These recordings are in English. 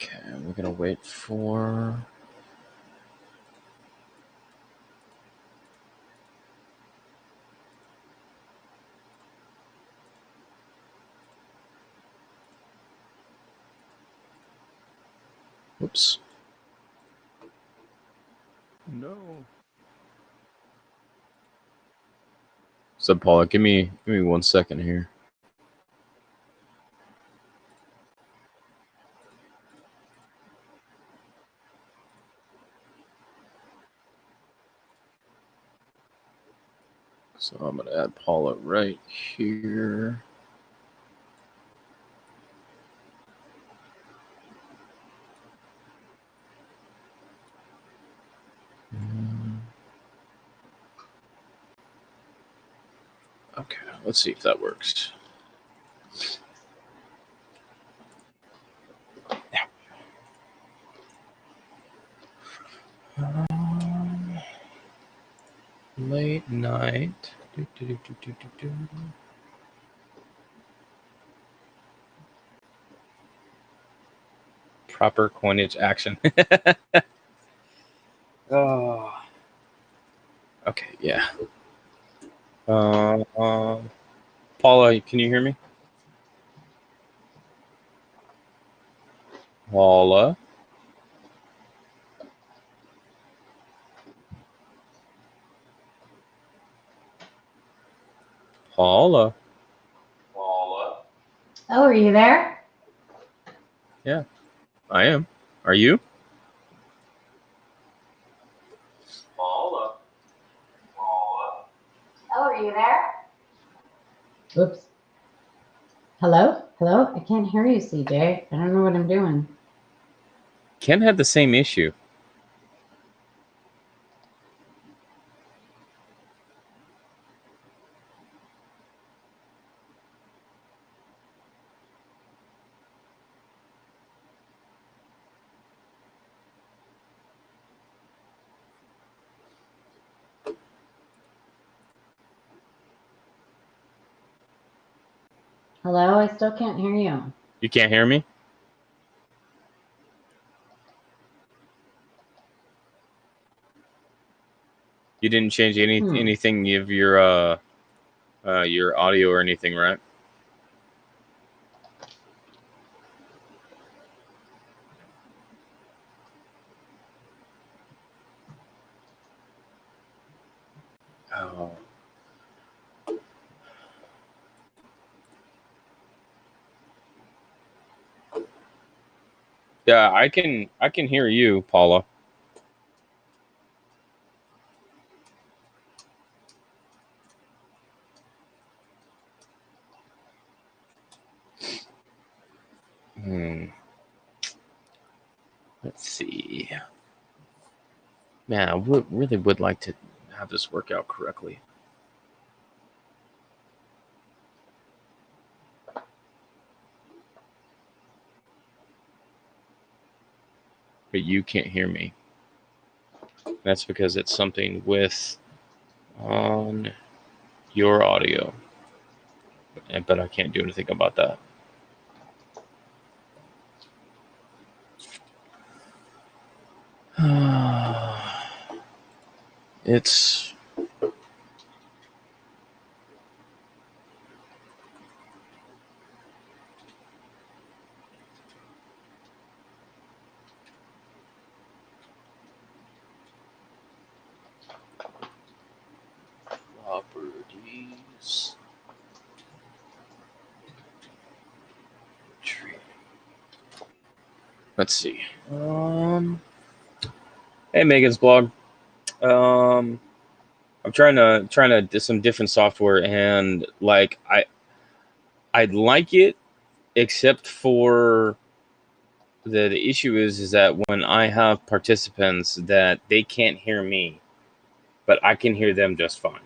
Okay, we're gonna wait for. Oops. No. So Paula, give me 1 second here. So I'm gonna add Paula right here. Okay, let's see if that works. Late night. Proper coinage action. Oh. Okay, yeah. Paula, can you hear me? Paula? Paula? Oh, are you there? Yeah, I am. Are you? Paula. Oh, are you there? Oops. Hello? Hello? I can't hear you, CJ. I don't know what I'm doing. Ken had the same issue. Hello? I still can't hear you. You can't hear me? You didn't change anything of your audio or anything, right? Oh. Yeah, I can hear you, Paula. Let's see. Man, I really would like to have this work out correctly. But you can't hear me. That's because it's something with on your audio. But I can't do anything about that. It's properties. Let's see. Hey, Megan's blog. I'm trying to do some different software, and like I'd like it, except for the issue is that when I have participants that they can't hear me, but I can hear them just fine.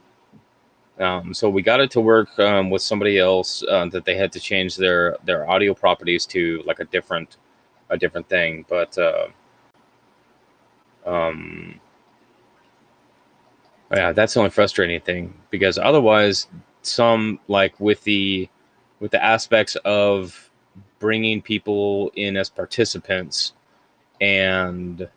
So we got it to work with somebody else that they had to change their audio properties to like a different thing, but yeah, that's the only frustrating thing, because otherwise, some like with the aspects of bringing people in as participants and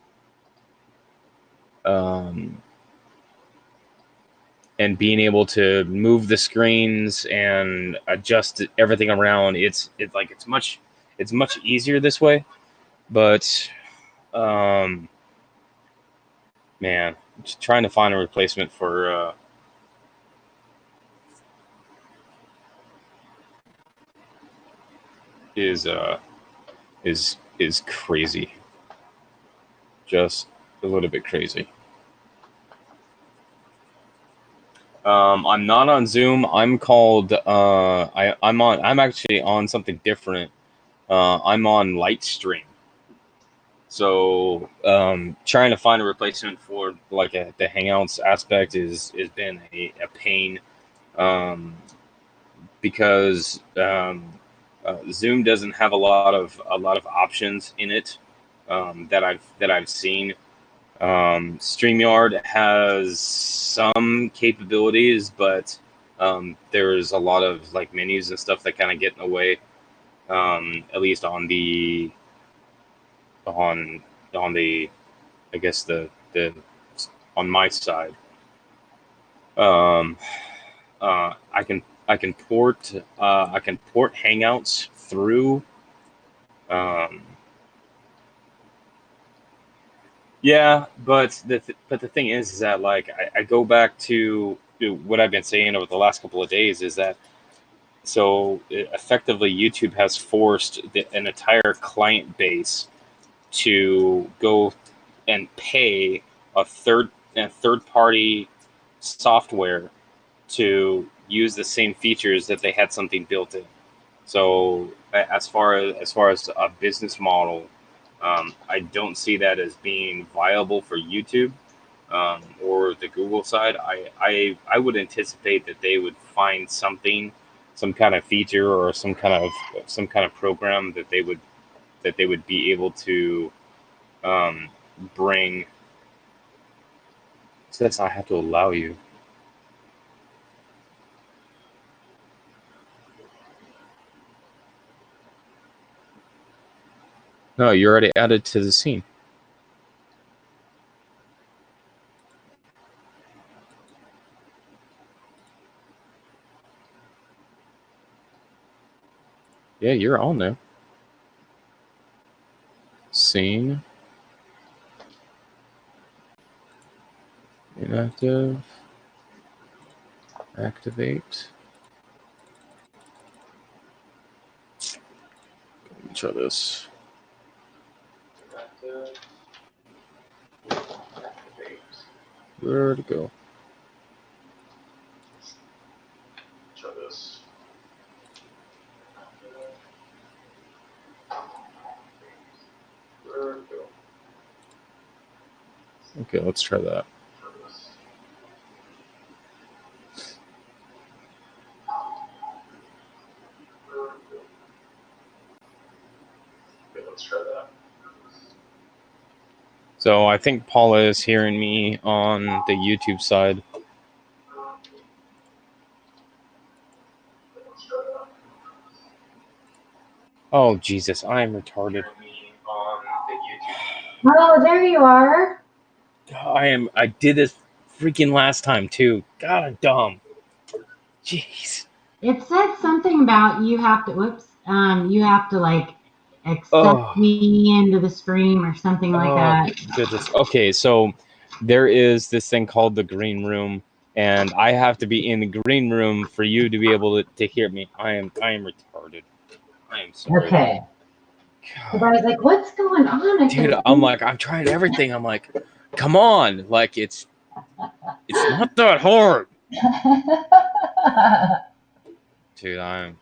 being able to move the screens and adjust everything around. It's much easier this way. But man, just trying to find a replacement for is crazy. Just a little bit crazy. I'm not on Zoom. I'm called. I'm actually on something different. I'm on Lightstream. So trying to find a replacement for like the Hangouts aspect is been a pain, because Zoom doesn't have a lot of options in it that I've seen. StreamYard has some capabilities, but there's a lot of like menus and stuff that kind of get in the way. At least on the I guess the on my side. I can port Hangouts through. Yeah, but the thing is that like I go back to what I've been saying over the last couple of days is that effectively YouTube has forced an entire client base to go and pay a third party software to use the same features that they had something built in. So as far as a business model, I don't see that as being viable for YouTube or the Google side. I would anticipate that they would find some kind of feature or some kind of program that they would be able to bring. Says I have to allow you. No, you're already added to the scene. Yeah, you're on there. Scene. Inactive. Activate. Let me try this. Inactive. Activate. Where to go? Try this. Where to go? Okay, let's try that. Let's try that. So I think Paula is hearing me on the YouTube side. Oh Jesus, I am retarded. Oh, there you are. I did this freaking last time too. God, I'm dumb. Jeez. It said something about you have to. You have to like accept me into the stream or something like that. Goodness. Okay, so there is this thing called the green room, and I have to be in the green room for you to be able to hear me. I am retarded. I am sorry. Okay. Because I was like, "What's going on?" Dude, I'm like, I'm trying everything. I'm like, come on, like it's not that hard. Dude, I'm.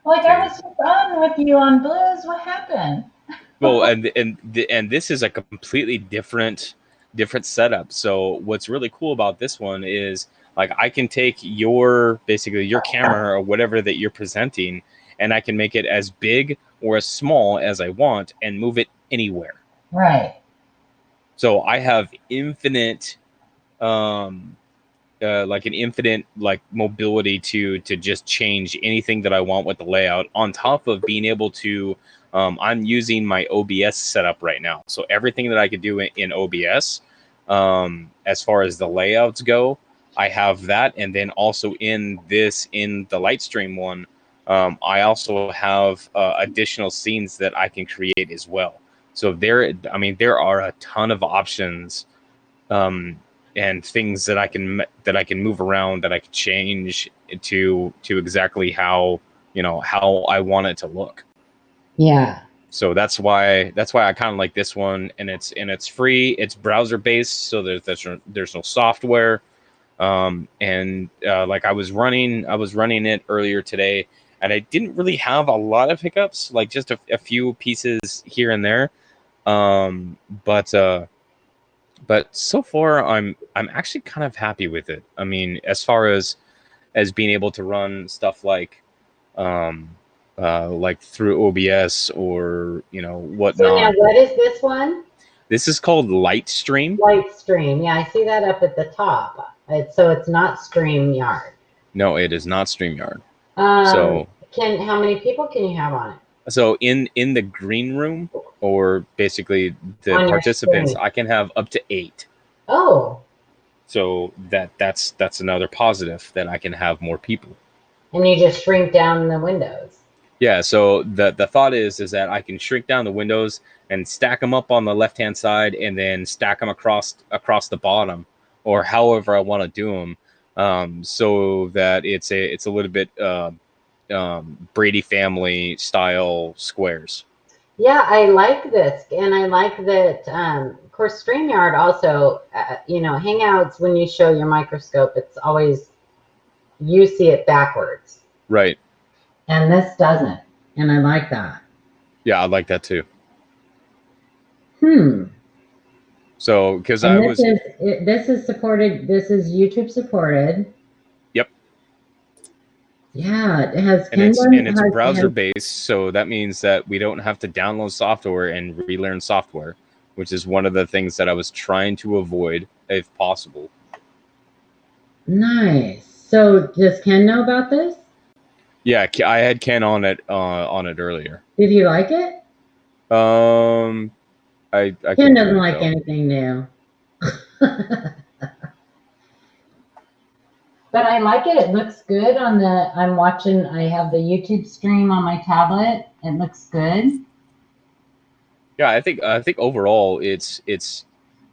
Like, I was just on with you on Blues. What happened? Well, and this is a completely different setup. So what's really cool about this one is like I can take basically your camera or whatever that you're presenting, and I can make it as big or as small as I want and move it anywhere. Right. So I have infinite like an infinite like mobility to just change anything that I want with the layout, on top of being able to I'm using my OBS setup right now, so everything that I could do in OBS, as far as the layouts go, I have that. And then also in the Lightstream one, I also have additional scenes that I can create as well. So there are a ton of options, and things that I can move around, that I can change to exactly how I want it to look. Yeah. So that's why I kind of like this one, and it's free. It's browser based, so there's no software. And like I was running it earlier today, and I didn't really have a lot of hiccups, like just a few pieces here and there. Um, but so far I'm actually kind of happy with it. I mean, as far as being able to run stuff like through OBS or So now, whatnot. what is this one? This is called Lightstream. Lightstream. Yeah, I see that up at the top. So it's not StreamYard. No, it is not StreamYard. How many people can you have on it? So in the green room, or basically the On your participants, screen. I can have up to 8. Oh. So that's another positive, that I can have more people. And you just shrink down the windows. Yeah, so the thought is that I can shrink down the windows and stack them up on the left-hand side, and then stack them across the bottom, or however I want to do them, so that it's a little bit Brady family style squares. Yeah, I like this, and I like that. Of course, StreamYard also, Hangouts, when you show your microscope, it's always, you see it backwards. Right. And this doesn't, and I like that. Yeah, I like that too. So, because this is supported. This is YouTube supported. Yep. Yeah, it has. And it's browser based, so that means that we don't have to download software and relearn software, which is one of the things that I was trying to avoid if possible. Nice. So does Ken know about this? Yeah, I had Ken on it earlier. Did he like it? I Ken doesn't like anything new. But I like it. It looks good on the. I'm watching. I have the YouTube stream on my tablet. It looks good. Yeah, I think overall it's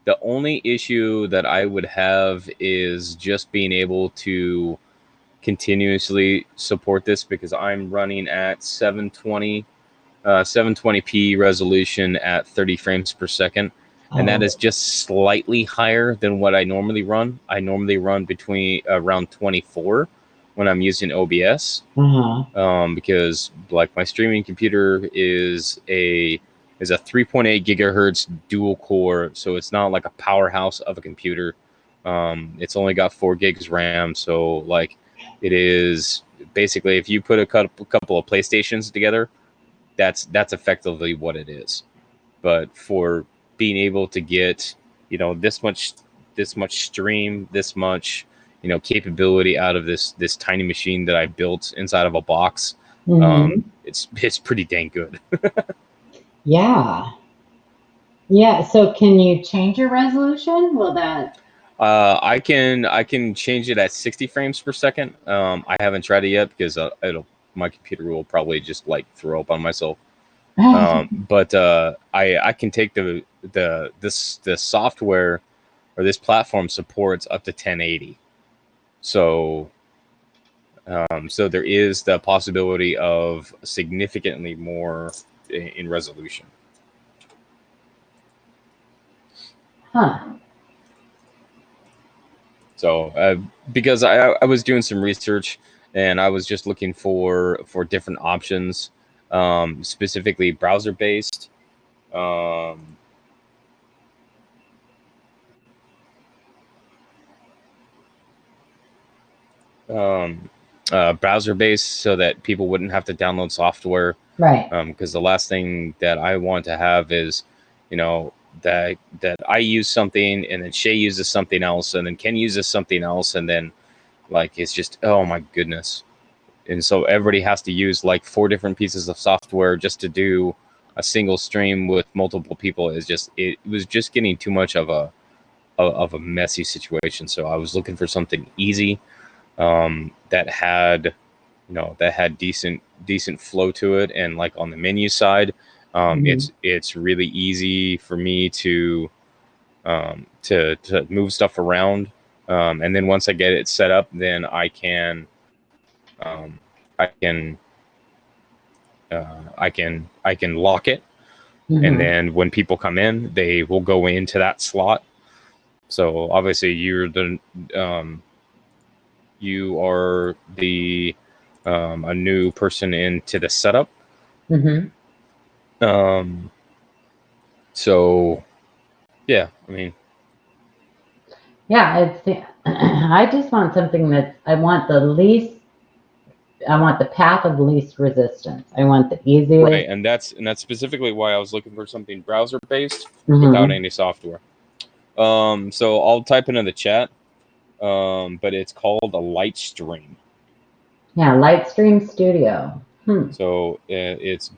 the only issue that I would have is just being able to continuously support this, because I'm running at 720p resolution at 30 frames per second, and that is just slightly higher than what I normally run. I normally run between around 24 when I'm using OBS, because like my streaming computer is a 3.8 gigahertz dual core, so it's not like a powerhouse of a computer. It's only got 4 gigs RAM, so like it is basically, if you put a couple of PlayStations together, that's effectively what it is. But for being able to get this much stream, this much capability out of this tiny machine that I built inside of a box, it's pretty dang good. Yeah. So can you change your resolution? Will that? I can change it at 60 frames per second. I haven't tried it yet, because my computer will probably just like throw up on myself. But I can take the software, or this platform supports up to 1080. So so there is the possibility of significantly more in resolution. So because I was doing some research, and I was just looking for different options, specifically browser based. Browser based, so that people wouldn't have to download software. Right. Because the last thing that I want to have is, that I use something, and then Shay uses something else, and then Ken uses something else, and then like it's just, oh my goodness. And so everybody has to use like 4 different pieces of software just to do a single stream with multiple people. It was just getting too much of a messy situation. So I was looking for something easy, that had decent flow to it, and like on the menu side, it's really easy for me to move stuff around, and then once I get it set up, then I can lock it, and then when people come in, they will go into that slot. So obviously you are a new person into the setup. So yeah, I mean, yeah, I just want something I want the path of least resistance. I want the easiest. Right, and that's specifically why I was looking for something browser based without any software. So I'll type into the chat, but it's called a Lightstream. Yeah, Lightstream Studio. So it's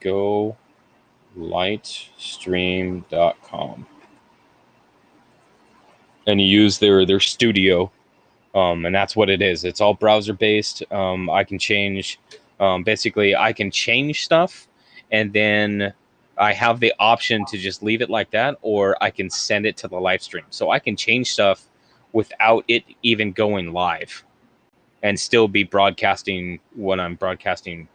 golightstream.com, and you use their studio, and that's what it is. It's all browser based. I can change, basically I can change stuff, and then I have the option to just leave it like that, or I can send it to the live stream. So I can change stuff without it even going live, and still be broadcasting what I'm broadcasting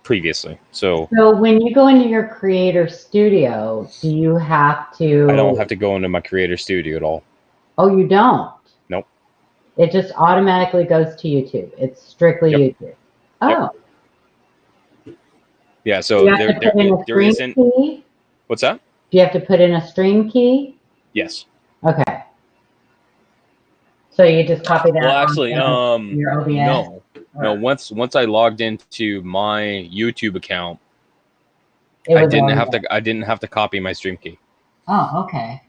previously. So when you go into your creator studio, do you have to? I don't have to go into my creator studio at all. Oh, you don't? Nope. It just automatically goes to YouTube. It's strictly YouTube. Oh. Yep. Yeah, so there isn't. Key? What's that? Do you have to put in a stream key? Yes. Okay. So you just copy that. Well, actually, your OBS? No. Once I logged into my YouTube account, I didn't have to copy my stream key. Oh, okay.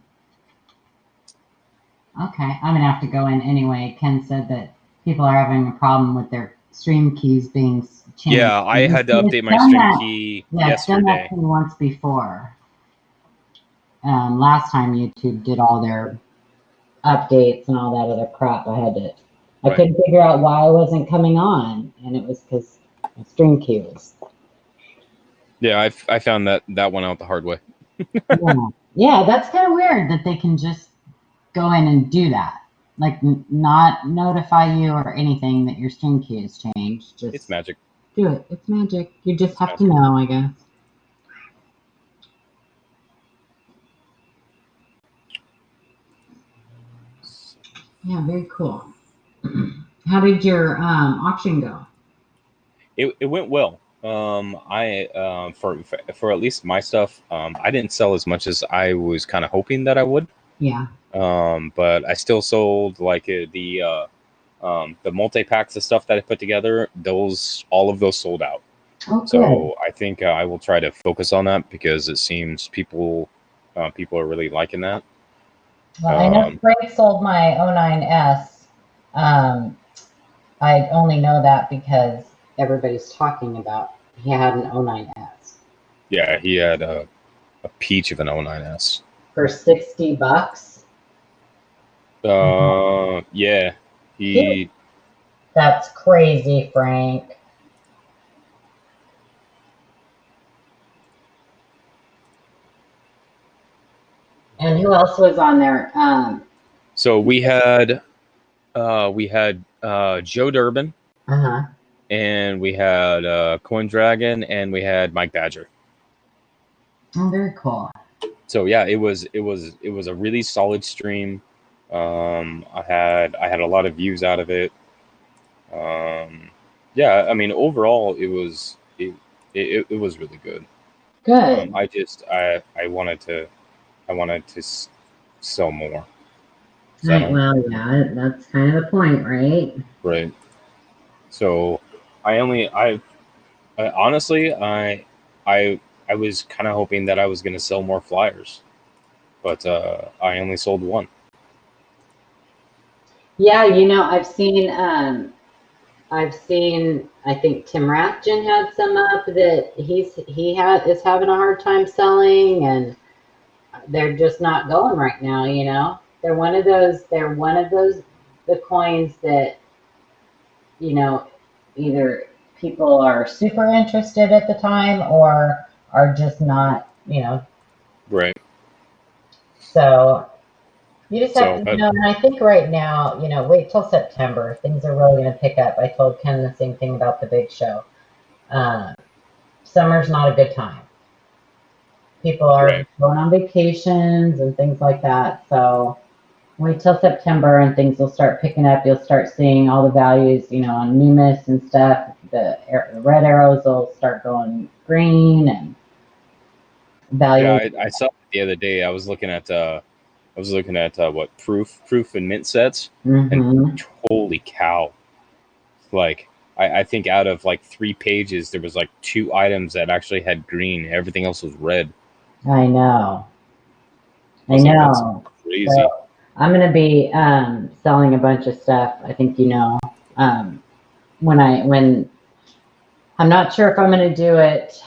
Okay, I'm gonna have to go in anyway. Ken said that people are having a problem with their stream keys being changed. Yeah, I had to update my stream key yesterday. I've done that once before. Last time YouTube did all their updates and all that other crap, I couldn't figure out why I wasn't coming on, and it was because my stream key was. Yeah, I found that one out the hard way. Yeah, that's kind of weird that they can just go in and do that, like not notify you or anything that your stream key has changed. Just it's magic. Do it. It's magic. You just have to know, I guess. Yeah, very cool. How did your auction go? It went well. I for at least my stuff, I didn't sell as much as I was kind of hoping that I would. Yeah. But I still sold like the multi-packs of stuff that I put together. All of those sold out. Oh, so good. I think I will try to focus on that, because it seems people are really liking that. Well, I know Frank sold my 09S. I only know that because everybody's talking about he had an 09S. Yeah, he had a peach of an 09S. For $60? Yeah. That's crazy, Frank. And who else was on there? So we had Joe Durbin. And we had Coin Dragon, and we had Mike Badger. Oh, very cool. So yeah, it was a really solid stream. I had a lot of views out of it. Yeah, I mean, overall it was really good. Good. I wanted to sell more. Right. Well, yeah, that's kind of the point, right? Right. So honestly, I was kind of hoping that I was going to sell more flyers, but I only sold one. Yeah, you know, I think Tim Rathjen had some up that is having a hard time selling, and they're just not going right now, you know. They're one of those the coins that, you know, either people are super interested at the time or are just not, you know. Right. So you just have So, to, you know, and I think right now, you know, wait till September. Things are really going to pick up. I told Ken the same thing about the big show. Uh, Summer's not a good time. People are right. going on vacations and things like that. So wait till September and things will start picking up. You'll start seeing all the values, you know, on Numis and stuff. The red arrows will start going green and Yeah, value. I saw it the other day. I was looking at what proof and mint sets, and Mm-hmm. holy cow! Like I think out of like 3 pages, there was like 2 items that actually had green. Everything else was red. I know. I I was like, that's know. So crazy. I'm going to be selling a bunch of stuff. I think, you know, when I'm not sure if I'm going to do it.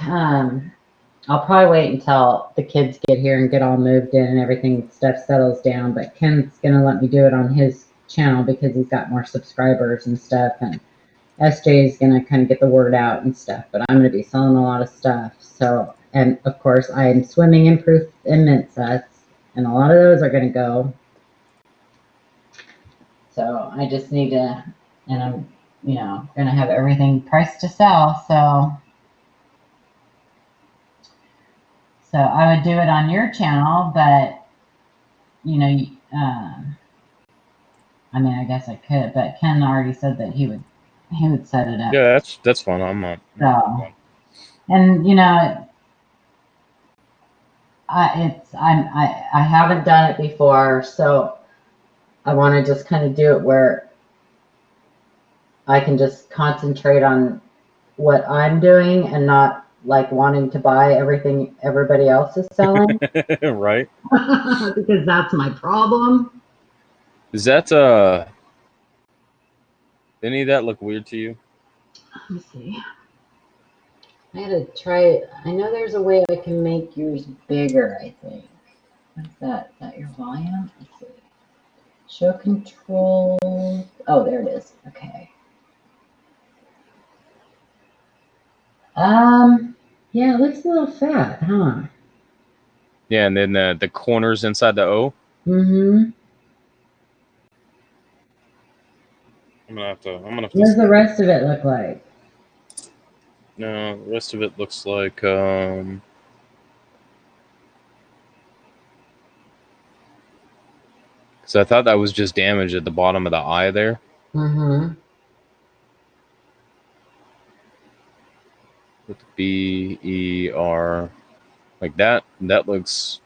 I'll probably wait until the kids get here and get all moved in and everything stuff settles down. But Ken's gonna let me do it on his channel because he's got more subscribers and stuff. And SJ is gonna kind of get the word out and stuff. But I'm gonna be selling a lot of stuff. So, and of course, I am swimming in proof and mint sets, and a lot of those are gonna go. So I just need to, and I'm, you know, gonna have everything priced to sell. So I would do it on your channel, but you know, I mean, I guess I could, but Ken already said that he would set it up. Yeah, that's fun. I'm not So, going. and you know, I haven't done it before, so I want to just kind of do it where I can just concentrate on what I'm doing and not like wanting to buy everything everybody else is selling Right? because that's my problem. Is that any of that look weird to you? Let me see. I had to try. I know there's a way I can make yours bigger. I think. What's that? Is that your volume? Let's see. Show controls. Oh, there it is. Okay. Yeah, it looks a little fat, huh? Yeah, and then the corners inside the O. Mm-hmm. I'm gonna have to What does the see. rest of it look like? No, the rest of it looks like so I thought that was just damage at the bottom of the eye there. Mm-hmm. With the BER. Like that looks,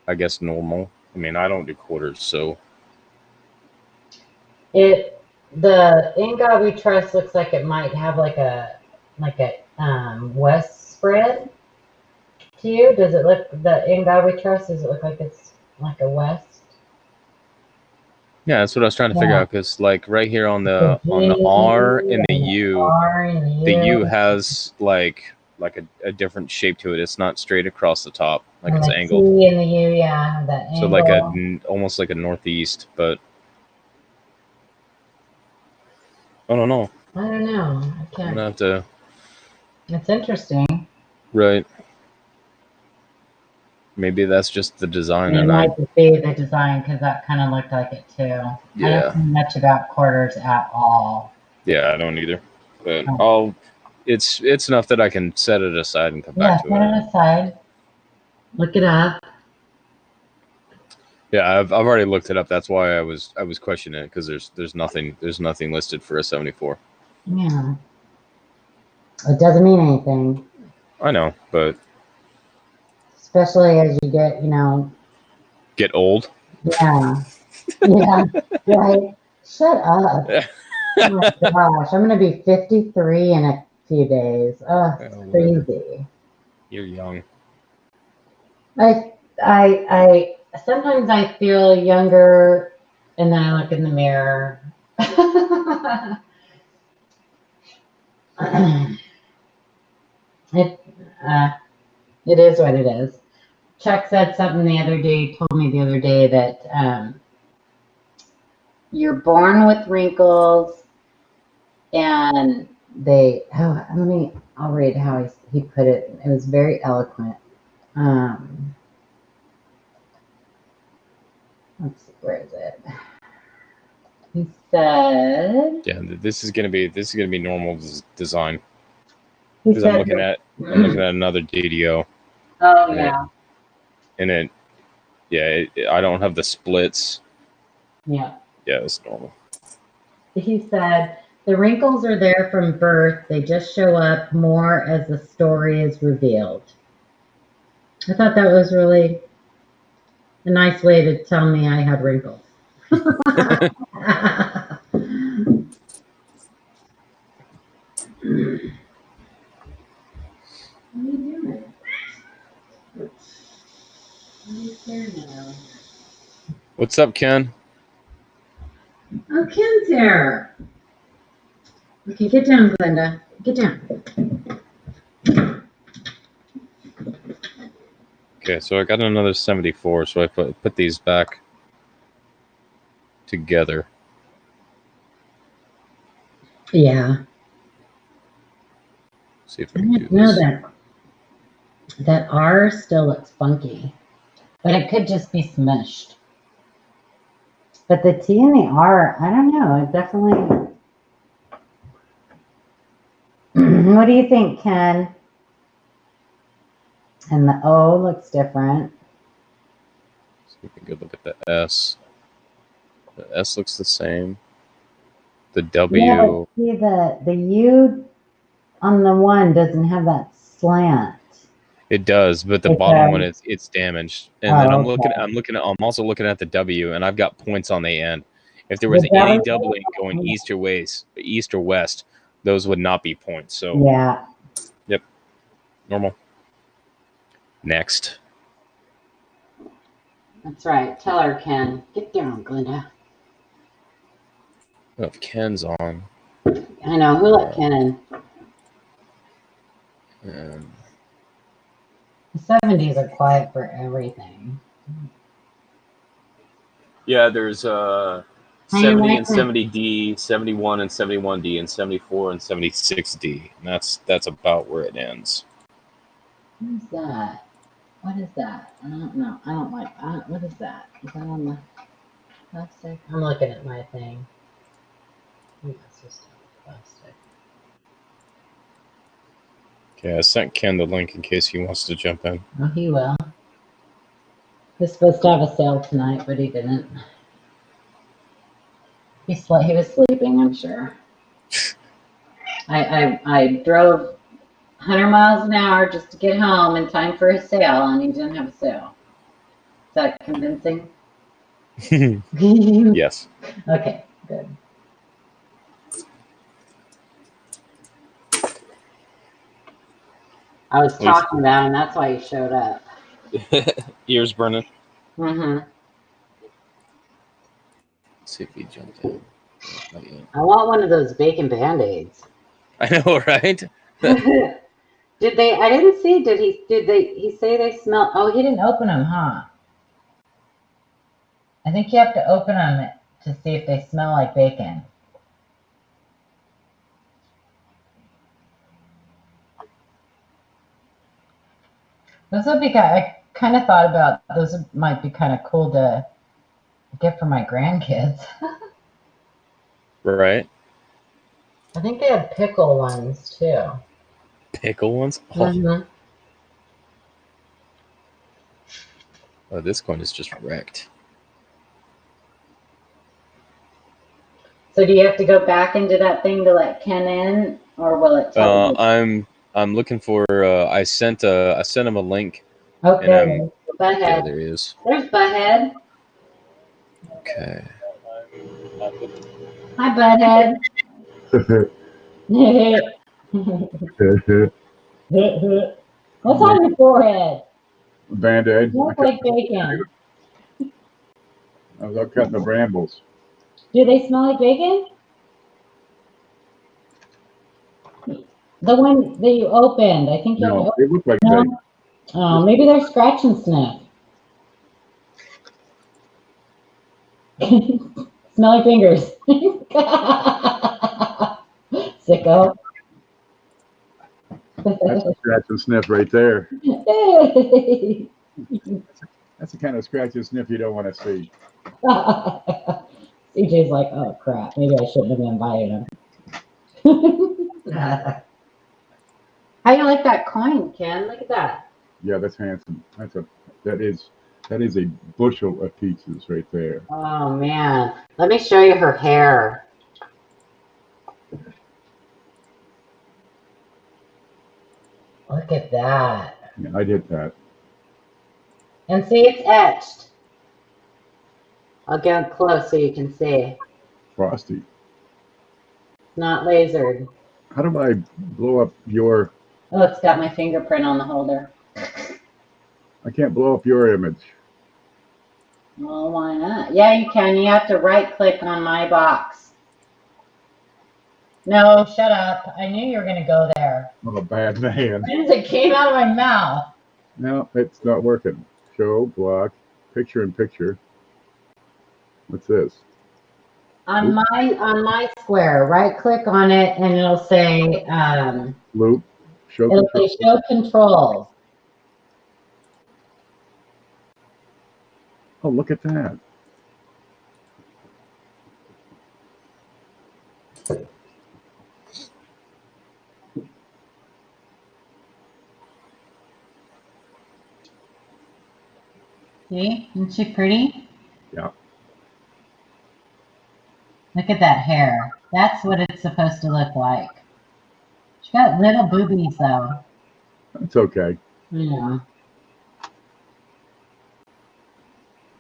I guess, normal. I mean, I don't do quarters, so The In God We Trust looks like it might have like a west spread to you. Does it look the In God We Trust? Does it look like it's like a west? yeah, that's what I was trying to figure Yeah. out. Because like right here The on the G R and the and the U, R and the the U U has like a different shape to it. It's not straight across the top, like and it's the angled. T and the U, yeah, the So like angle. almost like a northeast, but I don't know. I don't know. I I'm can't. gonna have to. It's interesting. Right. Maybe that's just the design, It and might just be the design because that kind of looked like it too. I don't yeah, know much about quarters at all. yeah, I don't either. But Oh, I'll. It's enough that I can set it aside and come back yeah, to set it. it aside. Look it up. Yeah, I've already looked it up. That's why I was questioning it because there's nothing listed for a 74. Yeah. It doesn't mean anything, I know, but especially as you get, you know, get old. yeah, yeah, right. Shut up. Oh my gosh, I'm gonna be 53 in a few days. Oh, it's Whatever. crazy. You're young. I sometimes I feel younger, and then I look in the mirror. it it is what it is. Chuck said something the other day. Told me the other day that you're born with wrinkles, and they. Oh, I'll read how he put it. It was very eloquent. Let's see, where is it? He said, Yeah, this is gonna be normal design. he Because I'm said, looking at another DDO. oh yeah, I don't have the splits. yeah. Yeah, it's normal. He said, the wrinkles are there from birth. They just show up more as the story is revealed. I thought that was really a nice way to tell me I had wrinkles. What are you doing? What are you staring at? What's up, Ken? Oh, Ken's here. Okay, get down, Glenda. Get down. Okay, so I got another 74, so I put these back together. Yeah. See if I can do No, this. that R still looks funky, but it could just be smushed. But the T and the R, I don't know. It definitely. What do you think, Ken? And the O looks different. See if we can look at the S. The S looks the same. The W. Yeah, but see the U on the one doesn't have that slant. It does, but the It bottom one does. it's damaged. And then Oh, okay. I'm also looking at the W, and I've got points on the end. If there was The any W. doubling going east or west, those would not be points. So Yeah. Yep, normal. Next. That's right. Tell her, Ken. Get down, Glenda. Oh, if Ken's on. I know. Who let Ken in? The 70s are quiet for everything. Yeah, there's 70 and 70D, 71 and 71D, and 74 and 76D. And that's about where it ends. What is that? What is that? I don't know. I don't like that. What is that? Is that on the plastic? I'm looking at my thing. I think that's just plastic. Okay, I sent Ken the link in case he wants to jump in. Oh, he will. He's supposed to have a sale tonight, but he didn't. He was sleeping, I'm sure. I drove 100 miles an hour just to get home in time for his sale, and he didn't have a sale. Is that convincing? Yes. Okay, good. I was talking about him. That's why he showed up. Ears burning. Mm-hmm. Let's see if he jumped in. I want one of those bacon Band-Aids. I know, right? Did they? I didn't see. Did he say they smell? Oh, he didn't open them, huh? I think you have to open them to see if they smell like bacon. Those would be I kind of thought about those might be kind of cool to get for my grandkids. Right. I think they have pickle ones too. Pickle ones? Oh. Mm-hmm. Oh, this coin is just wrecked. So do you have to go back into that thing to let Ken in, or will it tell you? I'm looking for. I sent him a link. Okay. Butthead. Yeah, there he is. There's Butthead. Okay. Hi, Butthead. What's on your forehead? Band-Aid. Looks like bacon. I was out cutting the brambles. Do they smell like bacon? The one that you opened, I think you No, they look like no? bacon. Oh, maybe they're scratch and sniff. Smelly fingers. Sicko. That's a scratch and sniff right there. That's the kind of scratch and sniff you don't want to see. CJ's like, oh crap, maybe I shouldn't have invited him. How you like that coin, Ken? Look at that. Yeah, that's handsome. That is a bushel of pieces right there. Oh man, let me show you her hair. Look at that. Yeah, I did that. And see, it's etched. I'll get close so you can see. Frosty. Not lasered. How do I blow up your... Oh, it's got my fingerprint on the holder. I can't blow up your image. Well, why not? Yeah, you can. You have to right-click on my box. No, shut up. I knew you were going to go there. I'm a bad man. It came out of my mouth. No, it's not working. Show, block, picture in picture. What's this? On my square, right-click on it, and it'll say Loop. Show it'll control. say show controls. Oh, look at that. See? Isn't she pretty? Yeah. Look at that hair. That's what it's supposed to look like. She got little boobies, though. It's okay. Yeah.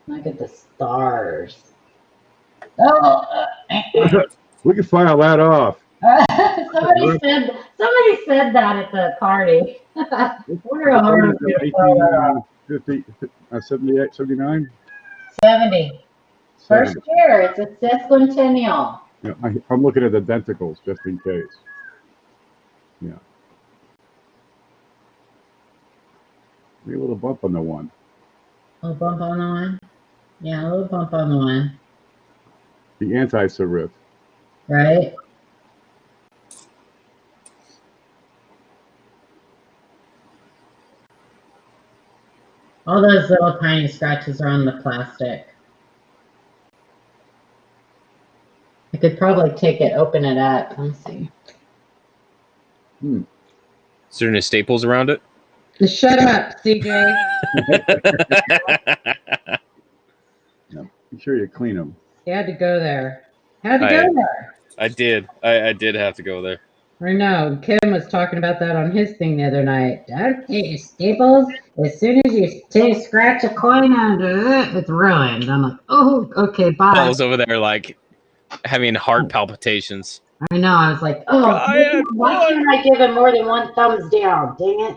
Look at the stars. Oh! We can file that off. somebody said that at the party. We're a hard 78, 79? 70. First 70. year. It's a sesquicentennial. Yeah, I'm looking at the denticles just in case. Yeah. Maybe a little bump on the one. A little bump on the one? Yeah, a little bump on the one. The anti-serif. Right? All those little tiny scratches are on the plastic. I could probably take it, open it up. Let me see. Is there any staples around it? Shut up, CJ. Yeah. Make sure you clean them. You had to go there. Had to go there. I did. I did have to go there. I know. Kim was talking about that on his thing the other night. Don't take your staples. As soon as you scratch a coin under it, it's ruined. I'm like, oh, okay, bye. I was over there like having heart palpitations. I know. I was like, oh, why can't I give him more than one thumbs down? Dang it.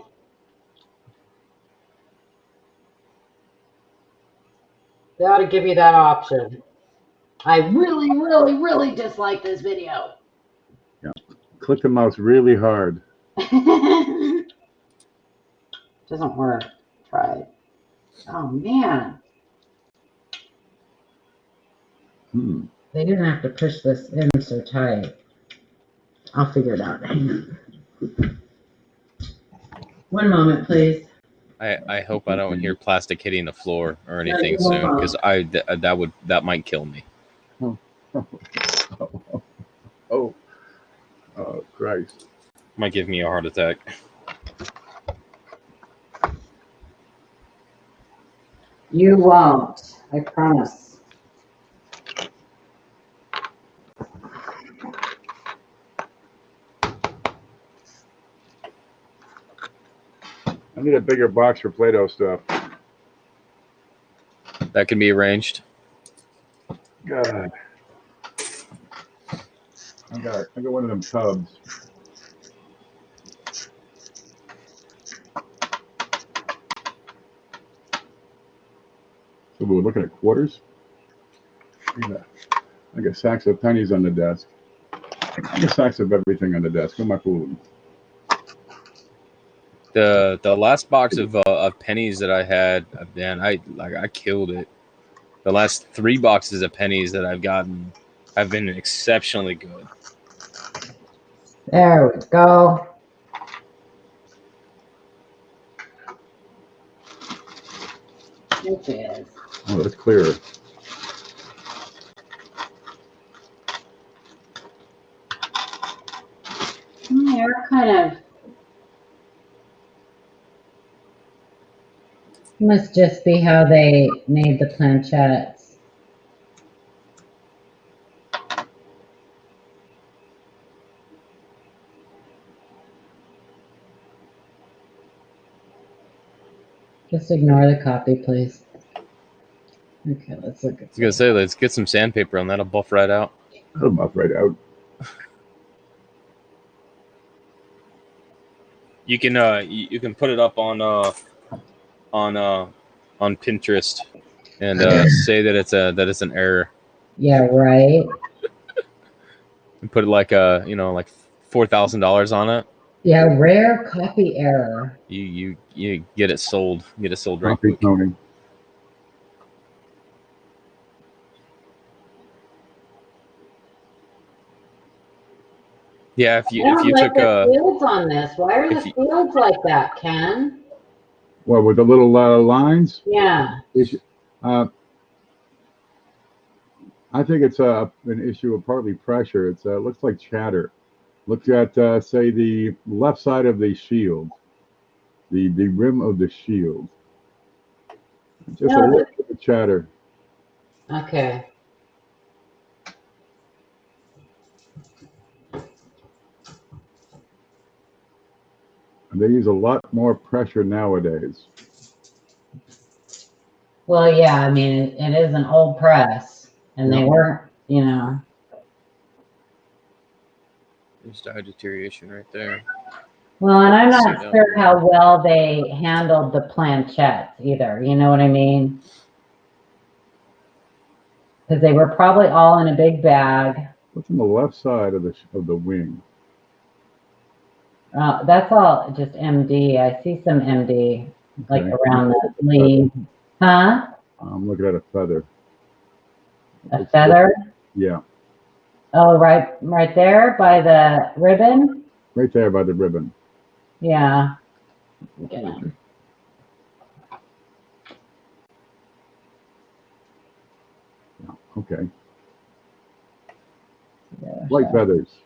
They ought to give you that option. I really, really, really dislike this video. Yeah. Click the mouse really hard. Doesn't work. Try it. Oh, man. They didn't have to push this in so tight. I'll figure it out. Hang on. One moment, please. I hope I don't hear plastic hitting the floor or anything soon, because that might kill me. Oh, Christ! Might give me a heart attack. You won't. I promise. I need a bigger box for Play-Doh stuff. That can be arranged. God. I got one of them tubs. So we were looking at quarters. I got sacks of pennies on the desk. I got sacks of everything on the desk. Who am I fooling? The last box of pennies that I had, man, I killed it. The last 3 boxes of pennies that I've gotten have been exceptionally good. There we go. It is. Oh, that's clearer. They're kind of. Must just be how they made the planchettes. Just ignore the copy, please. Okay, let's look at I was gonna say, let's get some sandpaper on that'll buff right out. That'll buff right out. You can put it up on Pinterest and say that it's an error. Yeah, right. And put like like $4,000 on it. Yeah, rare copy error. You get it sold. Get it sold right Copy quick. cloning. Yeah, if you like took the fields on this. Why are the you- fields like that, Ken? Well, with the little lines. Yeah. I think it's an issue of partly pressure. It looks like chatter. Look at, say, the left side of the shield, the rim of the shield. Just a little bit of chatter. Okay. They use a lot more pressure nowadays. Well, yeah, I mean, it is an old press, and they weren't, There's dye deterioration right there. Well, and I'm not sure how well they handled the planchettes either. You know what I mean? Because they were probably all in a big bag. What's on the left side of the wing? That's all just MD. I see some MD like Okay. around the sleeve. Huh? I'm looking at a feather. A feather? Yeah. Oh, right there by the ribbon? Right there by the ribbon. Yeah. Get him. Yeah. Okay. Light feathers. Oh,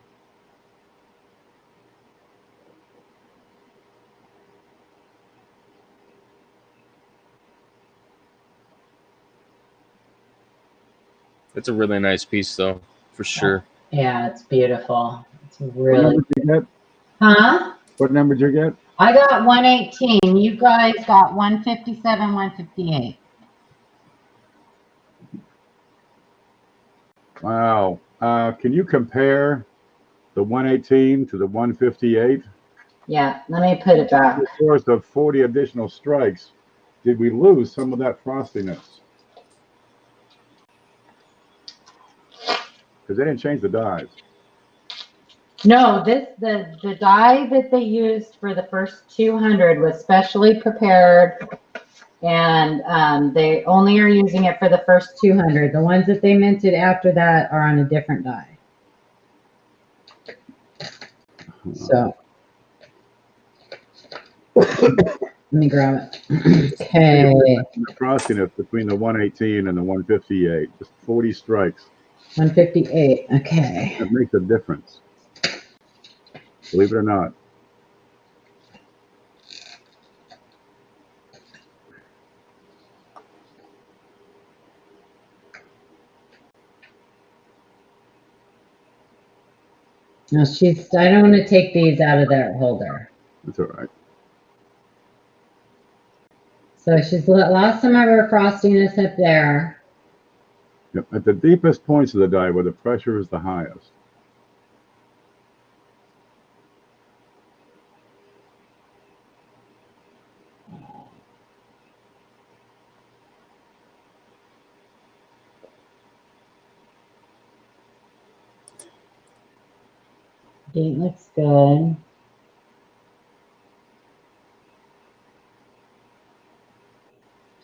It's a really nice piece, though, for sure. Yeah, it's beautiful. It's really. What number did you get? Huh? What number did you get? I got 118. You guys got 157, 158. Wow. Can you compare the 118 to the 158? Yeah, let me put it back. Of course, of 40 additional strikes, did we lose some of that frostiness? Because they didn't change the dies. No, the die that they used for the first 200 was specially prepared, and they only are using it for the first 200. The ones that they minted after that are on a different die. So let me grab it. Okay. The frostiness between the 118 and the 158, just 40 strikes. 158. Okay. That makes a difference. Believe it or not. No, I don't want to take these out of their holder. That's all right. So she's lost some of her frostiness up there. Yep. At the deepest points of the die where the pressure is the highest. Gate looks good.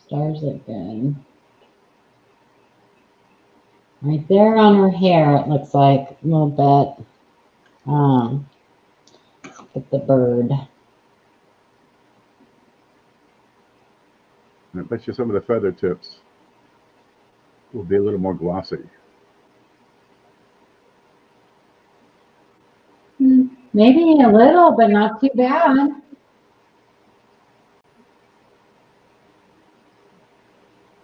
Stars look good. Right there on her hair, it looks like a little bit. With the bird. I bet you some of the feather tips will be a little more glossy. Maybe a little, but not too bad. A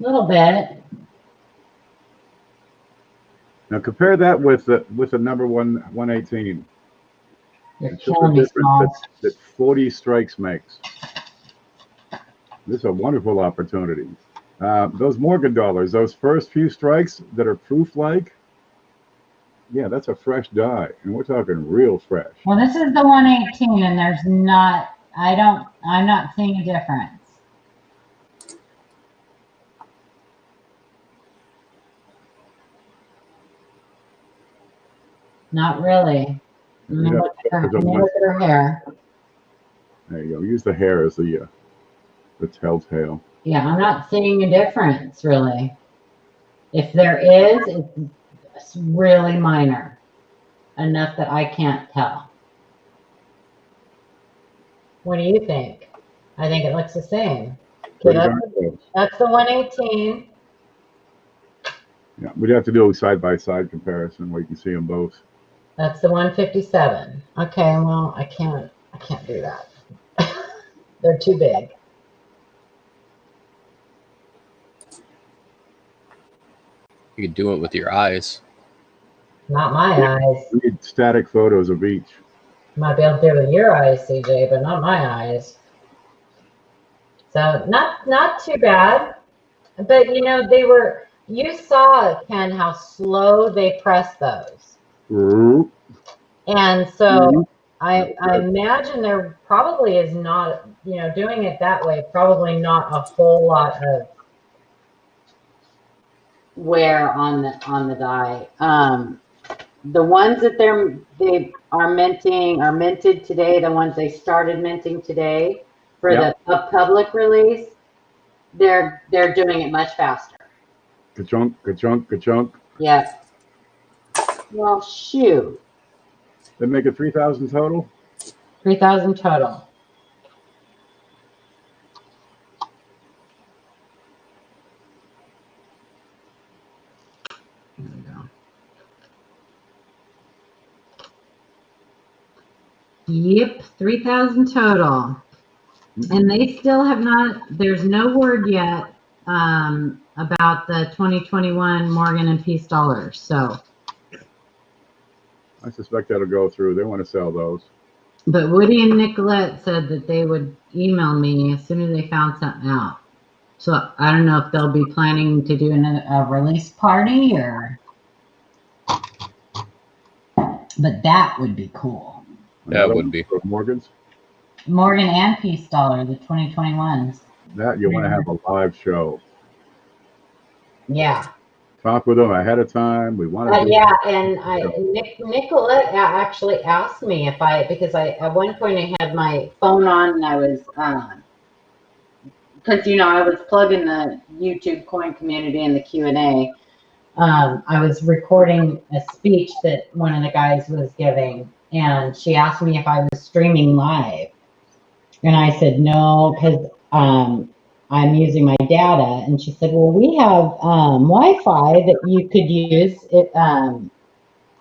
little bit. Now compare that with the number 118. You're Show the killing me, difference Small. that 40 strikes makes. This is a wonderful opportunity. Those Morgan dollars, those first few strikes that are proof-like, yeah, that's a fresh die, and we're talking real fresh. Well, this is the 118, and there's not. I'm not seeing a difference. Not really. Let me look at her hair. There you go. Use the hair as the telltale. Yeah, I'm not seeing a difference, really. If there is, it's really minor. Enough that I can't tell. What do you think? I think it looks the same. Okay, that's the 118. Yeah, we'd have to do a side-by-side comparison where you can see them both. That's the 157. Okay, well, I can't do that. They're too big. You could do it with your eyes. Not my eyes. We need static photos of each. You might be able to do it with your eyes, CJ, but not my eyes. So not too bad. But you know, you saw, Ken, how slow they press those. Mm-hmm. And so I imagine there probably is not, doing it that way, probably not a whole lot of wear on the die. The ones that they are minted today, the ones they started minting today for the public release, they're doing it much faster. Ka-chunk, ka-chunk, ka-chunk. Yep. Well, shoot. They make it 3,000 total? 3,000 total. There we go. Yep, 3,000 total. And they still have not, there's no word yet about the 2021 Morgan and Peace dollars. So I suspect that'll go through. They want to sell those. But Woody and Nicolette said that they would email me as soon as they found something out. So I don't know if they'll be planning to do a release party or, but that would be cool. That would be. Morgan's? Morgan and Peace Dollar, the 2021s. That you want to have a live show. Yeah. Talk with them ahead of time. We want to. Yeah, and Nicolette actually asked me because at one point I had my phone on and I was because I was plugging the YouTube coin community in the Q&A. I was recording a speech that one of the guys was giving, and she asked me if I was streaming live, and I said no because I'm using my data. And she said, well, we have Wi-Fi that you could use it. And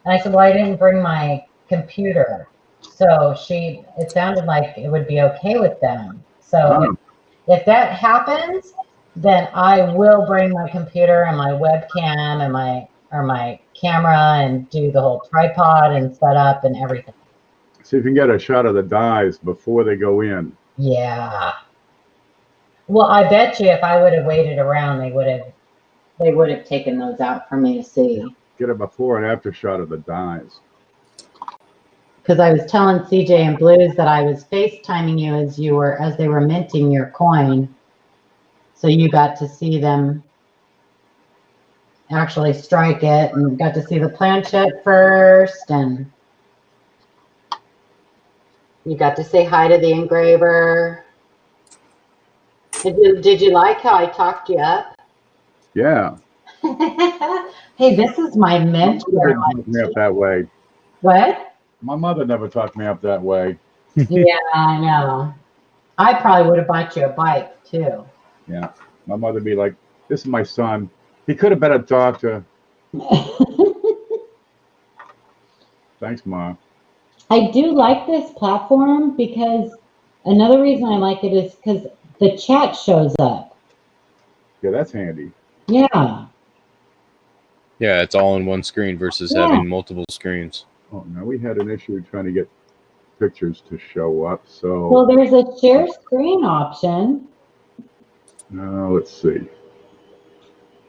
I said, well, I didn't bring my computer. So it sounded like it would be okay with them. So if that happens, then I will bring my computer and my webcam and my camera and do the whole tripod and setup and everything. See if you can get a shot of the dies before they go in. Yeah. Well, I bet you if I would have waited around, they would have taken those out for me to see. Get a before and after shot of the dies. Because I was telling CJ and Blues that I was FaceTiming you as they were minting your coin, so you got to see them actually strike it and got to see the planchette first. And You got to say hi to the engraver. Did you like how I talked you up? Yeah. Hey, this is my My mother mentor. didn't talk me up that way. What? My mother never talked me up that way. Yeah, I know. I probably would have bought you a bike too. Yeah. My mother would be like, this is my son. He could have been a doctor. Thanks, Ma. I do like this platform because another reason I like it is because the chat shows up. Yeah, that's handy. Yeah. Yeah, it's all in one screen versus Yeah. having multiple screens. Oh, now we had an issue trying to get pictures to show up. So Well, there's a share screen option. now let's see.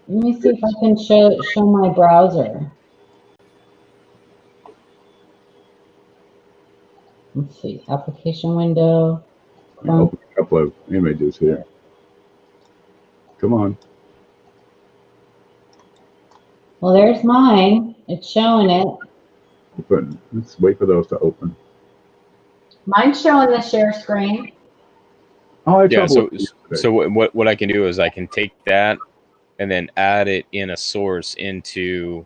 Let me see if I can show my browser. Let's see, application window. Let me open a couple of images here. Come on. Well, there's mine. It's showing it. Open. Let's wait for those to open. Mine's showing the share screen. Oh, I had Yeah, trouble so what I can do is I can take that and then add it in a source into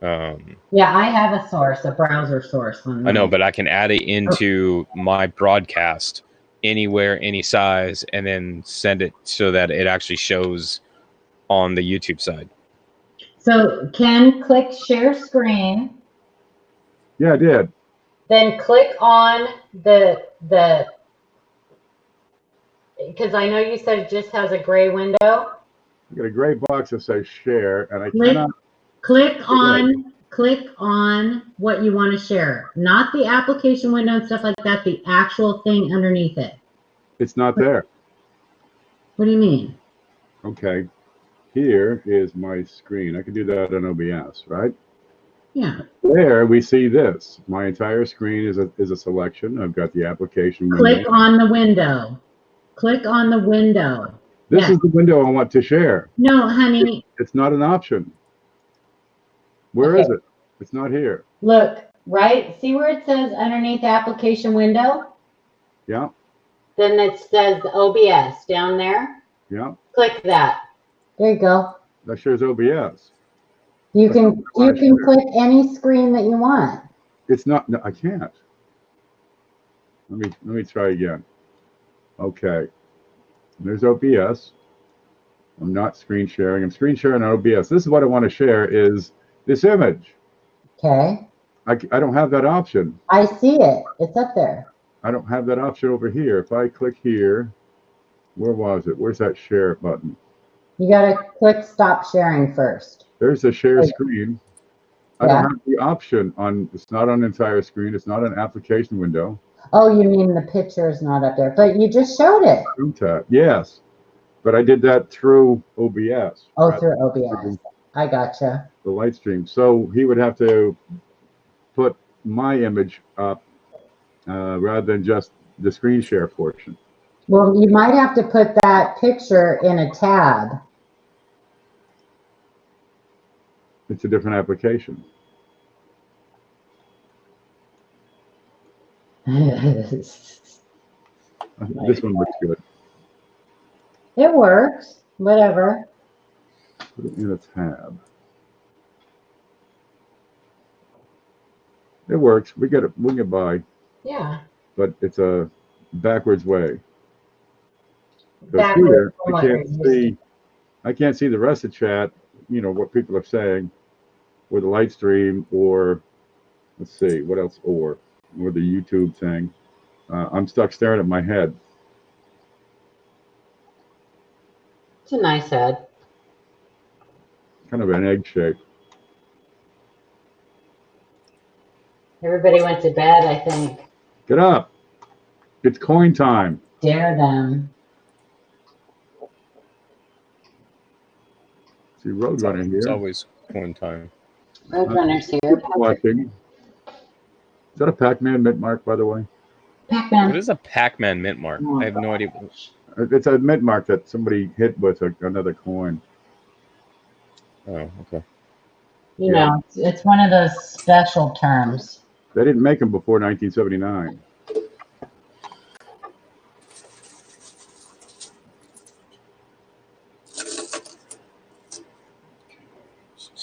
Yeah, I have a source, a browser source. I know, but I can add it into my broadcast anywhere, any size, and then send it so that it actually shows on the YouTube side. So Ken, click share screen. Yeah, I did. Then click on the because I know you said it just has a gray window. I got a gray box that says share, and I cannot. Click on what you want to share, not the application window and stuff like that. The actual thing underneath it. It's not there. What do you mean? Okay. Here is my screen. I can do that on OBS, right? Yeah. There we see this. My entire screen is a selection. I've got the application window. Click on the window. Click on the window. This is the window I want to share. No, honey. It's not an option. Where is it? It's not here. Look, right? See where it says underneath the application window? Yeah. Then it says OBS down there. Yeah. Click that. There you go. That shows OBS. You can click any screen that you want. It's not. No, I can't. Let me try again. Okay. There's OBS. I'm not screen sharing. I'm screen sharing on OBS. This is what I want to share is this image. Okay. I don't have that option. I see it. It's up there. I don't have that option over here. If I click here, where was it? Where's that share button? You got to click stop sharing first. There's the share screen. I don't have the option on, it's not on the entire screen. It's not an application window. Oh, you mean the picture is not up there, but you just showed it. Yes, but I did that through OBS. Oh, through OBS. I gotcha. The light stream. So he would have to put my image up rather than just the screen share portion. Well, you might have to put that picture in a tab. It's a different application. This one looks good. It works. Whatever. Put it in a tab. It works. We get it. We'll get by. Yeah. But it's a backwards way. Backwards here, from what I can't see the rest of the chat. You know what people are saying, or the light stream, or let's see what else, or the YouTube thing. I'm stuck staring at my head. It's a nice head. Kind of an egg shape. Everybody went to bed, I think. Get up. It's coin time. Dare them. See Roadrunner here. It's always coin time. Roadrunner's here. Watching. Is that a Pac-Man mint mark, by the way? Pac-Man. What is a Pac-Man mint mark? I have no idea. It's a mint mark that somebody hit with another coin. Oh, okay. You know, it's one of those special terms. They didn't make them before 1979.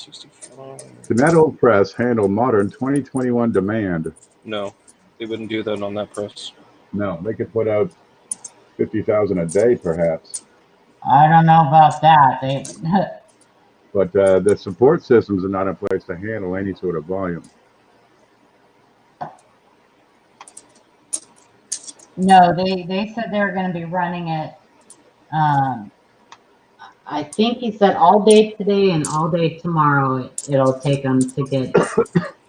65. Can that old press handle modern 2021 demand? No, they wouldn't do that on that press. No, they could put out 50,000 a day, perhaps. I don't know about that. But the support systems are not in place to handle any sort of volume. No, they said they were going to be running it. I think he said all day today and all day tomorrow. It'll take them to get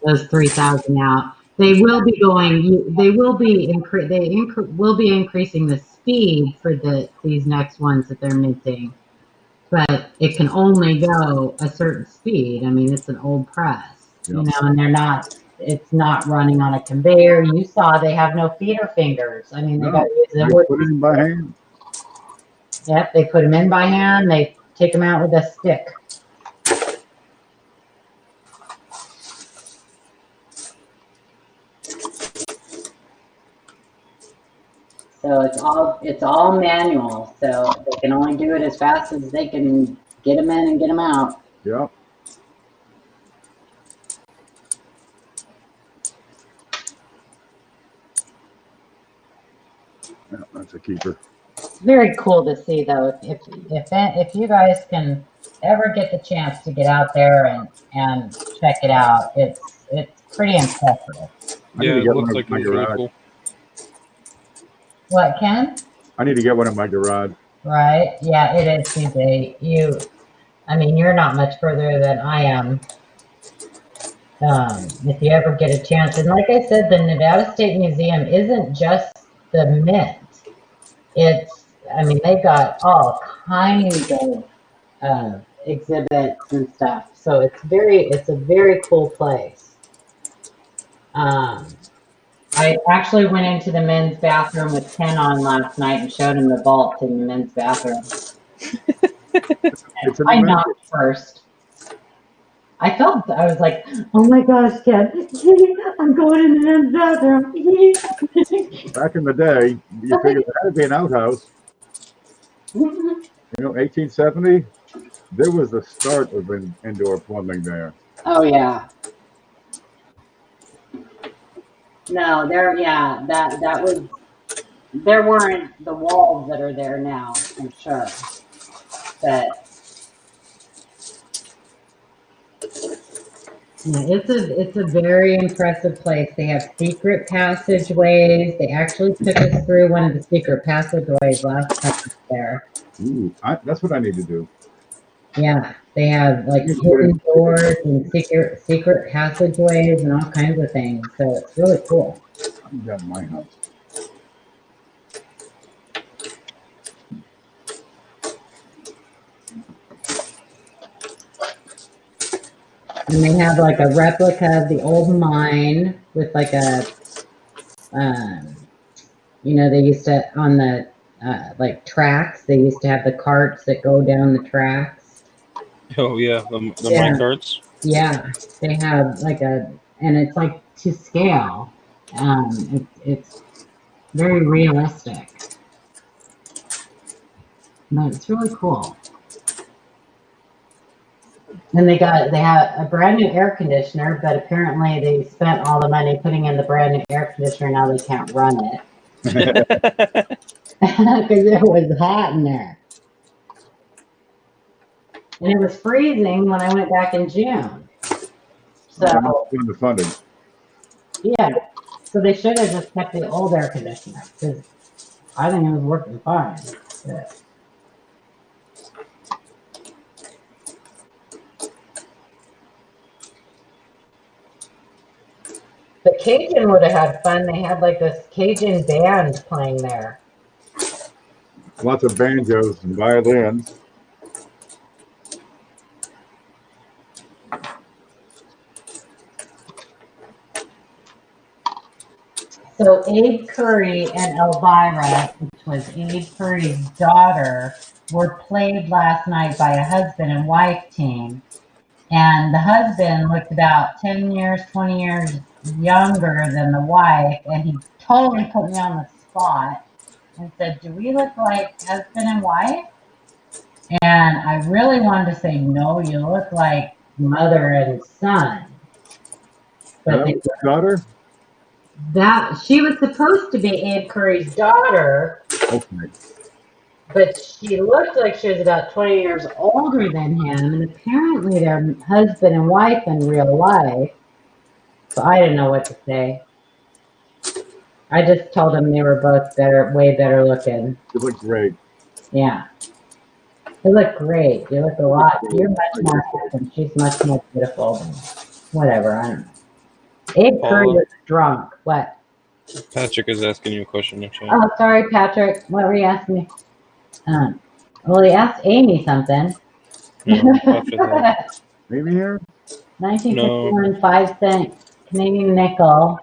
those 3,000 out. They will be going. They will be will be increasing the speed for these next ones that they're minting, but it can only go a certain speed. I mean, it's an old press, Yep. you know, and they're not. It's not running on a conveyor. You saw they have no feeder fingers. I mean, they got to use They the put it in by hand. Yep, they put them in by hand. They take them out with a stick. So it's all manual. So they can only do it as fast as they can get them in and get them out. Yep. Yeah, that's a keeper. Very cool to see, though. If you guys can ever get the chance to get out there and check it out, it's pretty impressive. Yeah, it looks like it was really cool. What, Ken? I need to get one in my garage. Right? Yeah, it is, CJ. I mean, you're not much further than I am. If you ever get a chance, and like I said, the Nevada State Museum isn't just the mint. I mean, they've got all kinds of exhibits and stuff. So it's a very cool place. I actually went into the men's bathroom with Ken on last night and showed him the vault in the men's bathroom. I knocked first. I was like, oh my gosh, Ken, I'm going in the men's bathroom. Back in the day, you figured there had to be an outhouse. You know, 1870, there was the start of indoor plumbing there. Oh, yeah. No, that was, there weren't the walls that are there now, I'm sure. But yeah, it's a very impressive place. They have secret passageways. They actually took us through one of the secret passageways last time there. Ooh, that's what I need to do. Yeah, they have like hidden doors and secret passageways and all kinds of things. So it's really cool. I'm down in my house. And they have like a replica of the old mine with like a, they used to, on the like tracks, they used to have the carts that go down the tracks. Oh yeah, the mine carts. Yeah, they have like and it's like to scale. It's very realistic. But it's really cool. And they have a brand new air conditioner, but apparently they spent all the money putting in the brand new air conditioner. Now they can't run it because it was hot in there, and it was freezing when I went back in June. So underfunded. Yeah, so they should have just kept the old air conditioner because I think it was working fine. Yeah. The Cajun would have had fun. They had like this Cajun band playing there. Lots of banjos and violins. So Abe Curry and Elvira, which was Abe Curry's daughter, were played last night by a husband and wife team. And the husband looked about 10 years, 20 years younger than the wife, and he totally put me on the spot and said, do we look like husband and wife? And I really wanted to say, no, you look like mother and son. But That was his daughter? she was supposed to be Abe Curry's daughter, Okay. but she looked like she was about 20 years older than him, and apparently they're husband and wife in real life. So I didn't know what to say. I just told them they were both way better looking. You look great. Yeah. You look great. You look a lot. You're much more handsome. She's much more beautiful than whatever. I don't know. Abe Curry was drunk. What? Patrick is asking you a question, actually. Oh, sorry, Patrick. What were you asking me? Well, he asked Amy something. No, after that. Maybe here? 1951 5-cent Canadian nickel.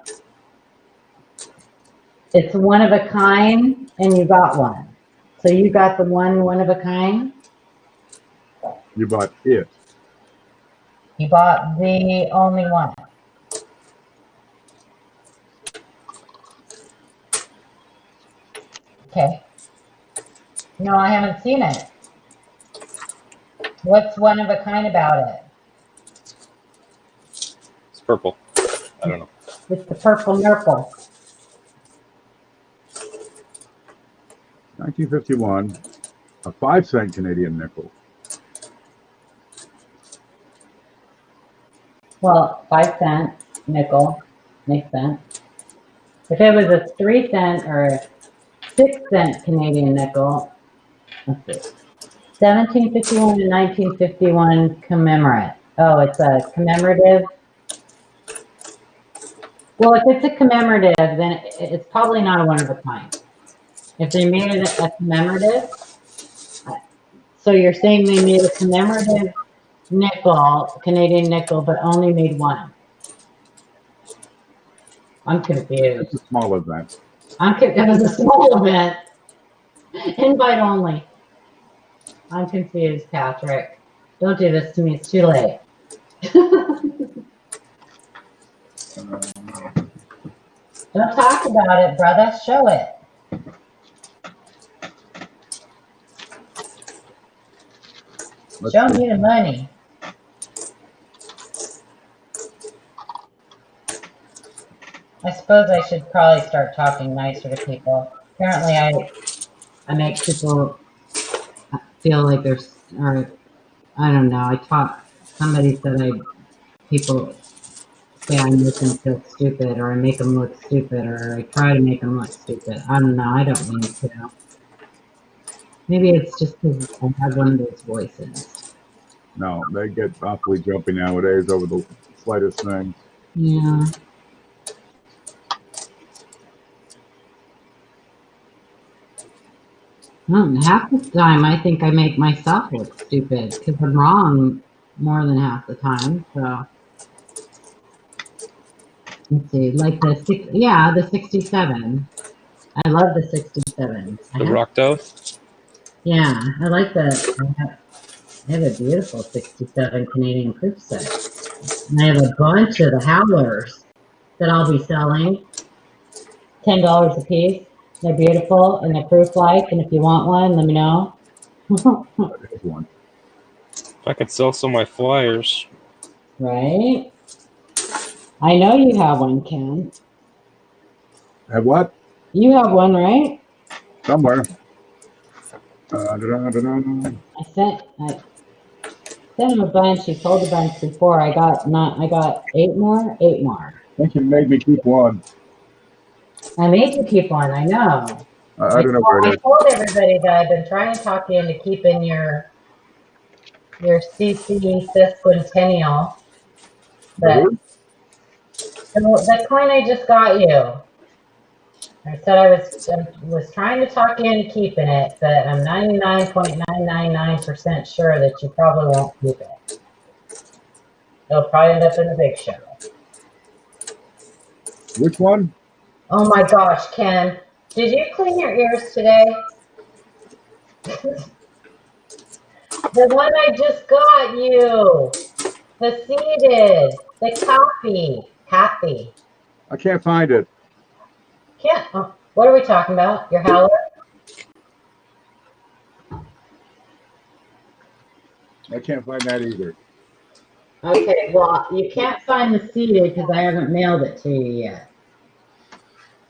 It's one of a kind, and you got one. So you got the one of a kind? You bought it. You bought the only one. Okay. No, I haven't seen it. What's one of a kind about it? It's purple. I don't know. It's the purple nurple. 1951, a 5-cent Canadian nickel. Well, 5-cent nickel makes sense. If it was a 3-cent or a 6-cent Canadian nickel, let's see. 1751 to 1951 commemorate. Oh, it's a commemorative. Well, if it's a commemorative, then it's probably not a one of a kind. If they made it a commemorative, so you're saying they made a commemorative nickel, Canadian nickel, but only made one. I'm confused. It's a small event. It was a small event. Invite only. I'm confused, Patrick. Don't do this to me. It's too late. Don't talk about it, brother. Show it. Show me the money. I suppose I should probably start talking nicer to people. Apparently, I make people feel like or I don't know. Somebody said people say I make them feel stupid, or I make them look stupid, or I try to make them look stupid. I don't know. I don't mean to. Maybe it's just because I have one of those voices. No, they get awfully jumpy nowadays over the slightest thing. Yeah. Half the time I think I make myself look stupid because I'm wrong more than half the time. So let's see, like the 67. I love the 67. The rock dove? Yeah, I like that. I have a beautiful 67 Canadian proof set. And I have a bunch of the howlers that I'll be selling. $10 a piece. They're beautiful and they're proof like, and if you want one, let me know. There's one. If I could sell some of my flyers. Right? I know you have one, Ken. Have what? You have one, right? Somewhere. I sent him a bunch. He sold a bunch before. I got 8 more. 8 more. I think you made me keep one. I made you keep one. I know. I don't know where it is. I told everybody that I've been trying to talk you into keeping your CC sesquicentennial. The coin I just got you. I said I was trying to talk you into keeping it, but I'm 99.999% sure that you probably won't keep it. It'll probably end up in the big show. Which one? Oh my gosh, Ken. Did you clean your ears today? The one I just got you. The seeded. The Happy. I can't find it. What are we talking about? Your howler? I can't find that either. Okay, well, you can't find the seated because I haven't mailed it to you yet.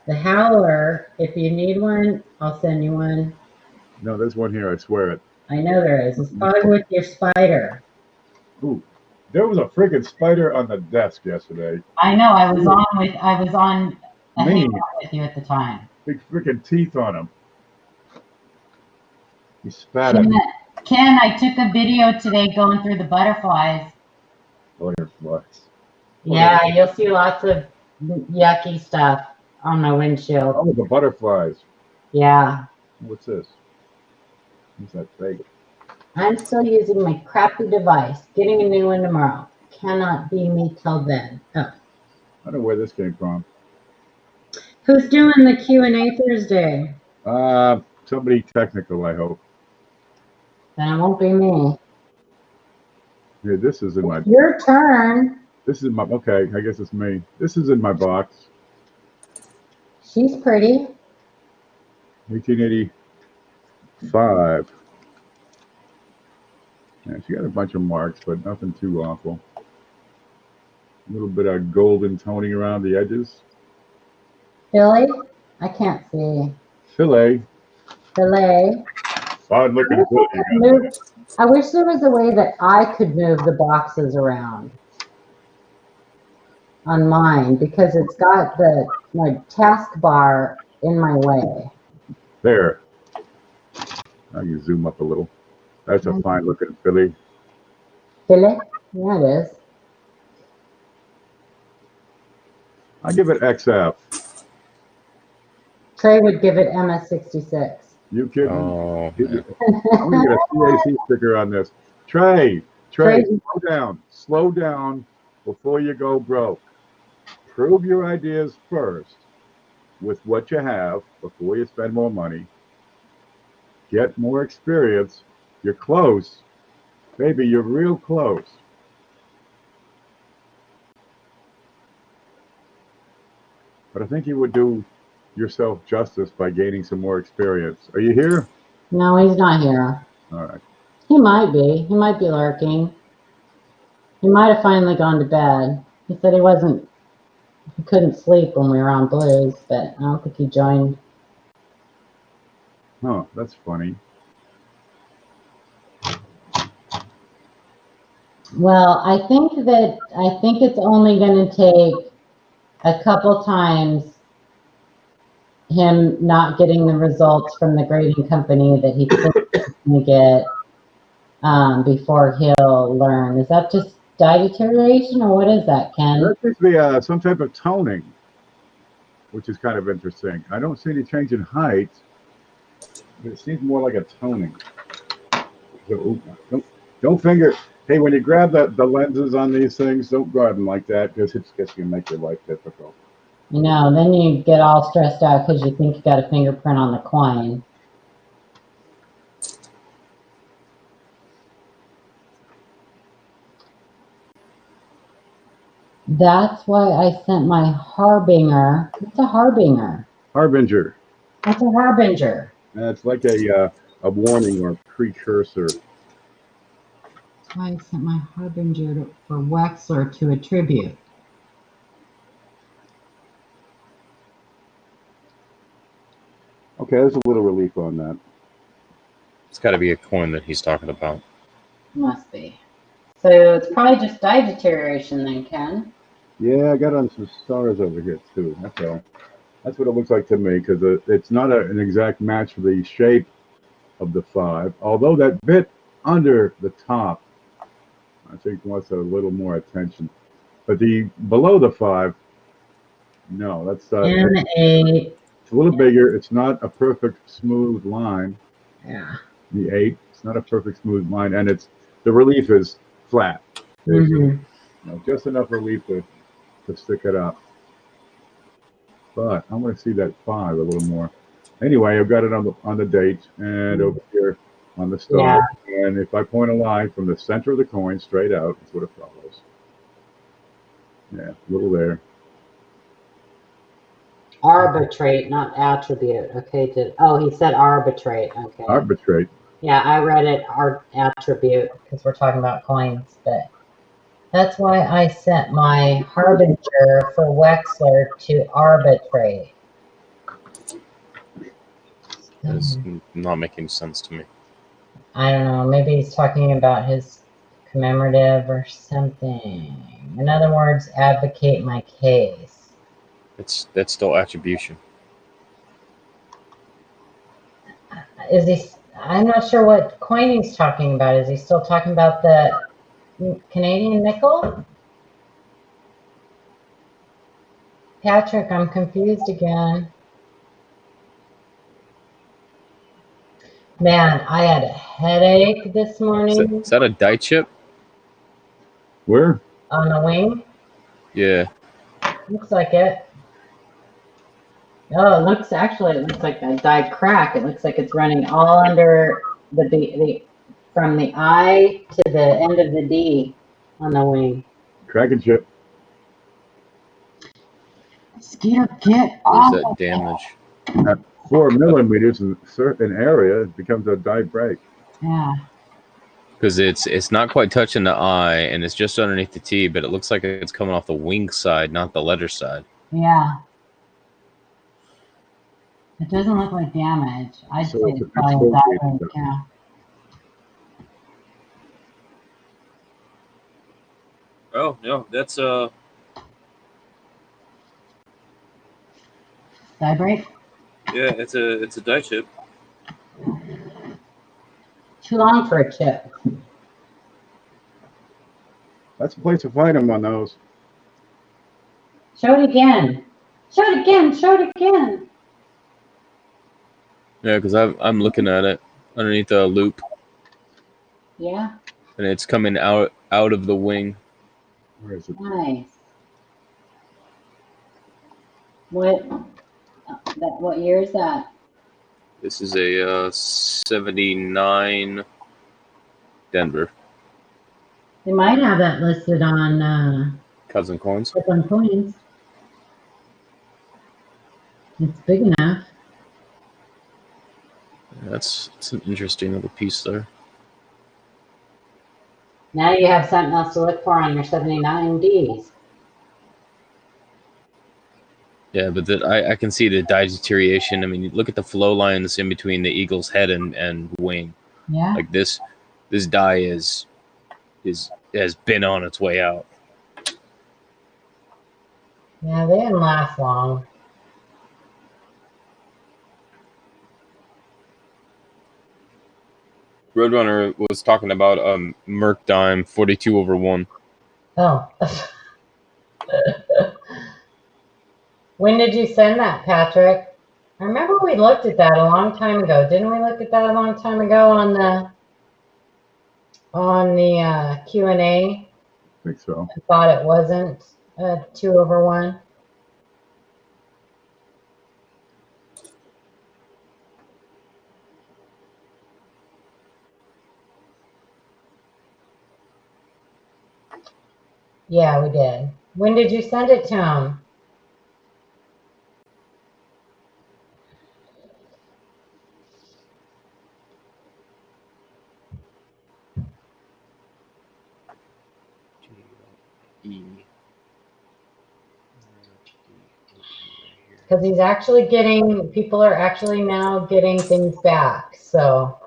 The howler, if you need one, I'll send you one. No, there's one here. I swear it. I know there is. It's probably with your spider. Ooh, there was a freaking spider on the desk yesterday. I know. I was on a Mean, hangout with you at the time. big freaking teeth on him. He spat at me. Ken, I took a video today going through the butterflies. Butterflies. Yeah, you'll see lots of yucky stuff on my windshield. Oh, the butterflies. Yeah. What's this? What's that thing? I'm still using my crappy device. Getting a new one tomorrow. Cannot be me till then. Oh. I don't know where this came from. Who's doing the Q&A Thursday? Somebody technical, I hope. Then it won't be me. Here, this is in my. Your turn. This is my. Okay, I guess it's me. This is in my box. She's pretty. 1885. Yeah, she got a bunch of marks, but nothing too awful. A little bit of golden toning around the edges. Billy? I can't see. Filet. Filet. Fine looking filet. I wish there was a way that I could move the boxes around on mine because it's got my taskbar in my way. There. Now you zoom up a little. That's a fine looking filly. Filet? Yeah, it is. I give it XF. Trey would give it MS66. You kidding? Oh, I'm gonna get a CAC sticker on this. Trey, slow down before you go broke. Prove your ideas first with what you have before you spend more money. Get more experience. You're close. Baby, you're real close. But I think you would do yourself justice by gaining some more experience. Are you here? No, he's not here. All right. He might be. He might be lurking. He might have finally gone to bed. He said he couldn't sleep when we were on Blues, but I don't think he joined. Huh, that's funny. Well, I think it's only going to take a couple times him not getting the results from the grading company that he thinks he's going to get before he'll learn. Is that just dye deterioration or what is that, Ken? That seems to be some type of toning, which is kind of interesting. I don't see any change in height, but it seems more like a toning. So, don't finger. Hey, when you grab the lenses on these things, don't grab them like that because it's just going to make your life difficult. You know, then you get all stressed out because you think you got a fingerprint on the coin. That's why I sent my Harbinger. What's a Harbinger? Harbinger. What's a Harbinger? It's like a warning or precursor. That's why I sent my Harbinger for Wexler to attribute. Okay, there's a little relief on that. it's got to be a coin that he's talking about. Must be. So it's probably just dye deterioration then, Ken. Yeah, I got on some stars over here too. That's all. That's what it looks like to me because it's not an exact match for the shape of the 5. Although that bit under the top, I think wants a little more attention. But the below the 5, no, that's M8. it's a little bigger. It's not a perfect smooth line. Yeah. The 8, it's not a perfect smooth line, and the relief is flat. Just enough relief to stick it up. But I want to see that 5 a little more. Anyway, I've got it on the date and over here on the star. Yeah. And if I point a line from the center of the coin straight out, that's what it follows. Yeah, a little there. Arbitrate, not attribute. Okay. He said arbitrate. Okay. Arbitrate. Yeah, I read it attribute because we're talking about coins, but That's why I sent my harbinger for Wexler to arbitrate. It's not making sense to me. I don't know. Maybe he's talking about his commemorative or something. In other words, advocate my case. That's still attribution. Is he? I'm not sure what Coining's talking about. Is he still talking about the Canadian nickel? Patrick, I'm confused again. Man, I had a headache this morning. Is that a die chip? Where? On the wing? Yeah. Looks like it. Oh, it looks like a die crack. It looks like it's running all under the from the I to the end of the D on the wing. Kraken chip. Skeeter, get What is off! that damage? At 4 millimeters in a certain area, it becomes a die break. Yeah. Because it's not quite touching the eye, and it's just underneath the T, but it looks like it's coming off the wing side, not the letter side. Yeah. It doesn't look like damage. I'd So say it's it's probably an that exfoliating way. Yeah. Oh no, that's Die break? yeah, it's a die chip. Too long for a chip. That's a place to find them on those. Show it again. Show it again. Show it again. Yeah, because I'm looking at it underneath the loop, Yeah. and it's coming out of the wing. Where is it? Nice. What year is that? This is a 79 Denver They might have that listed on Cousin Coins. Coins. It's big enough. That's an interesting little piece there. Now you have something else to look for on your 79 Ds. Yeah, but I can see the die deterioration. I mean, look at the flow lines in between the eagle's head and wing. Yeah. Like this die has been on its way out. Yeah, they didn't last long. Roadrunner was talking about a Merc dime 42/1. Oh. When did you send that, Patrick? I remember we looked at that a long time ago. Didn't we look at that a long time ago on the Q&A? I think so. I thought it wasn't 2/1. Yeah, we did. When did you send it to him? Because people are actually now getting things back. So,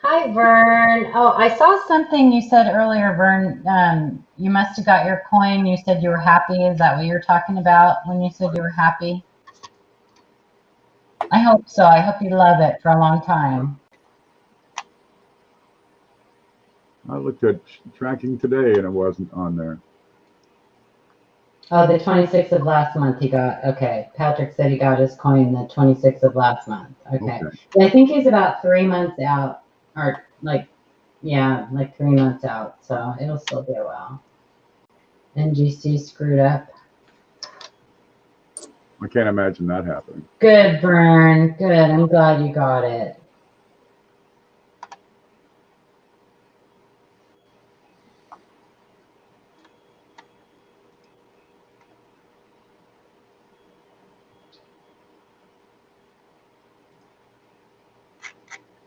hi, Vern. Oh, I saw something you said earlier, Vern. You must have got your coin. You said you were happy. Is that what you're talking about when you said you were happy? I hope so. I hope you love it for a long time. I looked at tracking today and it wasn't on there. Oh, the 26th of last month he got. Okay. Patrick said he got his coin the 26th of last month. Okay. Yeah, I think he's about 3 months out, or like 3 months out. So it'll still be a while. NGC screwed up. I can't imagine that happening. Good, Vern. Good. I'm glad you got it.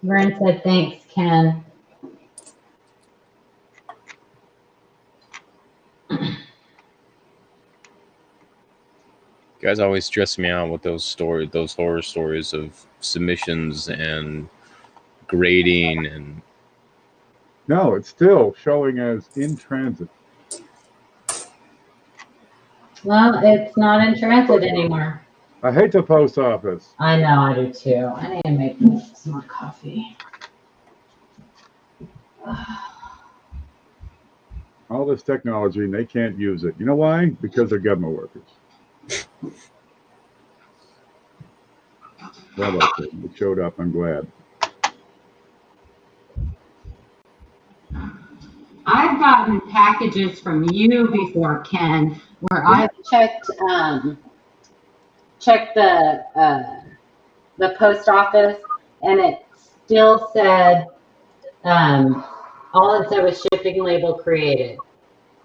Vern said, thanks, Ken. Guys always stress me out with those horror stories of submissions and grading and No, it's still showing as in transit. Well, it's not in transit anymore. I hate the post office. I know, I do too. I need to make some more coffee. All this technology, and they can't use it. You know why? Because they're government workers. Well, okay, it showed up. I'm glad. I've gotten packages from you before, Ken, where I've checked the post office, and it still said all it said was shipping label created,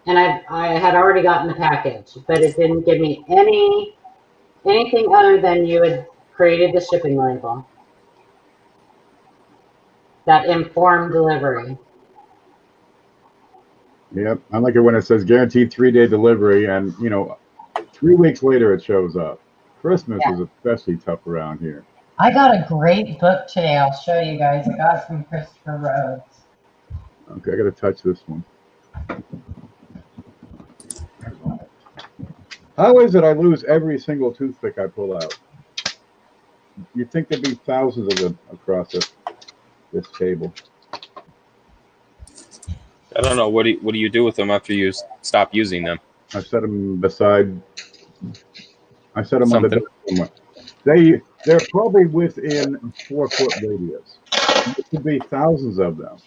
and I had already gotten the package, but it didn't give me anything other than you had created the shipping label that informed delivery. Yep, I like it when it says guaranteed 3-day delivery, and 3 weeks later it shows up. Christmas is especially tough around here. I got a great book today. I'll show you guys. I got it from Christopher Rhodes. Okay, I got to touch this one. How is it I lose every single toothpick I pull out? You'd think there'd be thousands of them across this table. I don't know. What do you do with them after you stop using them? I set them beside. I set them Something. on the desk somewhere. They're probably within a 4-foot radius. There could be thousands of them.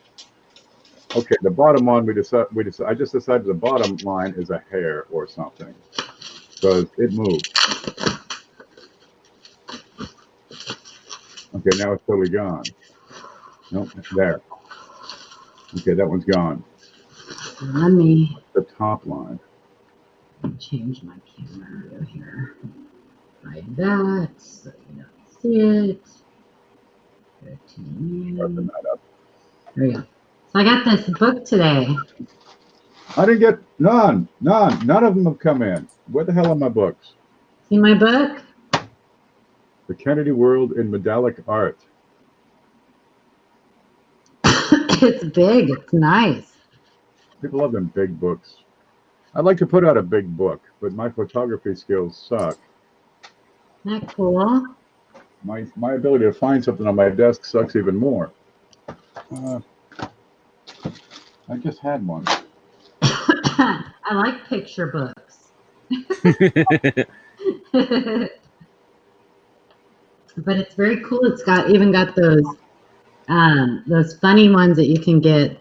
Okay, the bottom one I just decided the bottom line is a hair or something because it moved. Okay, now it's totally gone. Nope, there. Okay, that one's gone. Let me The top line. change my camera over here. Hide that so you don't see it. Sharpen that up. There we go. So I got this book today. I didn't get none. None of them have come in. Where the hell are my books? See my book? The Kennedy World in Medallic Art. It's big. It's nice. People love them big books. I'd like to put out a big book, but my photography skills suck. Isn't that cool? My ability to find something on my desk sucks even more. I just had one. I like picture books. But it's very cool. It's even got those funny ones that you can get.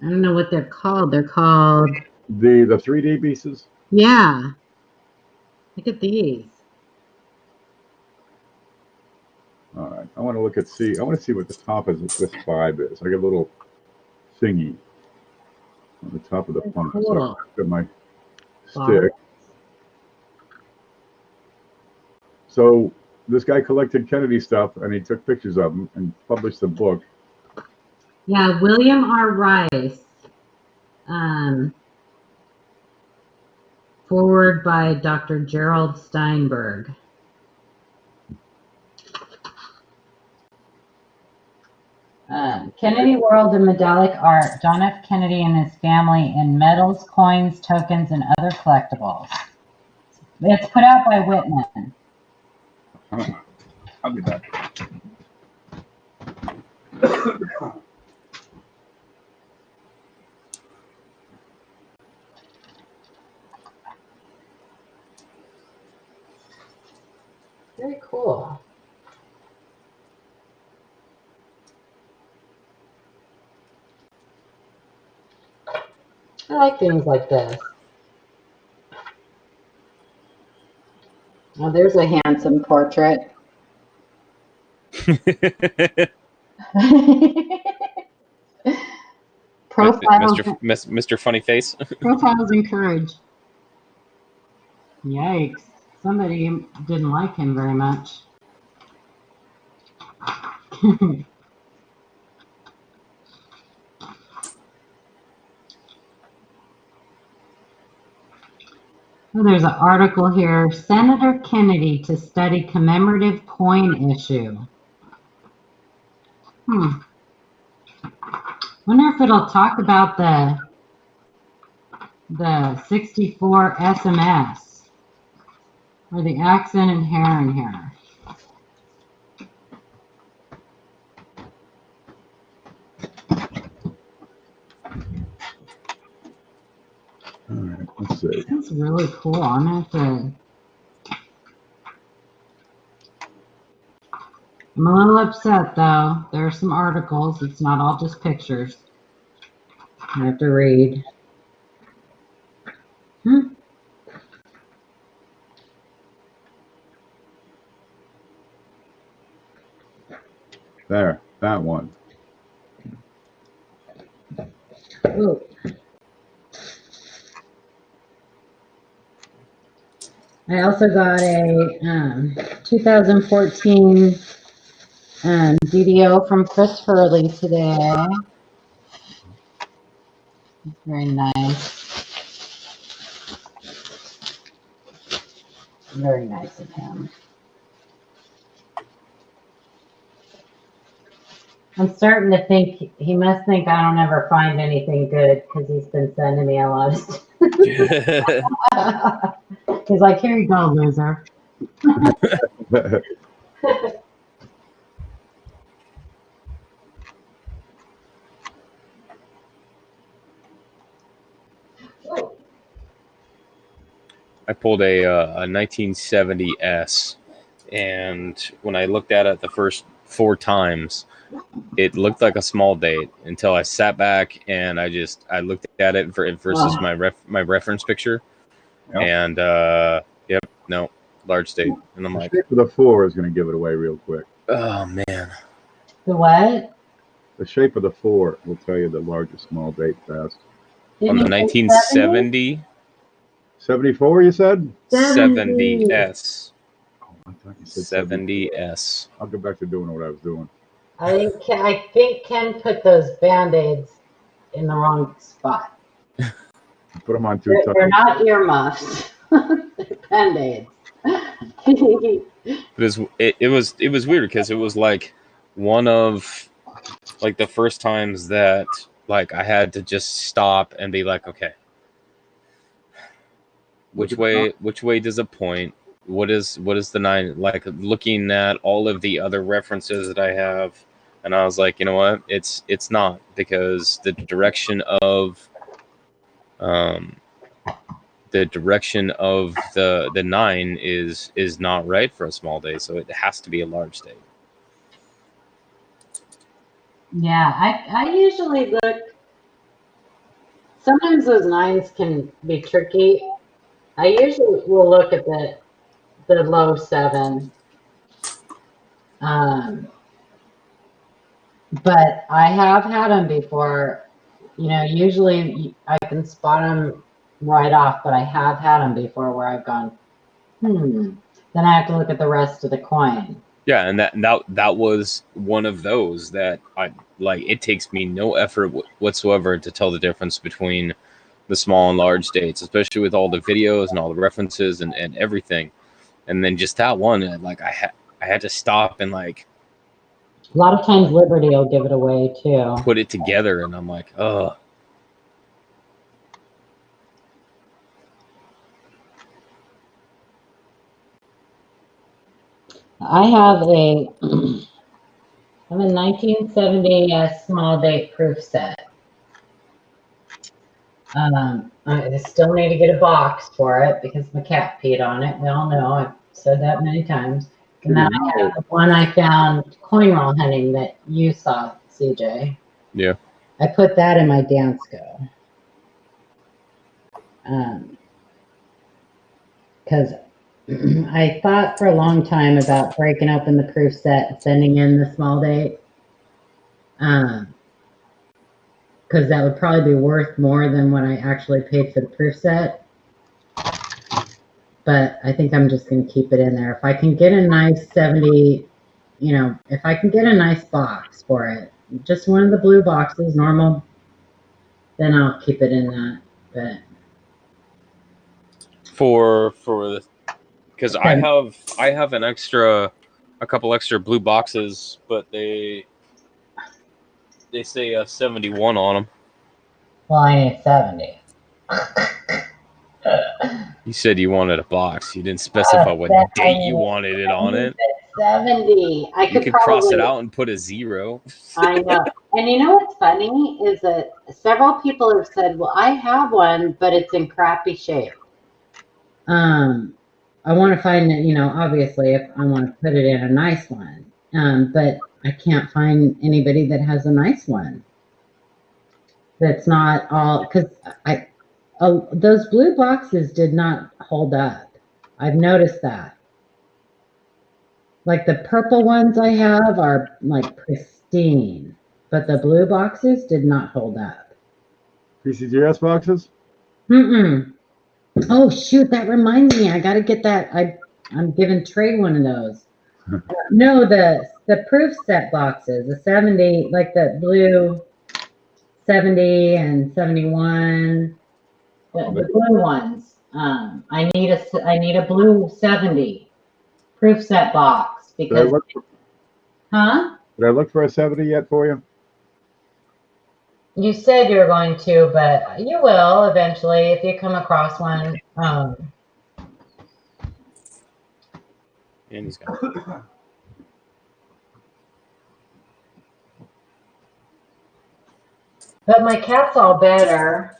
I don't know what they're called. They're called The 3D pieces. Yeah. Look at these. All right. I want to I want to see what the top of this 5 is. I got a little thingy on the top of the font. Cool. So I got my stick. So this guy collected Kennedy stuff, and he took pictures of them and published the book. Yeah, William R. Rice. Forward by Dr. Gerald Steinberg. Kennedy World in Medallic Art. John F. Kennedy and his family in metals, coins, tokens, and other collectibles. It's put out by Whitman. I'll be back. Very cool. I like things like this. Oh, there's a handsome portrait. Profiles, Mr. Funny Face. profiles encouraged. Yikes. Somebody didn't like him very much. Oh, there's an article here. Senator Kennedy to study commemorative coin issue. Wonder if it'll talk about the 64 SMS or the accent and hair in here. All right, let's see. That's really cool. I'm gonna have to. I'm a little upset though. There are some articles. It's not all just pictures. I have to read. There, that one. Ooh. I also got a 2014 video from Chris Hurley today. Very nice. Very nice of him. I'm starting to think he must think I don't ever find anything good because he's been sending me a lot of stuff. He's like, here you go, loser. I pulled a 1970S, and when I looked at it the first 4 times, it looked like a small date until I sat back and I looked at it versus my reference picture, and no, large date, and I'm like, the shape of the 4 is going to give it away real quick. Oh man, The what? The shape of the 4 will tell you the large or small date fast. On the 1970. 74, you said? 70S. Oh, I thought you said 70S. I'll go back to doing what I was doing. I think Ken put those Band-Aids in the wrong spot. Put them on too tight. They're not earmuffs. They're Band-Aids. It was weird because it was like one of like the first times that like I had to just stop and be like, okay, which way does it point? What is the 9 like? Looking at all of the other references that I have, and I was like, you know what? It's not, because the direction of the 9 is not right for a small day, so it has to be a large day. Yeah, I usually look. Sometimes those 9s can be tricky. I usually will look at the low 7. But I have had them before. You know, usually I can spot them right off, but I have had them before where I've gone, Then I have to look at the rest of the coin. Yeah, and that was one of those that I like. It takes me no effort whatsoever to tell the difference between the small and large dates, especially with all the videos and all the references and everything. And then just that one, like I had to stop and like a lot of times Liberty will give it away too. Put it together, and I'm like, oh. I have a 1970 small date proof set. I still need to get a box for it because my cat peed on it. We all know, I've said that many times. And then I have the one I found coin roll hunting that you saw, CJ. Yeah. I put that in my Dansko. Because I thought for a long time about breaking open the proof set and sending in the small date. Because that would probably be worth more than what I actually paid for the proof set. But I think I'm just going to keep it in there. If I can get a nice 70, if I can get a nice box for it, just one of the blue boxes, normal, then I'll keep it in that. But for because I have a couple extra blue boxes, but they say 71 on them. Well, I need 70. You said you wanted a box. You didn't specify what date you wanted it on it. 70. I You could could cross probably it out and put a 0. I know. And you know what's funny is that several people have said, well, I have one, but it's in crappy shape. I want to find it, obviously if I want to put it in a nice one. But I can't find anybody that has a nice one. That's not all, because those blue boxes did not hold up. I've noticed that. Like the purple ones I have are like pristine, but the blue boxes did not hold up. PCGS boxes? Mm-mm. Oh shoot, that reminds me. I gotta get that. I'm giving Trey one of those. No, the proof set boxes, the 70, like the blue 70 and 71, the blue ones. I need a blue 70 proof set box because Did I look for a 70 yet for you? You said you were going to, but you will eventually if you come across one. And he's gone. But my cat's all better.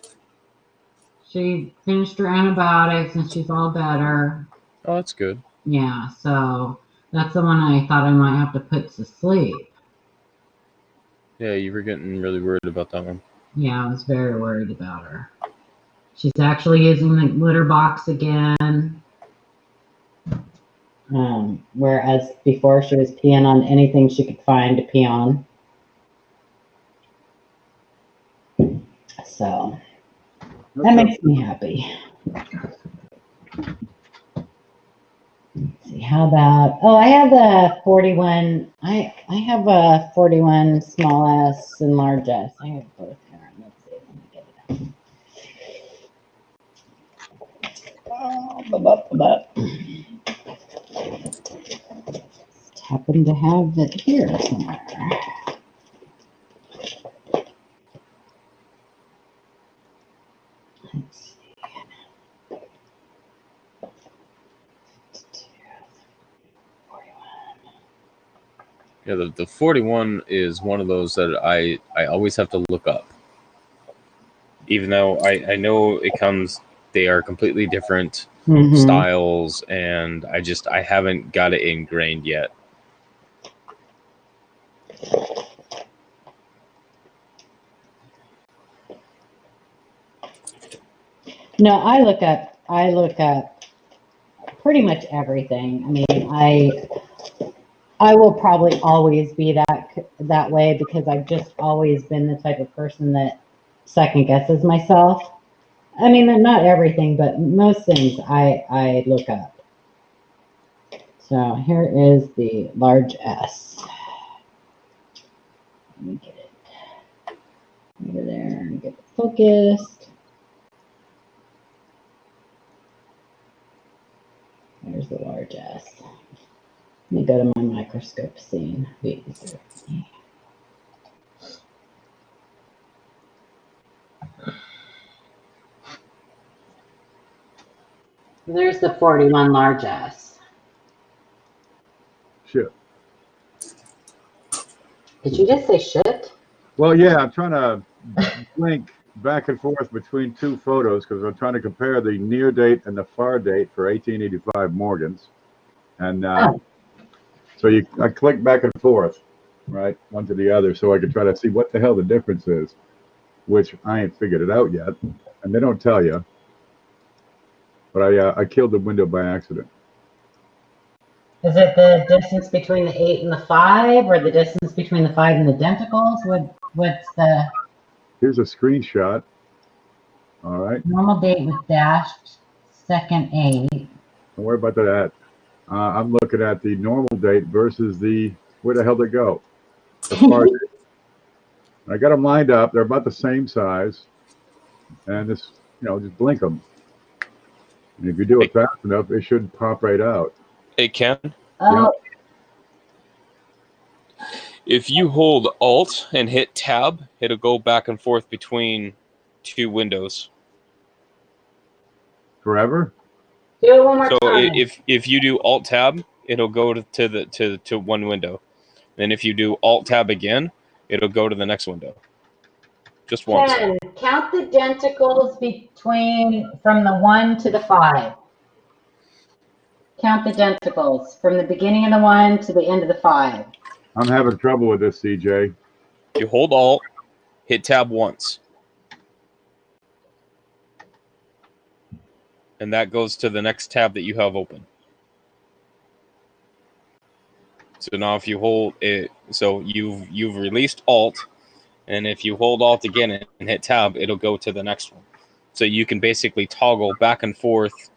She finished her antibiotics and she's all better. Oh, that's good. Yeah, so that's the one I thought I might have to put to sleep. Yeah, you were getting really worried about that one. Yeah, I was very worried about her. She's actually using the litter box again. Whereas before she was peeing on anything she could find to pee on. So that makes me happy. Let's see, how about, I have the 41, I have a 41 small S and large S. I have both here. Let's see, let me get it out. Just happen to have it here somewhere. Let's see. Yeah, the 41 is one of those that I always have to look up. Even though I know they are completely different styles, and I haven't got it ingrained yet. No, I look up pretty much everything. I mean, I will probably always be that way because I've just always been the type of person that second guesses myself. I mean, not everything, but most things I look up. So here is the large S. Let me get it over there and get it focused. There's the large S. Let me go to my microscope scene. Be easier for me. There's the 41 large S. Shit. Did you just say shit? Well, yeah, I'm trying to link back and forth between two photos because I'm trying to compare the near date and the far date for 1885 Morgans. And so I click back and forth, right, one to the other, so I can try to see what the hell the difference is, which I ain't figured it out yet. And they don't tell you. But I killed the window by accident. Is it the distance between the 8 and the 5, or the distance between the 5 and the denticles? What's the... Here's a screenshot. All right. Normal date with dashed second 8. Don't worry about that. I'm looking at the normal date versus where the hell they go? The far date. I got them lined up. They're about the same size. And just blink them. And if you do it fast enough, it should pop right out. It can. Oh, If you hold Alt and hit Tab, it'll go back and forth between two windows. Forever? do it one more So time. if you do Alt Tab, it'll go to one window. Then if you do Alt Tab again, it'll go to the next window. Just once. Ken, count the denticles from the 1 to the 5. Count the denticles from the beginning of the 1 to the end of the 5. I'm having trouble with this, CJ. You hold Alt, hit Tab once. And that goes to the next tab that you have open. So now if you hold it, so you've released Alt, and if you hold Alt again and hit Tab, it'll go to the next one. So you can basically toggle back and forth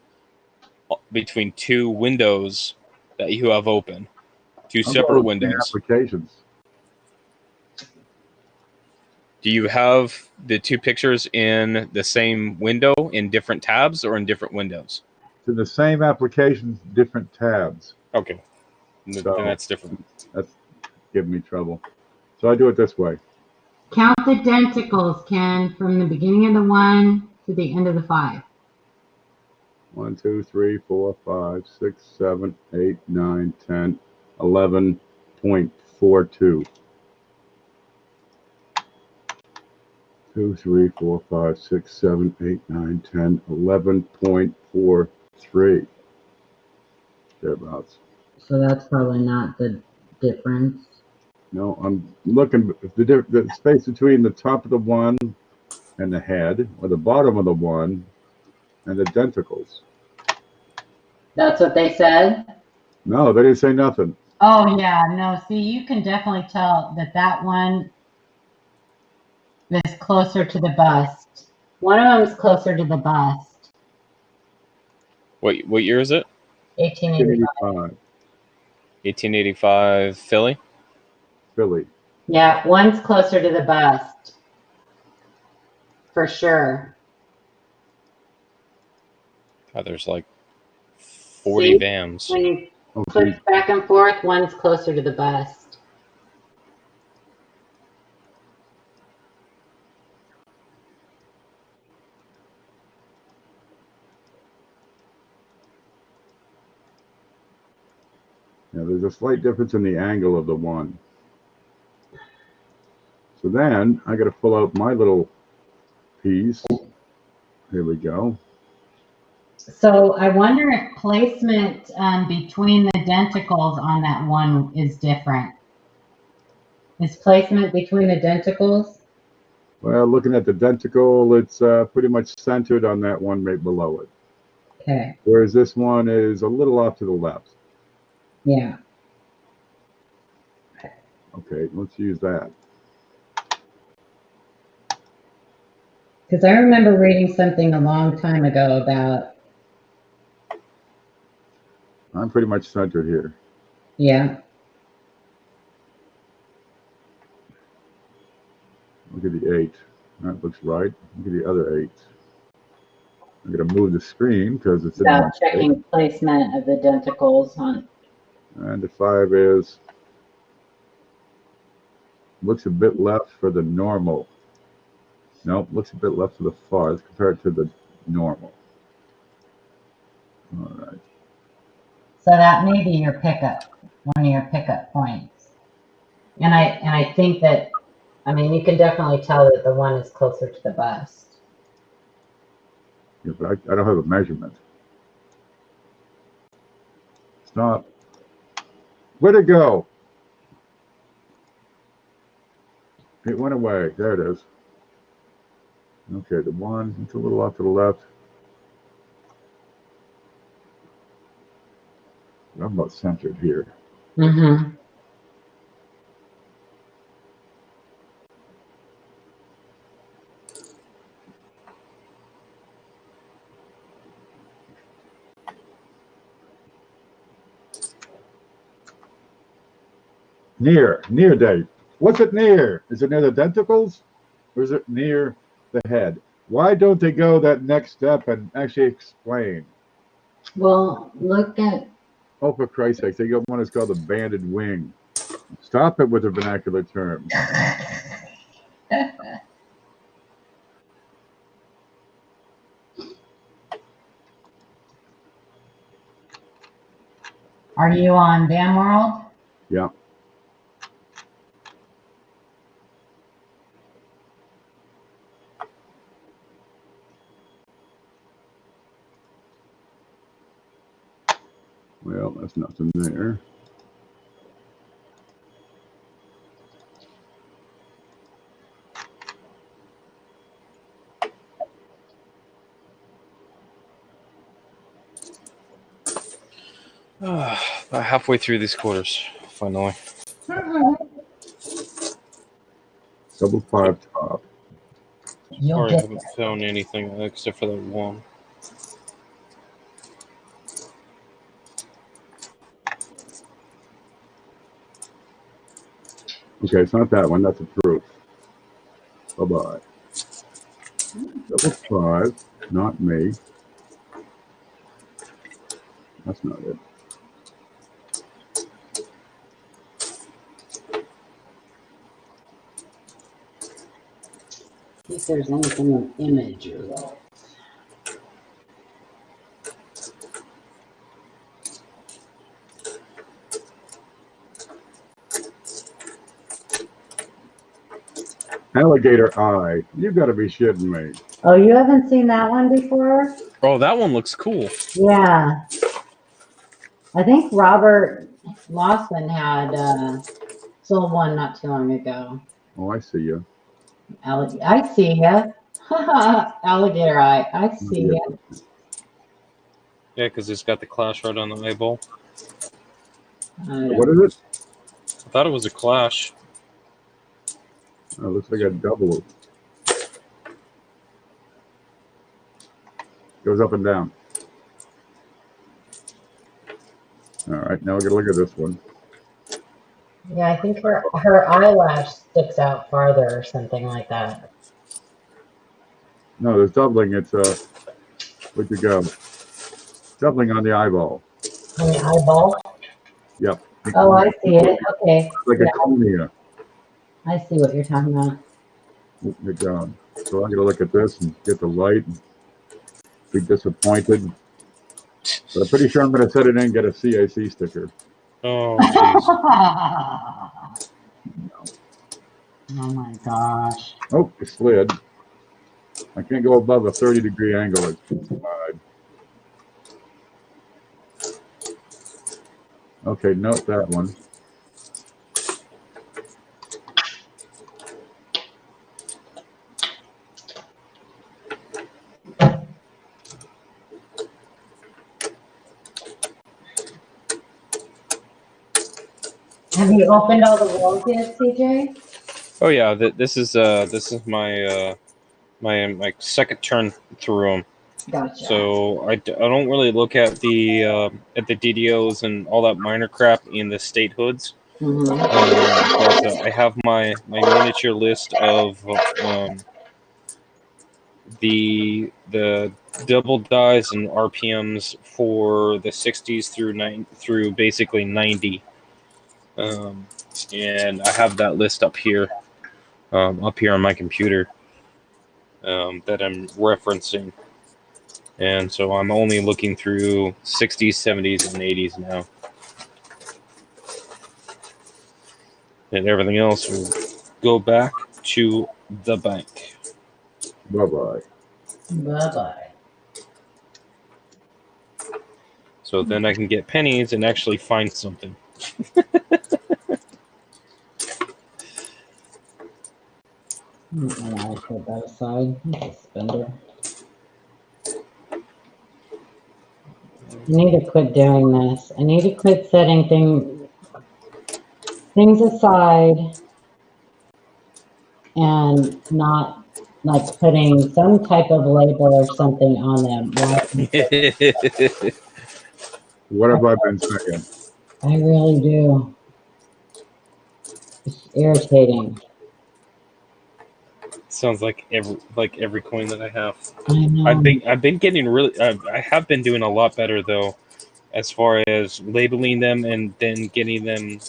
between two windows that you have open. Two separate windows. Applications. Do you have the two pictures in the same window in different tabs or in different windows? To the same applications, different tabs. Okay. So then that's different. That's giving me trouble. So I do it this way. Count the denticles, Ken, from the beginning of the 1 to the end of the 5. 1, 2, 3, 4, 5, 6, 7, 8, 9, 10, 11.42. 2, 3, 4, 5, 6, 7, 8, 9, 10, 11.43. Thereabouts. So that's probably not the difference. No, I'm looking at the space between the top of the 1 and the head, or the bottom of the 1 and the denticles. That's what they said? No, they didn't say nothing. Oh, yeah. No, see, you can definitely tell that one is closer to the bust. One of them is closer to the bust. What year is it? 1885. 1885 Philly? Philly. Yeah, one's closer to the bust. For sure. God, there's like 40 VAMs. When you click back and forth, one's closer to the bust. Yeah, there's a slight difference in the angle of the 1. So then I got to pull out my little piece. Here we go. So I wonder if placement between the denticles on that 1 is different. Is placement between the denticles? Well, looking at the denticle, it's pretty much centered on that one right below it. Okay. Whereas this one is a little off to the left. Yeah. Okay, let's use that. Because I remember reading something a long time ago about. I'm pretty much centered here. Yeah. Look at the 8. That looks right. Look at the other 8. I'm going to move the screen because it's About checking placement of the denticles on. And the 5 is, looks a bit left for the normal. Nope, looks a bit left for the far. Let's compare it to the normal. All right. So that may be your pickup, one of your pickup points. And I think that, I mean, you can definitely tell that the 1 is closer to the bust. Yeah, but I don't have a measurement. Stop. Where'd it go? It went away. There it is. Okay, the 1, it's a little off to the left. I'm about centered here. Mm-hmm. Near, Dave. What's it near? Is it near the denticles? Or is it near the head? Why don't they go that next step and actually explain? Well, look at. Oh, for Christ's sake, they got one that's called the banded wing. Stop it with the vernacular term. Are you on Van World? Yeah. Well, that's nothing there. About halfway through these quarters, finally. Double 5 top. You'll Sorry, I get haven't found anything except for that one. Okay, it's not that one. That's a proof. Bye-bye. Double 5. Not me. That's not it. See if there's anything in image results. Alligator eye. You got to be shitting me. Oh, you haven't seen that one before? Oh, that one looks cool. Yeah. I think Robert Lossman had sold one not too long ago. Oh, I see you. I see ya. Alligator eye. I see ya. Yeah, because it's got the clash right on the eyeball. What is it? I thought it was a clash. Oh, it looks like a double. Goes up and down. All right, now we're gonna look at this one. Yeah, I think her eyelash sticks out farther or something like that. No, there's doubling. It's where'd you go? Doubling on the eyeball. On the eyeball? Yep. Oh, I see it. Okay. Like Yeah, a cornea. I see what you're talking about. Good job. So I'm gonna look at this and get the light and be disappointed. But I'm pretty sure I'm gonna set it in and get a CIC sticker. Oh, jeez. Oh my gosh. Oh, it slid. I can't go above a 30-degree angle. It's slide. Okay, note that one. Have you opened all the walls yet, CJ? Oh yeah, this is my my second turn through them. Gotcha. So I don't really look at the DDOs and all that minor crap in the statehoods. Mhm. But I have my miniature list of the double dies and RPMs for the 60s through basically 90. And I have that list up here on my computer that I'm referencing. And so I'm only looking through 60s, 70s, and 80s now. And everything else will go back to the bank. Bye-bye. Bye-bye. So then I can get pennies and actually find something. And I'll put that aside. That's a spender. I need to quit doing this. I need to quit setting things aside and not like putting some type of label or something on them. What have I been saying? I really do. It's irritating. Sounds like every coin that I have. I know. I've been getting really. I have been doing a lot better though, as far as labeling them and then getting them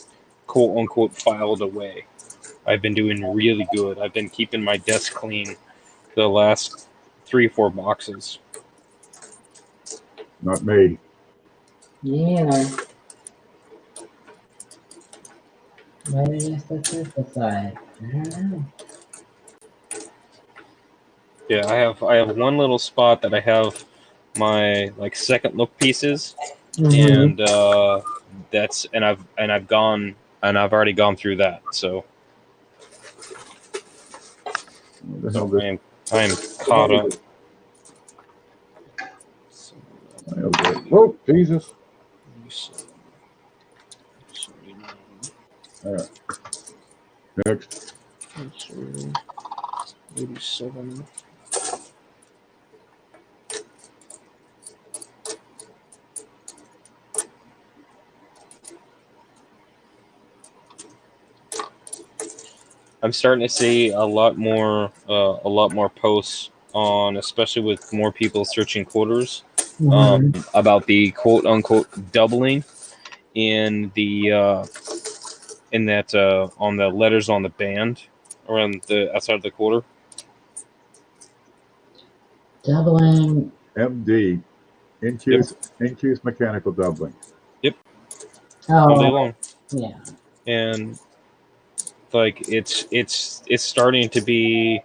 quote unquote filed away. I've been doing really good. I've been keeping my desk clean the last 3 or 4 boxes. Not me. Yeah. Why did I set this aside? I don't know. Yeah, I have one little spot that I have my like second look pieces, and I've already gone through that. So What the hell this? I am caught up. Oh, Jesus. All right. Next. 87. I'm starting to see a lot more posts on, especially with more people searching quarters, about the quote unquote doubling in the on the letters on the band around the outside of the quarter. Doubling. MD. Incuse mechanical doubling. Yep. Oh, All day long. Yeah. And like it's starting to be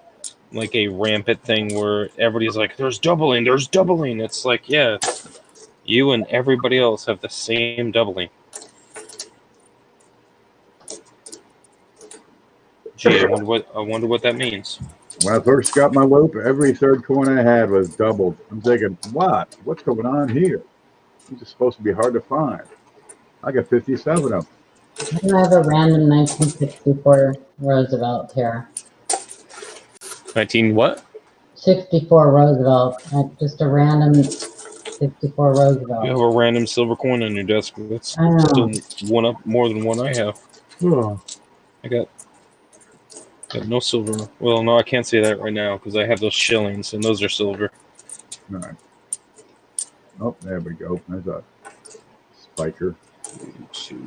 like a rampant thing where everybody's like, there's doubling. It's like, yeah, you and everybody else have the same doubling. Gee, I wonder what that means. When I first got my loop, every third coin I had was doubled. I'm thinking, what? What's going on here? These are supposed to be hard to find. I got 57 of them. I have a random 1964 Roosevelt here. 19 what? 64 Roosevelt. Just a random 64 Roosevelt. You have a random silver coin on your desk. That's still one up more than one I have. Oh. I got no silver. Well, no, I can't say that right now because I have those shillings and those are silver. All right. Oh, there we go. There's a spiker. 2, 3.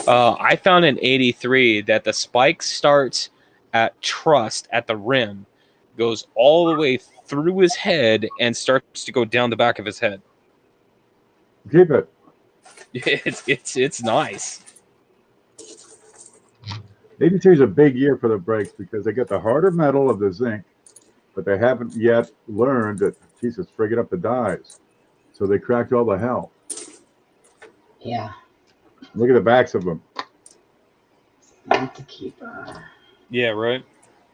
I found in 83 that the spike starts at trust at the rim, goes all the way through his head, and starts to go down the back of his head. Keep it. It's nice. 83 is a big year for the brakes because they get the harder metal of the zinc, but they haven't yet learned that, Jesus, friggin' up the dies. So they cracked all the hell. Yeah. Look at the backs of them. Yeah, right?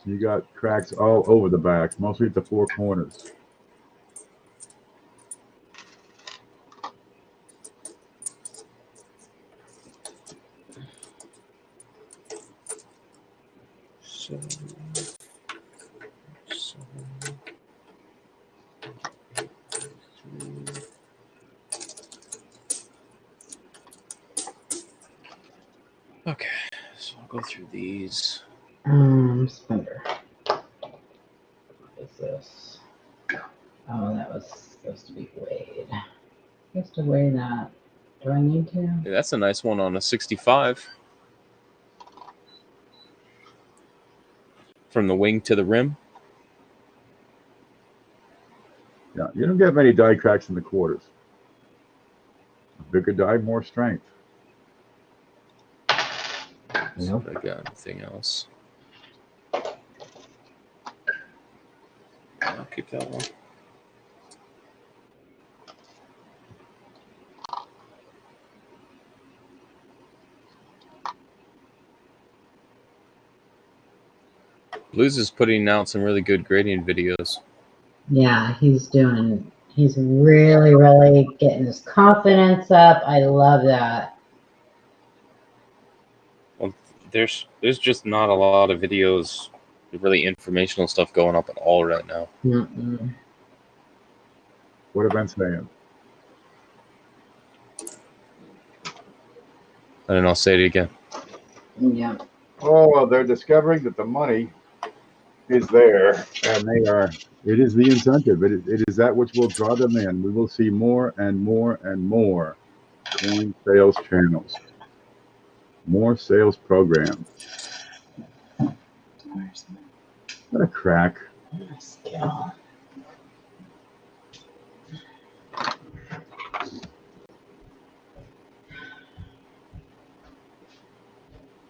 You got cracks all over the backs, mostly at the 4 corners. Okay, so I'll go through these. Spender. What is this? Oh, that was supposed to be weighed. Supposed to weigh that. Do I need to? Yeah, that's a nice one on a 65. From the wing to the rim. Yeah, you don't get many die cracks in the quarters. A bigger die, more strength. Nope. I got anything else? I'll keep that one. Blues is putting out some really good grading videos. Yeah, he's really, really getting his confidence up. I love that. Well, there's just not a lot of videos, really informational stuff going up at all right now. What have I been saying? And then I'll say it again. Yeah. Oh, well, they're discovering that the money is there, and it is the incentive. It is that which will draw them in. We will see more and more and more coin sales channels, more sales programs. What a crack. Skill.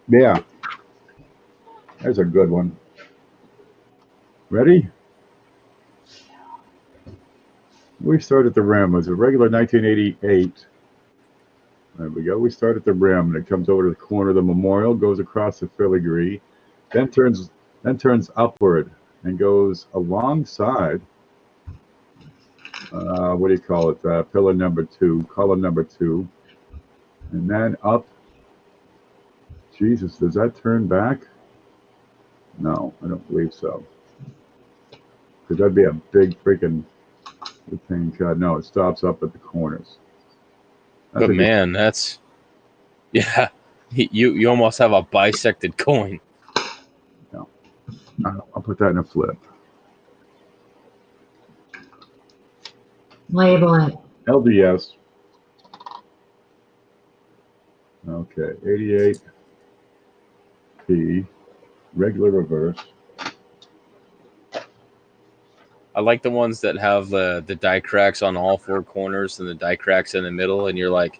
Yeah, there's a good one. Ready? We start at the rim. It was a regular 1988. There we go. We start at the rim, and it comes over to the corner of the memorial, goes across the filigree, then turns upward and goes alongside. What do you call it? Pillar number 2, column number 2, and then up. Jesus, does that turn back? No, I don't believe so. Because that'd be a big freaking thing. No, it stops up at the corners. But man, that's yeah. You almost have a bisected coin. No, I'll put that in a flip. Label it. LDS. Okay, 88P, regular reverse. I like the ones that have the die cracks on all 4 corners and the die cracks in the middle, and you're like,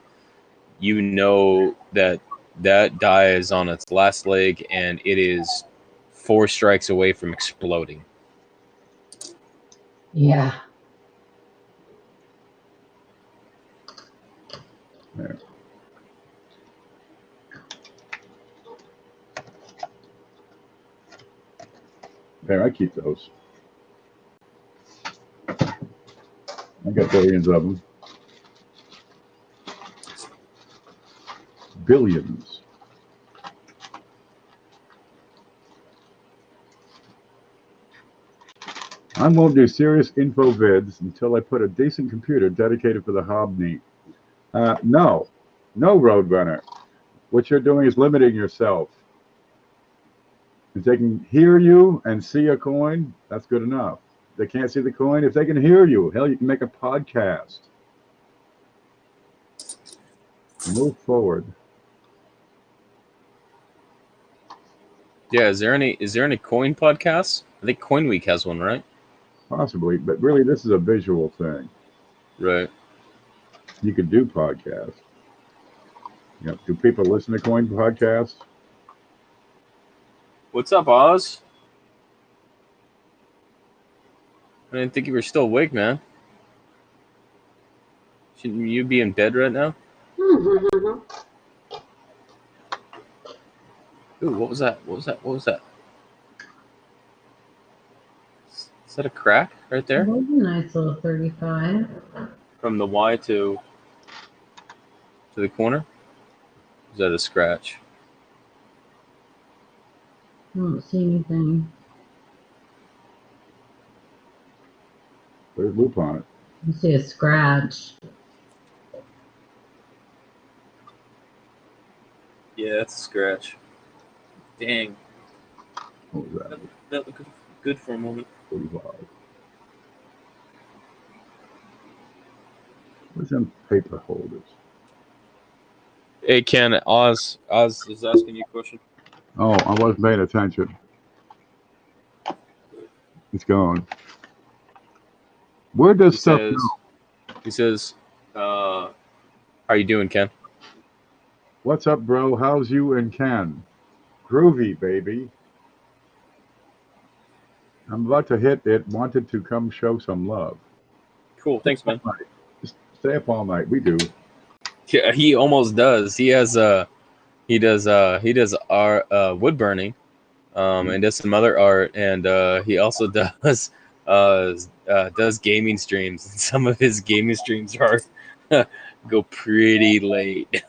you know that die is on its last leg and it is 4 strikes away from exploding. Yeah. There. There, I keep those. I got billions of them. Billions. I won't do serious info vids until I put a decent computer dedicated for the hobby. No, Roadrunner. What you're doing is limiting yourself. If they can hear you and see a coin, that's good enough. If they can't see the coin, if they can hear you, hell, you can make a podcast. Move forward. Yeah, is there any coin podcasts? I think Coin Week has one, right? Possibly, but really this is a visual thing. Right. You could do podcasts. Yep. Do people listen to coin podcasts? What's up, Oz? I didn't think you were still awake, man. Shouldn't you be in bed right now? Ooh, what was that? What was that? Is that a crack right there? That was a nice little 35. From the Y to the corner? Is that a scratch? I don't see anything. There's loop on it. I see a scratch. Yeah, that's a scratch. Dang. What was that? That looked good for a moment. 45. Where's them paper holders? Hey, Ken, Oz is asking you a question. Oh, I wasn't paying attention. It's gone. Where does stuff go? He says, how you doing, Ken? What's up, bro? How's you and Ken? Groovy, baby. I'm about to hit it. Wanted to come show some love. Cool. Thanks, man. Just stay up all night. We do. Yeah, he almost does. He has he does art wood burning, and does some other art, and he also does gaming streams. And some of his gaming streams are go pretty late.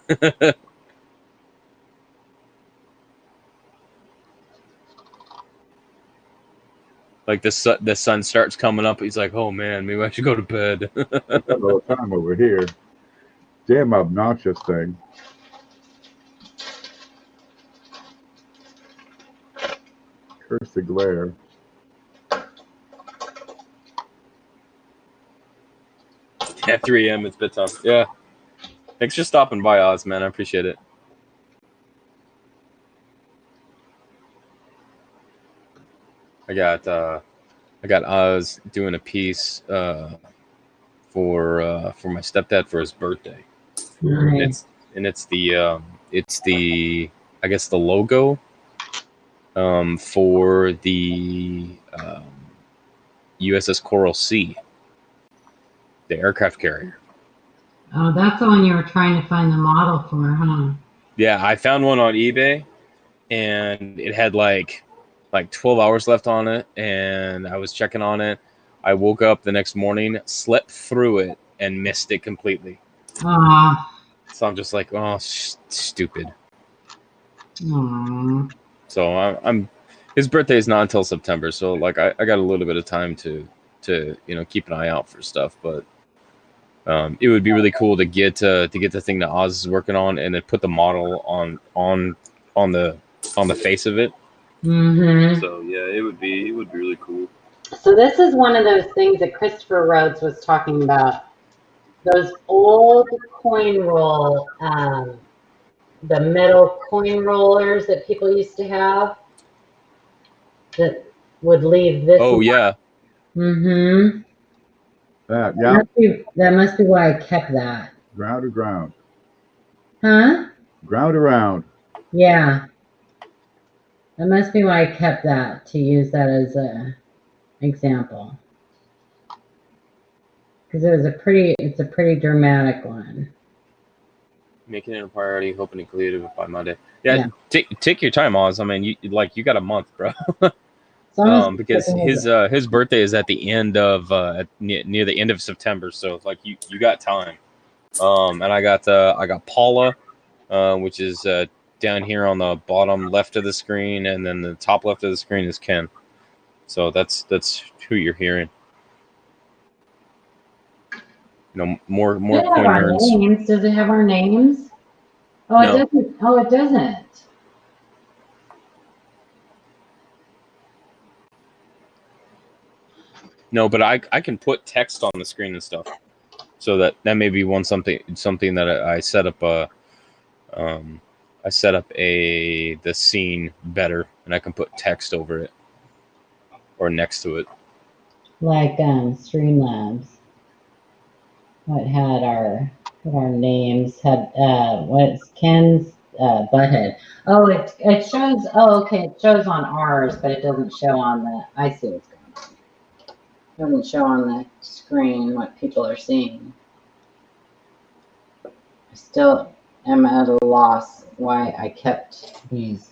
Like the sun starts coming up. He's like, "Oh man, maybe I should go to bed." Got a little time over here. Damn obnoxious thing. Curse the glare. At 3 a.m. it's bedtime. Yeah. Thanks for stopping by, Oz, man. I appreciate it. I got Oz doing a piece for my stepdad for his birthday. Nice. It's the I guess the logo for the USS Coral Sea, the aircraft carrier. Oh, that's the one you were trying to find the model for, huh? Yeah, I found one on eBay, and it had like 12 hours left on it, and I was checking on it. I woke up the next morning, slept through it, and missed it completely. Aw. So I'm just like, oh, stupid. Aww. So I'm his birthday is not until September, so like I got a little bit of time to keep an eye out for stuff, but it would be really cool to get the thing that Oz is working on, and then put the model on the face of it. Mm-hmm. So yeah, it would be really cool. So this is one of those things that Christopher Rhodes was talking about. Those old coin roll, the metal coin rollers that people used to have that would leave this. Oh yeah. Mm-hmm. Yeah. That must be why I kept that. Ground to ground. Huh? Ground around. Yeah. That must be why I kept that, to use that as a example. Because it's a pretty dramatic one. Making it a priority, hoping to complete it by Monday. Yeah. Take your time, Oz. I mean, you got a month, bro. Because his birthday is at the end of near the end of September, so like you got time. And I got Paula, which is down here on the bottom left of the screen, and then the top left of the screen is Ken. So that's who you're hearing. More coin nerds. Names. Does it have our names? Oh, no. It doesn't. Oh, it doesn't. No, but I can put text on the screen and stuff, so that may be something that I set up. I set up the scene better, and I can put text over it or next to it. Like Streamlabs. What had our names had what's Ken's butthead. Oh, it shows. Oh, okay, it shows on ours, but it doesn't show on the. I see what's going on. It doesn't show on the screen what people are seeing. I still am at a loss why I kept these.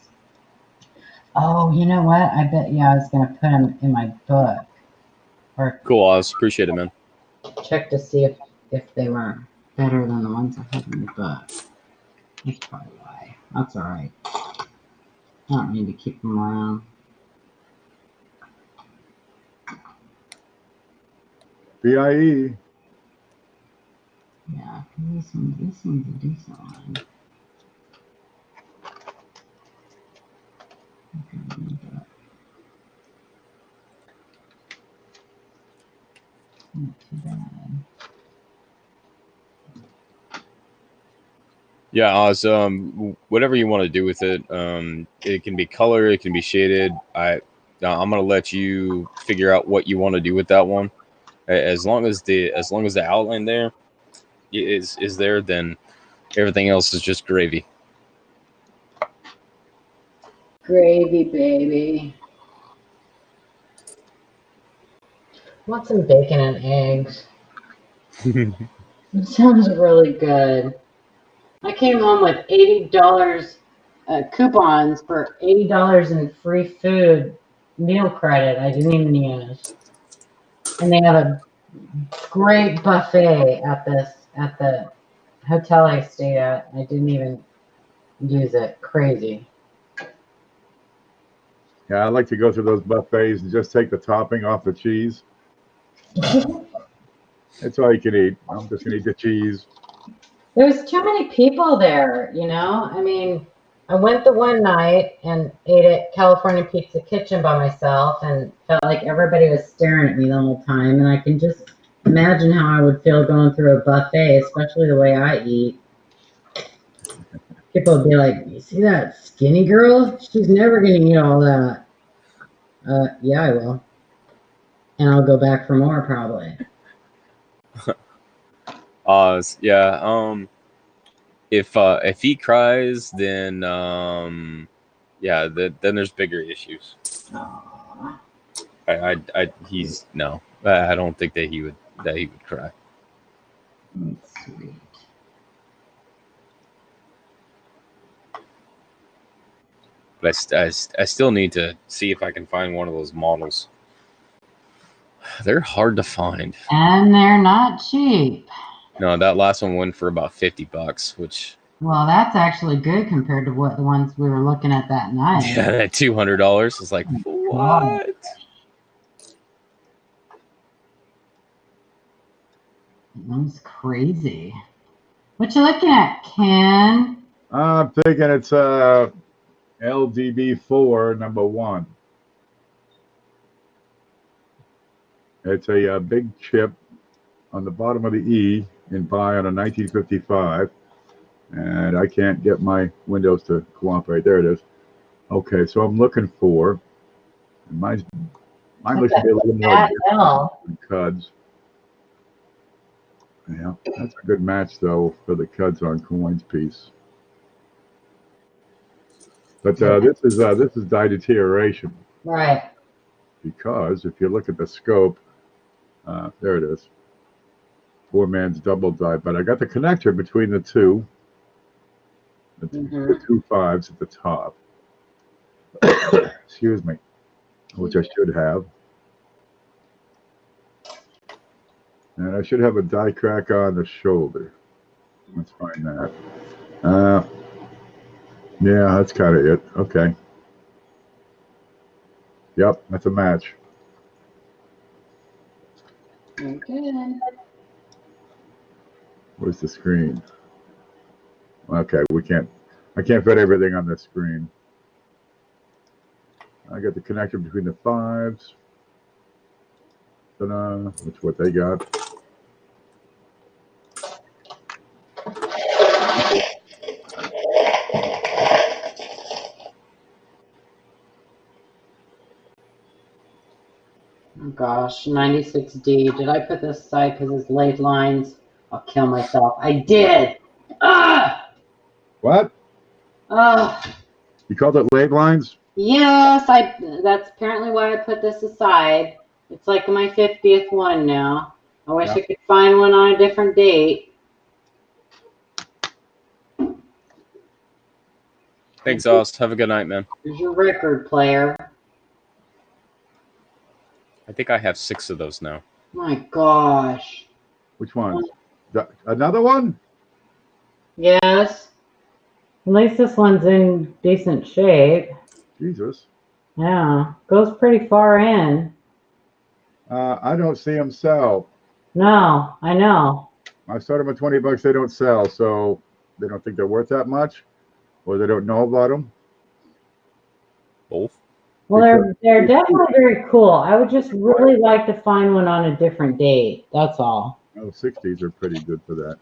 Oh, you know what? I bet I was gonna put them in my book. Or cool, Oz. Appreciate it, man. Check to see if they were better than the ones I had in the book. That's probably why. That's all right. I don't need to keep them around. BIE. Yeah, this one's a decent one. Not too bad. Yeah, Oz. Whatever you want to do with it. It can be color. It can be shaded. I'm gonna let you figure out what you want to do with that one. As long as the outline there is there, then everything else is just gravy. Gravy, baby. Want some bacon and eggs? It sounds really good. I came home with $80 coupons for $80 in free food meal credit I didn't even use. And they have a great buffet at the hotel I stayed at. I didn't even use it. Crazy. Yeah, I like to go through those buffets and just take the topping off the cheese. That's all you can eat. I'm just gonna eat the cheese. There's too many people there, you know? I mean, I went the one night and ate at California Pizza Kitchen by myself and felt like everybody was staring at me the whole time. And I can just imagine how I would feel going through a buffet, especially the way I eat. People would be like, "You see that skinny girl? She's never going to eat all that." Yeah, I will. And I'll go back for more probably. Yeah. If he cries, then yeah, then there's bigger issues. Aww. He's no. I don't think that he would cry. That's sweet. But I still need to see if I can find one of those models. They're hard to find. And they're not cheap. No, that last one went for about $50, which Well, that's actually good compared to what the ones we were looking at that night. yeah, that $200 is like God. what? That's crazy. What you looking at, Ken? I'm thinking it's LDB4 number 1. It's a big chip on the bottom of the E in buy on a 1955, and I can't get my windows to cooperate. There it is. Okay, so I'm looking for. Mine looks to be a little more than Cuds. Yeah, that's a good match though for the Cuds on Coin's piece. But this is die deterioration. Right. Because if you look at the scope, there it is. Poor man's double die. But I got the connector between the two. The two fives at the top. Excuse me. Which I should have. And I should have a die crack on the shoulder. Let's find that. Yeah, that's kind of it. Okay. Yep, that's a match. Okay. Where's the screen? Okay, I can't fit everything on the screen. I got the connector between the fives. Ta-da, that's what they got. Oh gosh, 96D. Did I put this aside because it's late lines? I'll kill myself. I did! Ah! What? You called it leg lines? Yes, that's apparently why I put this aside. It's like my 50th one now. I wish I could find one on a different date. Thanks, Oz. Have a good night, man. Here's your record player. I think I have 6 of those now. My gosh. Which one? Another one? Yes. At least this one's in decent shape. Jesus. Yeah. Goes pretty far in. I don't see them sell. No, I know. I sold them at $20. They don't sell, so they don't think they're worth that much, or they don't know about them. Both. Well, they're definitely very cool. I would just really like to find one on a different date. That's all. Oh, 60s are pretty good for that.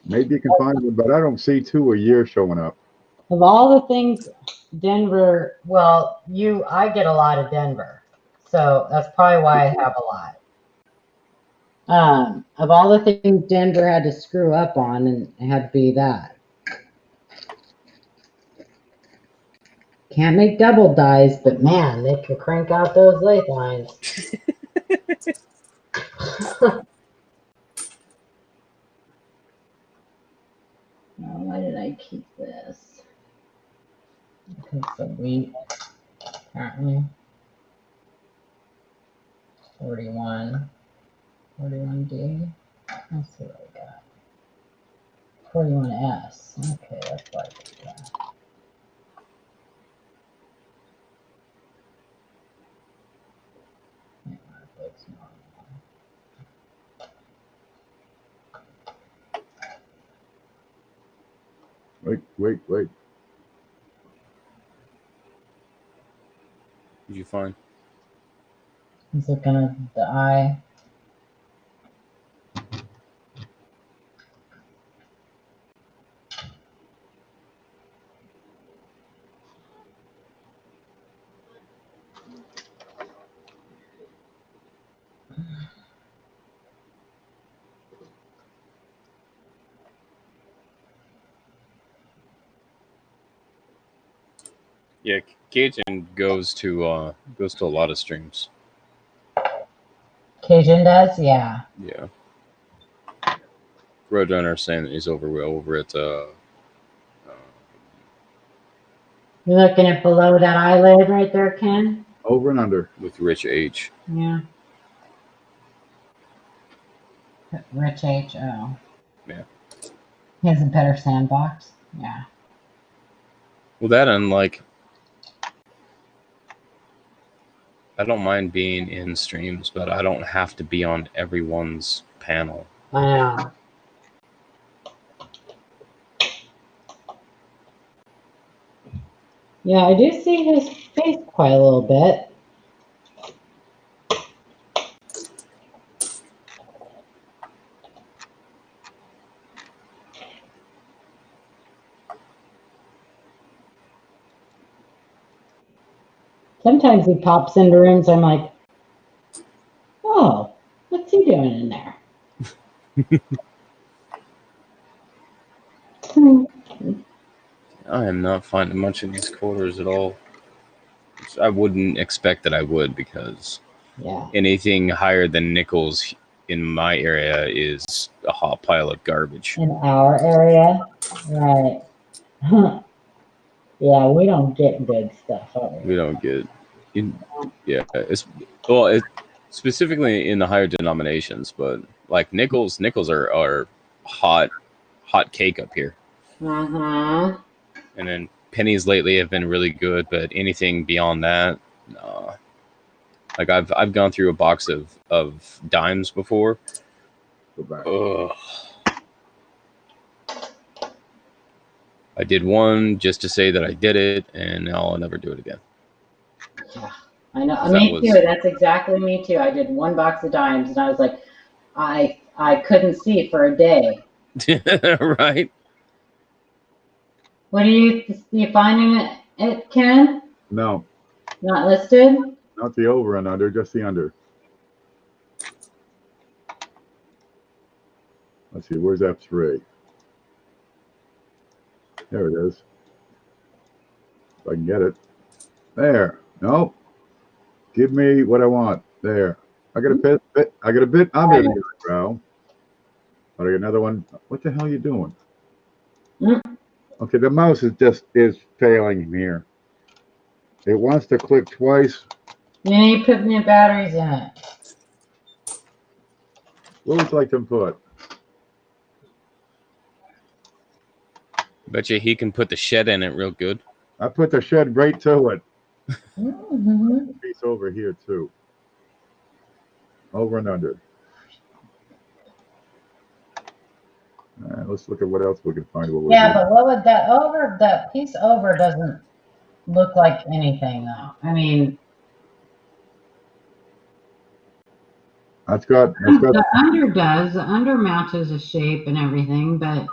Maybe you can find them, but I don't see 2 a year showing up. Of all the things, Denver, well, I get a lot of Denver. So that's probably why I have a lot. Of all the things Denver had to screw up on, and it had to be that. Can't make double dies, but man, they could crank out those late lines. Why did I keep this? Okay, so wheat, apparently. 41D. Let's see what we got. 41S. Okay, that's like that. Wait. What'd you find? He's looking at the eye. Yeah, Cajun goes to a lot of streams. Cajun does, yeah. Yeah. Roadrunner saying that he's over at You're looking at below that eyelid right there, Ken? Over and under. with Rich H. Yeah. Rich H. Oh. Yeah. He has a better sandbox. Yeah. Well, that and like, I don't mind being in streams, but I don't have to be on everyone's panel. I know. Yeah, I do see his face quite a little bit. Sometimes he pops into rooms. I'm like, oh, what's he doing in there? I am not finding much in these quarters at all. I wouldn't expect that I would, because Yeah. anything higher than nickels in my area is a hot pile of garbage. In our area, right? Yeah, we don't get good stuff over We here. don't get, specifically in the higher denominations, but like nickels are hot cake up here. Uh-huh. And then pennies lately have been really good, but anything beyond that, no. Like I've gone through a box of dimes before. Go back. Ugh. I did one just to say that I did it, and now I'll never do it again. I know. That Me was- too. That's exactly me too. I did one box of dimes, and I was like, I couldn't see for a day. Right? What are you finding it, Ken? No, Not listed? not the over and under, just the under. Let's see, where's F3? There it is. If I can get it. There. No. Give me what I want. There. I got a bit. I got a bit under the brow. But I got another one. What the hell are you doing? Okay, the mouse is failing here. It wants to click twice. You need to put new batteries in it. What would you like to put? Bet you he can put the shed in it real good. I put the shed right to it. Mm-hmm. Piece over here too. Over and under. All right, let's look at what else we can find. Yeah, but what would that piece over doesn't look like anything though. I mean, that's got the under does. The under matches a shape and everything, but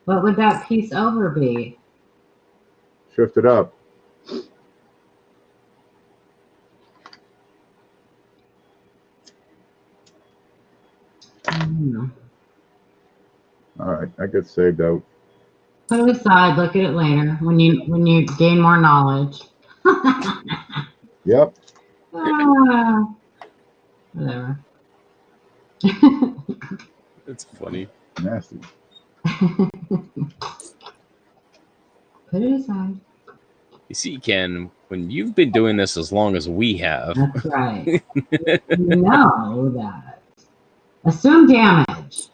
what would that piece over be? shifted up. All right, that gets saved out. Put it aside. Look at it later when you gain more knowledge. Yep. Whatever. It's funny. Nasty. Put it aside. You see, Ken, when you've been doing this as long as we have. That's right. You know that. Assume damage.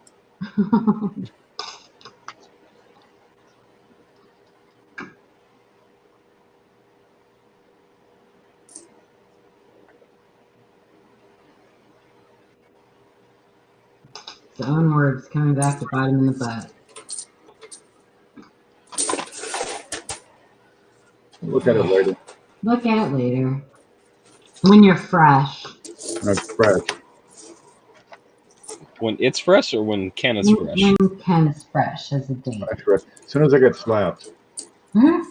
His own words coming back to bite him in the butt. Look at it later. Look at it later. When you're fresh. That's fresh. When it's fresh or when Ken is fresh? When Ken is fresh as a date. Fresh. As soon as I get slapped. Mm-hmm.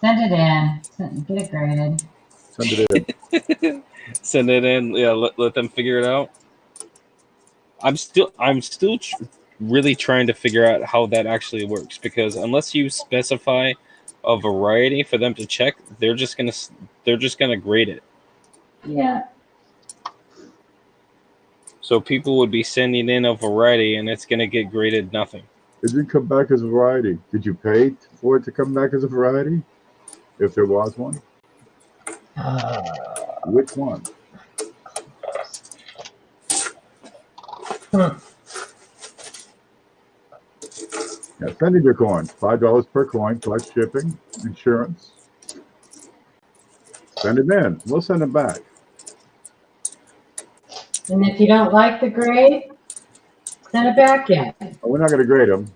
Send it in. Get it graded. Send it in. Send it in. Yeah, let them figure it out. I'm still really trying to figure out how that actually works, because unless you specify a variety for them to check, they're just gonna grade it. Yeah. So people would be sending in a variety, and it's gonna get graded nothing. It didn't come back as a variety. Did you pay for it to come back as a variety? If there was one? Which one? Yeah, send in your coins. $5 per coin plus shipping, insurance. Send it in. We'll send it back. And if you don't like the grade, send it back in. We're not going to grade them,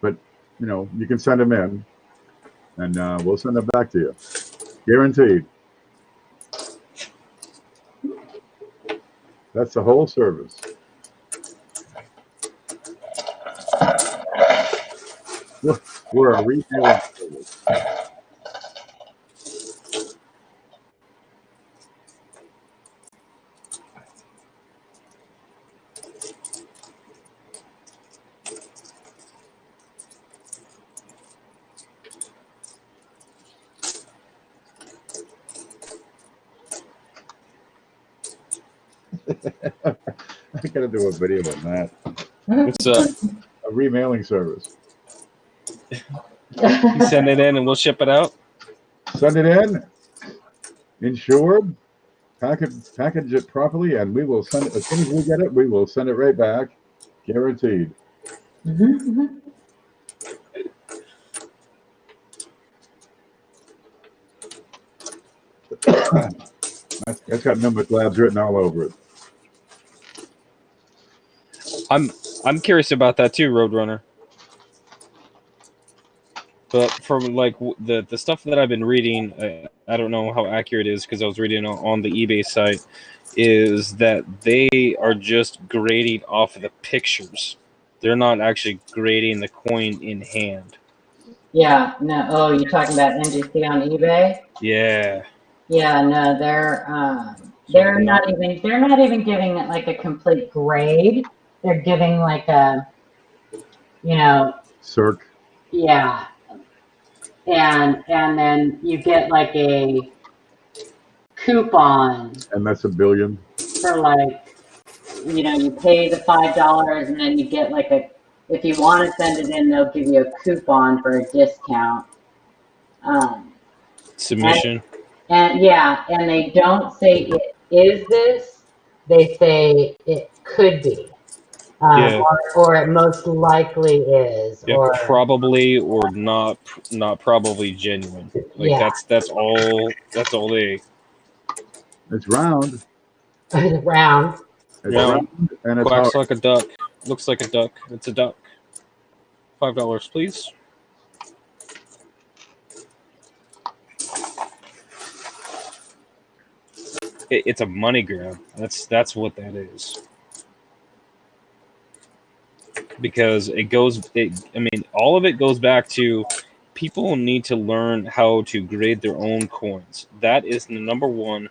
but you can send them in, and we'll send them back to you, guaranteed. That's the whole service. We're a retailing service. I gotta do a video on that. What's up? A remailing service. You send it in and we'll ship it out. Send it in, insured, package it properly, and we will send it as soon as we get it. We will send it right back, guaranteed. Mm-hmm. That's got Nimbic Labs written all over it. I'm curious about that too, Roadrunner. But from like the stuff that I've been reading, I don't know how accurate it is, because I was reading on the eBay site, is that they are just grading off of the pictures. They're not actually grading the coin in hand. Yeah, no. Oh, you're talking about NGC on eBay? Yeah. Yeah, no, they're not even giving it like a complete grade. They're giving like a, Circ. Yeah. And then you get like a coupon. And that's $1 billion. For like, you pay the $5 and then you get like if you want to send it in, they'll give you a coupon for a discount. Submission. And they don't say it is this, they say it could be. Or it most likely is. Yeah, or probably, or not probably genuine. Like that's all they. It's round. Round. It's round and it's quacks hard. like a duck. Looks like a duck. It's a duck. $5, please. It's a money grab. That's what that is. Because all of it goes back to people need to learn how to grade their own coins. That is the number one.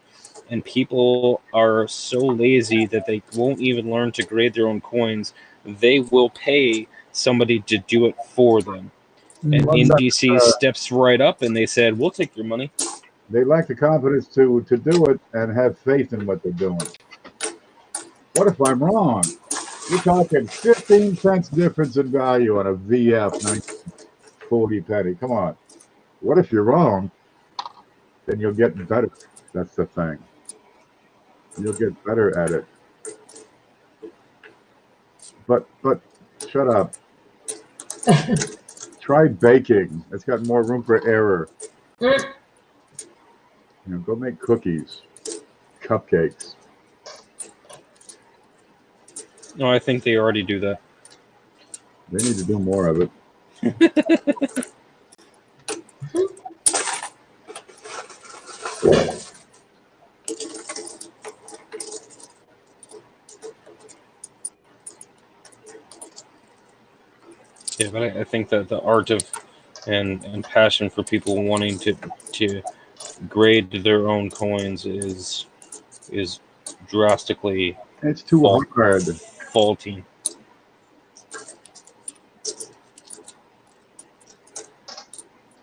And people are so lazy that they won't even learn to grade their own coins. They will pay somebody to do it for them. And NDC steps right up and they said, we'll take your money. They lack the confidence to do it and have faith in what they're doing. What if I'm wrong? You're talking 15 cents difference in value on a VF 1940 penny. Come on. What if you're wrong? Then you'll get better. That's the thing. You'll get better at it. But shut up. Try baking. It's got more room for error. Go make cookies, cupcakes. No, I think they already do that. They need to do more of it. Yeah, but I think that the art of and passion for people wanting to grade their own coins is drastically It's too fault, hard. faulting.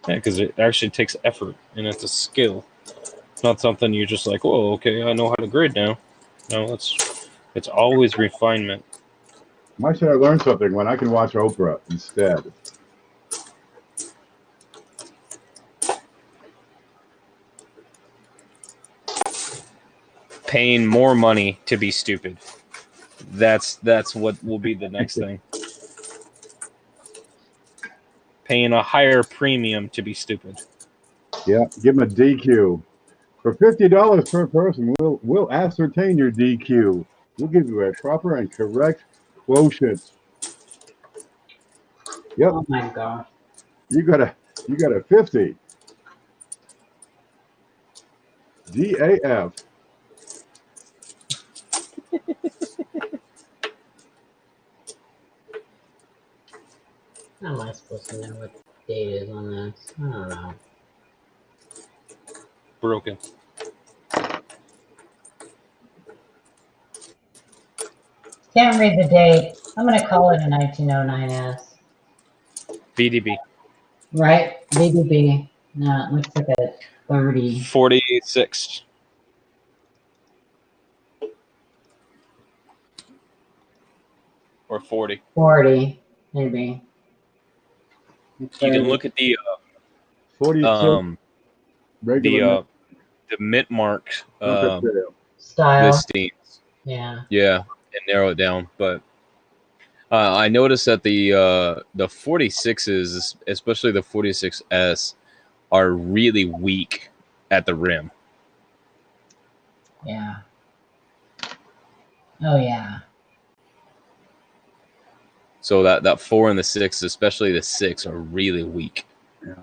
Yeah, because it actually takes effort and it's a skill. It's not something you're just like, oh, okay, I know how to grade now. No, it's always refinement. Why should I learn something when I can watch Oprah instead? Paying more money to be stupid. That's what will be the next thing. Paying a higher premium to be stupid. Yeah, give them a DQ. For $50 per person, we'll ascertain your DQ. We'll give you a proper and correct quotient. Yep, Oh my gosh. you got a 50. DAF. How am I supposed to know what the date is on this? I don't know. Broken. Can't read the date. I'm going to call it a 1909S. VDB. Right? BBB. No, it looks like a 30. 46. Or 40. 40, maybe. You can look at the 46 regular the mint mark Style. listings. Yeah. Yeah, and narrow it down. But I noticed that the 46s, especially the 46S, are really weak at the rim. Yeah. Oh, yeah. So that 4 and the 6, especially the 6, are really weak. Yeah.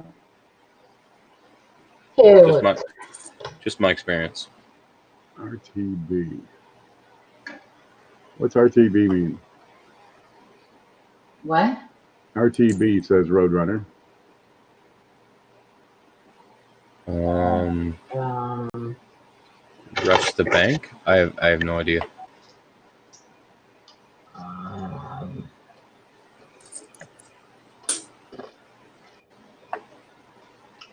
Just my experience. RTB. What's RTB mean? What? RTB says Roadrunner. Rush the bank? I have no idea.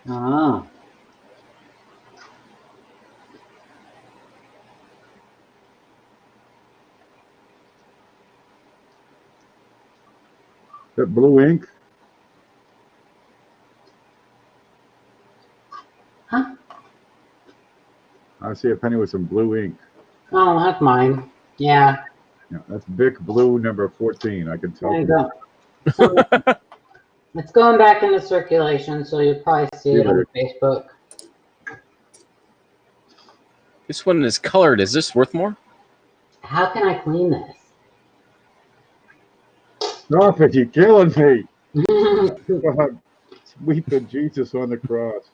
Oh. That blue ink? Huh? I see a penny with some blue ink. Oh, that's mine. Yeah. Yeah, that's Bic Blue number 14. I can tell. There you go. So it's going back into circulation, so you'll probably see it on Facebook. This one is colored. Is this worth more? How can I clean this? Stop it, you're killing me. God, sweep the Jesus on the cross.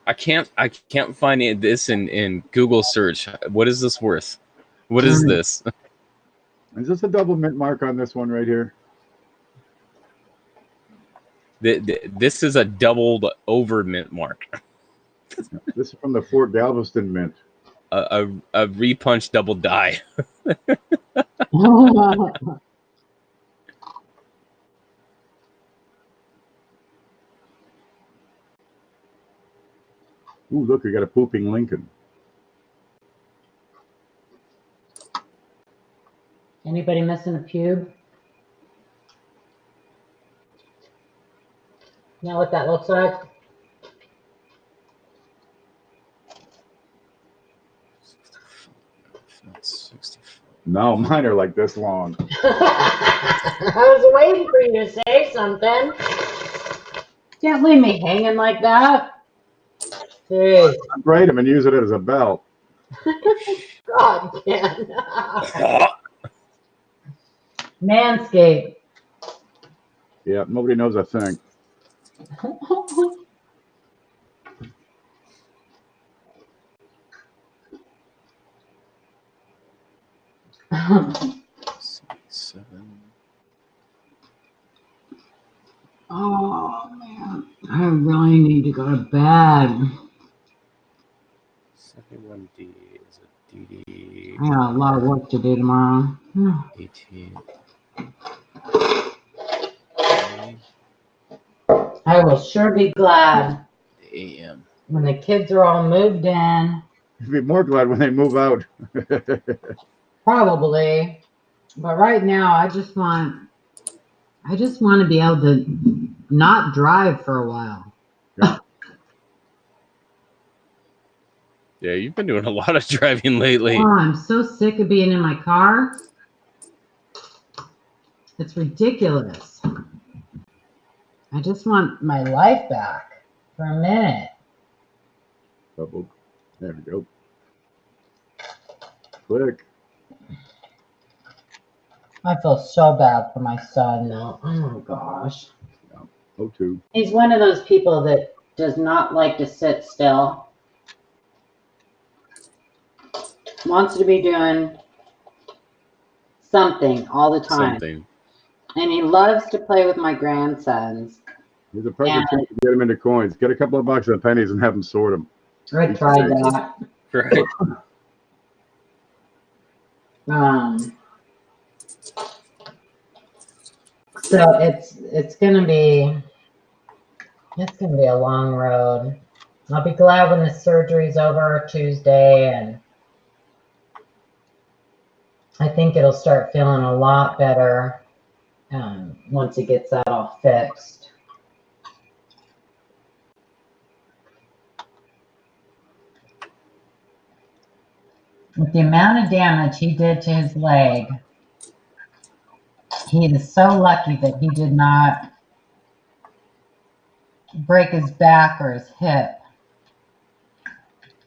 I can't find this in Google search. What is this worth? What is this? Is this a double mint mark on this one right here? This is a doubled over mint mark. This is from the Fort Galveston mint. A repunch double die. Ooh, look, we got a pooping Lincoln. Anybody missing a pube? You know what that looks like? No, mine are like this long. I was waiting for you to say something. Can't leave me hanging like that. Jeez. I'm braid them and use it as a belt. God, Ken. Manscaped. Yeah, nobody knows a thing. 7. Oh man, I really need to go to bed. 71D is a DD. I got a lot of work to do tomorrow. 18. I will sure be glad AM. when the kids are all moved in. You'll be more glad when they move out. Probably. But right now I just want to be able to not drive for a while. Yeah, you've been doing a lot of driving lately. Oh, I'm so sick of being in my car. It's ridiculous. I just want my life back for a minute. Double. There we go. Click. I feel so bad for my son now. Oh my gosh. Yeah. 02. He's one of those people that does not like to sit still. Wants to be doing something all the time. Something. And he loves to play with my grandsons. Here's a perfect chance to get him into coins. Get a couple of bucks of pennies and have him sort them. I tried that. Right. So it's gonna be a long road. I'll be glad when the surgery's over Tuesday, and I think it'll start feeling a lot better once he gets that all fixed. With the amount of damage he did to his leg, he is so lucky that he did not break his back or his hip.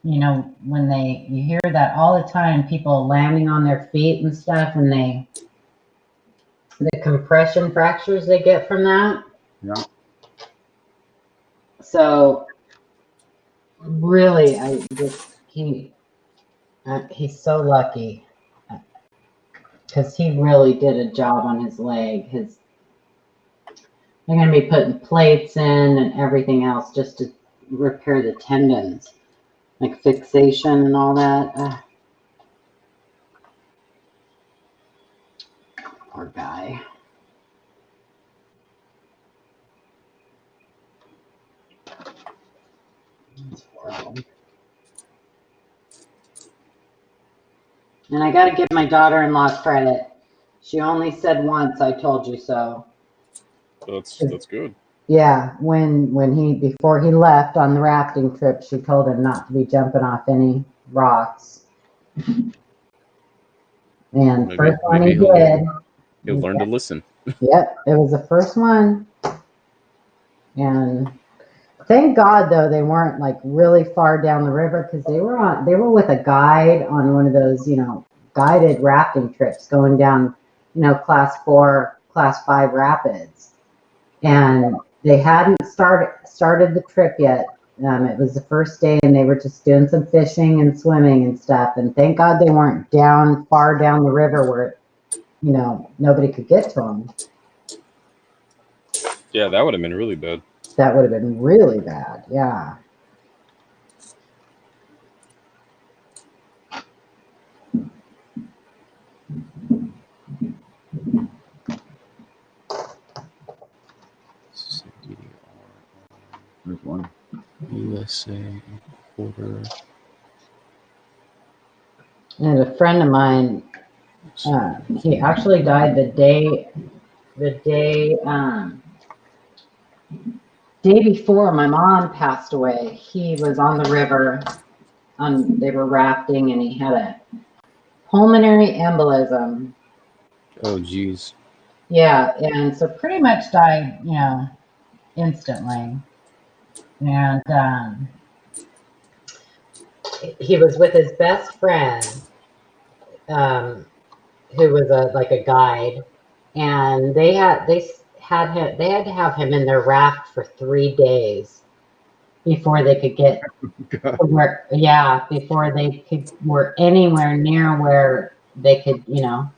You know, when you hear that all the time, people landing on their feet and stuff, and the compression fractures they get from that. Yeah. So really, he's so lucky because he really did a job on his leg. They're going to be putting plates in and everything else just to repair the tendons, like fixation and all that. Poor guy. That's horrible. And I got to give my daughter-in-law credit. She only said once, "I told you so." That's good. Yeah, before he left on the rafting trip, she told him not to be jumping off any rocks. And first one he did. He'll learn to listen. Yep, it was the first one. And thank God though they weren't like really far down the river, because they were with a guide on one of those, guided rafting trips going down, class 4, class 5 rapids. And they hadn't started the trip yet. It was the first day, and they were just doing some fishing and swimming and stuff. And thank God they weren't far down the river where, nobody could get to them. Yeah, that would have been really bad. That would have been really bad. Yeah. There's one. USA quarter. And a friend of mine, he actually died the day before my mom passed away. He was on the river, they were rafting, and he had a pulmonary embolism. Oh, geez. Yeah, and so pretty much died, instantly. And he was with his best friend, who was a guide, and they had to have him in their raft for 3 days before they could get to were anywhere near where they could, you know,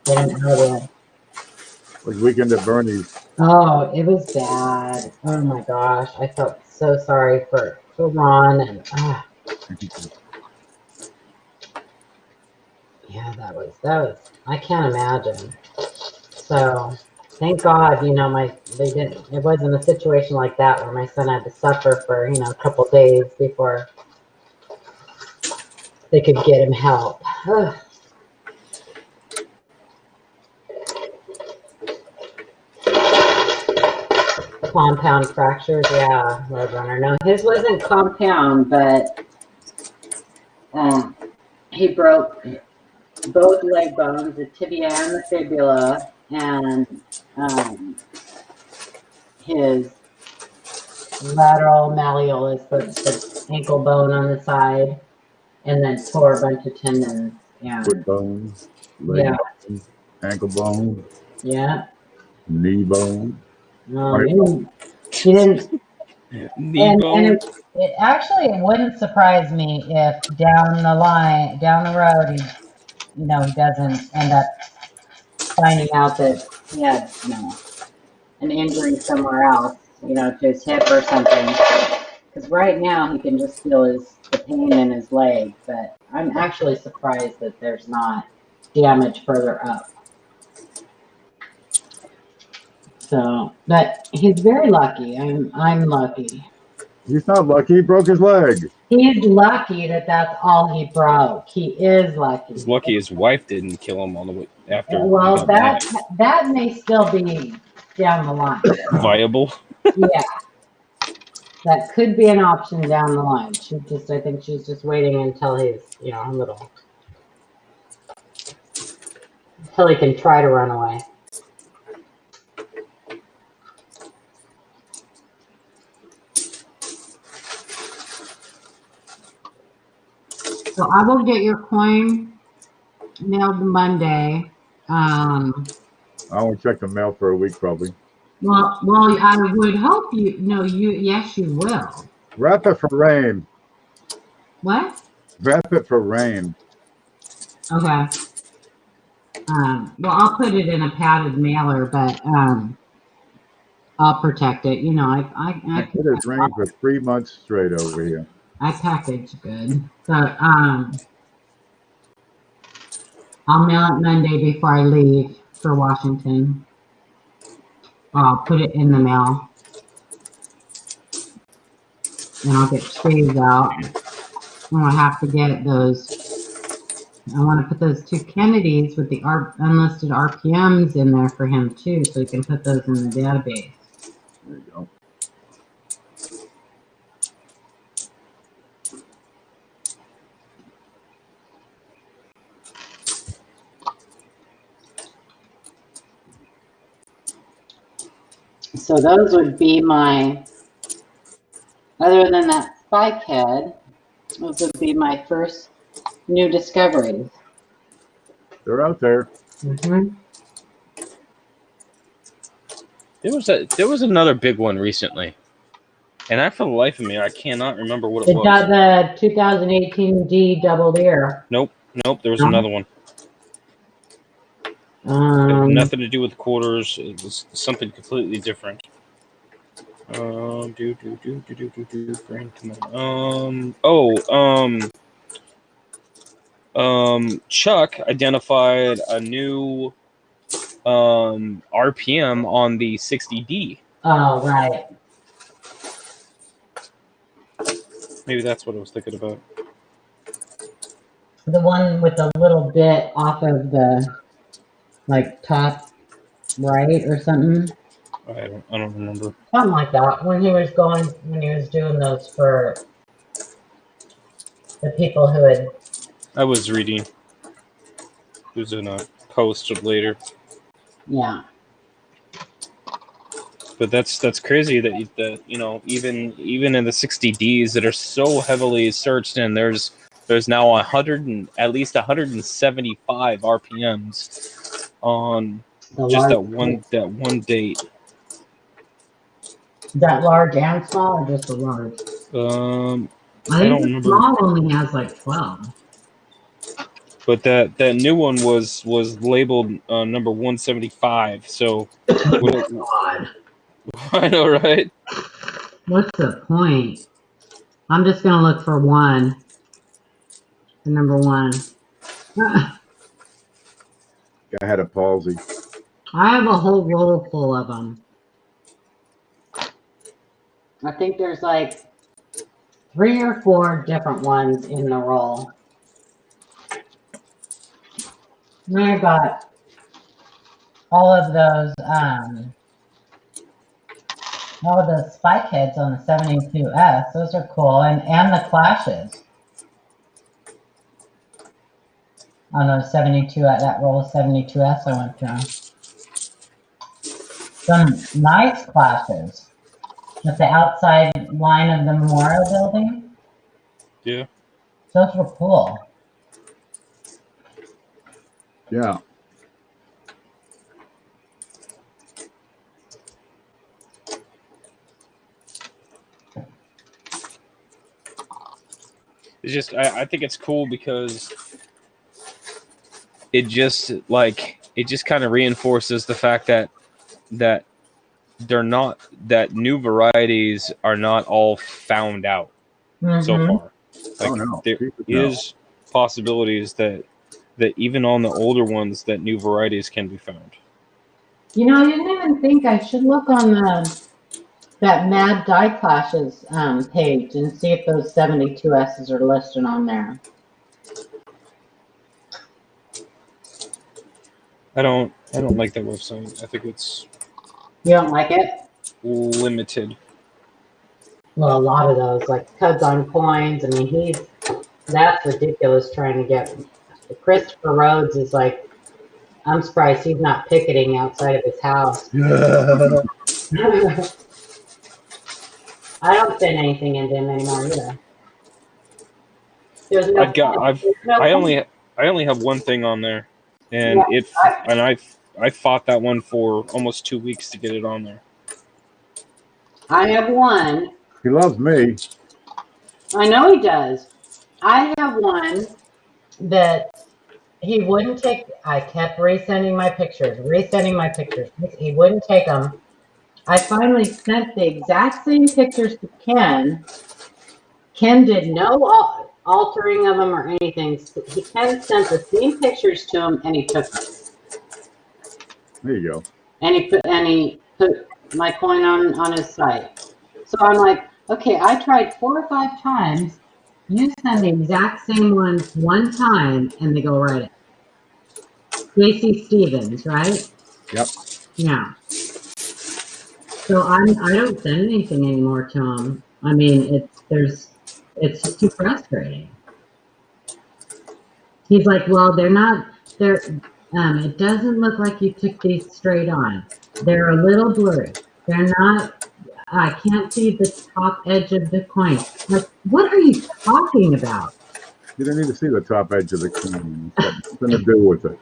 get him out of there. Like Weekend at Bernie's. Oh, it was bad. Oh my gosh, I felt so sorry for Ron and yeah, that was I can't imagine. So thank God, you know, it wasn't a situation like that where my son had to suffer for, you know, a couple days before they could get him help. Ugh. Compound fractures, yeah, Roadrunner. No, his wasn't compound, but he broke both leg bones, the tibia and the fibula, and his lateral malleolus, the ankle bone on the side, and then tore a bunch of tendons. Yeah. Foot bone, leg bone, ankle bone, Yeah. knee bone. He didn't. Knee bone. It actually wouldn't surprise me if down the road, he doesn't end up finding out that he had, an injury somewhere else, to his hip or something. Because right now he can just feel the pain in his leg, but I'm actually surprised that there's not damage further up. So, but he's very lucky. I'm lucky. He's not lucky. He broke his leg. He's lucky that that's all he broke. He is lucky. He's lucky his wife didn't kill him on the way after. Well, that may still be down the line. Viable. Yeah, that could be an option down the line. I think she's just waiting until he's, until he can try to run away. So I will get your coin mailed Monday. I won't check the mail for a week probably. Well, I would hope yes, you will. Wrap it for rain. What? Wrap it for rain. Okay. Well, I'll put it in a padded mailer, but I'll protect it. I It has rained for 3 months straight over here. I package good. So I'll mail it Monday before I leave for Washington. I'll put it in the mail. And I'll get trees out. And I'll have to get those. I want to put those 2 Kennedys with the unlisted RPMs in there for him too, so he can put those in the database. There you go. So those would be other than that spike head, those would be my first new discoveries. They're out there. Mm-hmm. There was another big one recently, and for the life of me, I cannot remember what it was. The 2018 D double ear. Nope. There was another one. It had nothing to do with quarters. It was something completely different. Chuck identified a new RPM on the 60D. Oh, right. Maybe that's what I was thinking about. The one with a little bit off of the top right or something. I don't remember. Something like that. When he was doing those for the people who had. I was reading. It was in a post later. Yeah. But that's crazy that even in the 60Ds that are so heavily searched, and there's now at least 175 RPMs on just that one date. That large and small, or just the large? I don't remember. Small only has 12. but that new one was labeled number 175. So would it, God. I know, right? What's the point? I'm just gonna look for one. The number one. I had a palsy. have a whole roll full of them. I think there's like 3 or 4 different ones in the roll. And I've got all of those, all of the spike heads on the 72S. Those are cool, and the clashes on those 72 at that roll of 72S I went through. Some nice clashes with the outside line of the memorial building. Yeah. Those were cool. Yeah. It's just I think it's cool because it just kind of reinforces the fact that they're not, that new varieties are not all found out so far. Like, no. there is possibilities that even on the older ones that new varieties can be found. You know, I didn't even think I should look on that Mad Die Clashes page and see if those 72S's are listed on there. I don't like that website. I think it's You don't like it? limited. Well, a lot of those, like Cuds on Coins. I mean, that's ridiculous trying to get. Christopher Rhodes is like, I'm surprised he's not picketing outside of his house. I don't send anything into him anymore either. There's no I only have one thing on there, and I fought that one for almost 2 weeks to get it on there. I have one. He loves me. I know he does. I have one that he wouldn't take. I kept resending my pictures. He wouldn't take them. I finally sent the exact same pictures to Ken. Ken did no altering of them or anything. Ken sent the same pictures to him, and he took them. There you go. And he put my coin on his site. So I'm like, okay, I tried 4 or 5 times. You send the exact same ones one time, and they go right in. JC Stevens, right? Yep. Yeah. So I don't send anything anymore to him. I mean, it's just too frustrating. He's like, well, it doesn't look like you took these straight on. They're a little blurry. They're not, I can't see the top edge of the coin. Like, what are you talking about? You don't need to see the top edge of the coin. It's got nothing to do with it.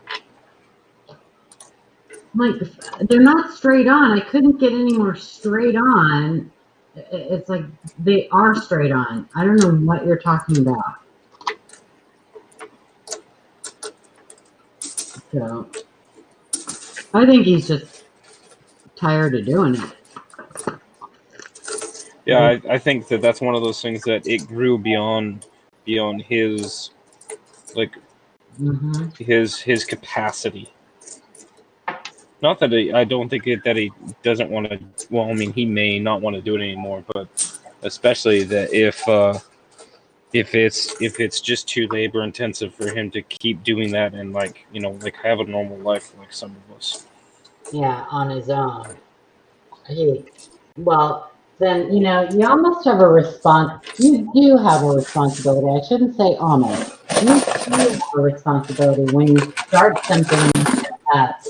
Like, they're not straight on. I couldn't get any more straight on. It's like they are straight on. I don't know what you're talking about. So I think he's just tired of doing it. Yeah, I think that's one of those things that it grew beyond his, like, his capacity. Not that I don't think that he doesn't want to. Well, I mean, he may not want to do it anymore, but especially that if it's just too labor intensive for him to keep doing that and, like, you know, like, have a normal life like some of us. Yeah, on his own. Well, then, you know, you almost have you do have a responsibility. I shouldn't say almost. You do have a responsibility when you start something up.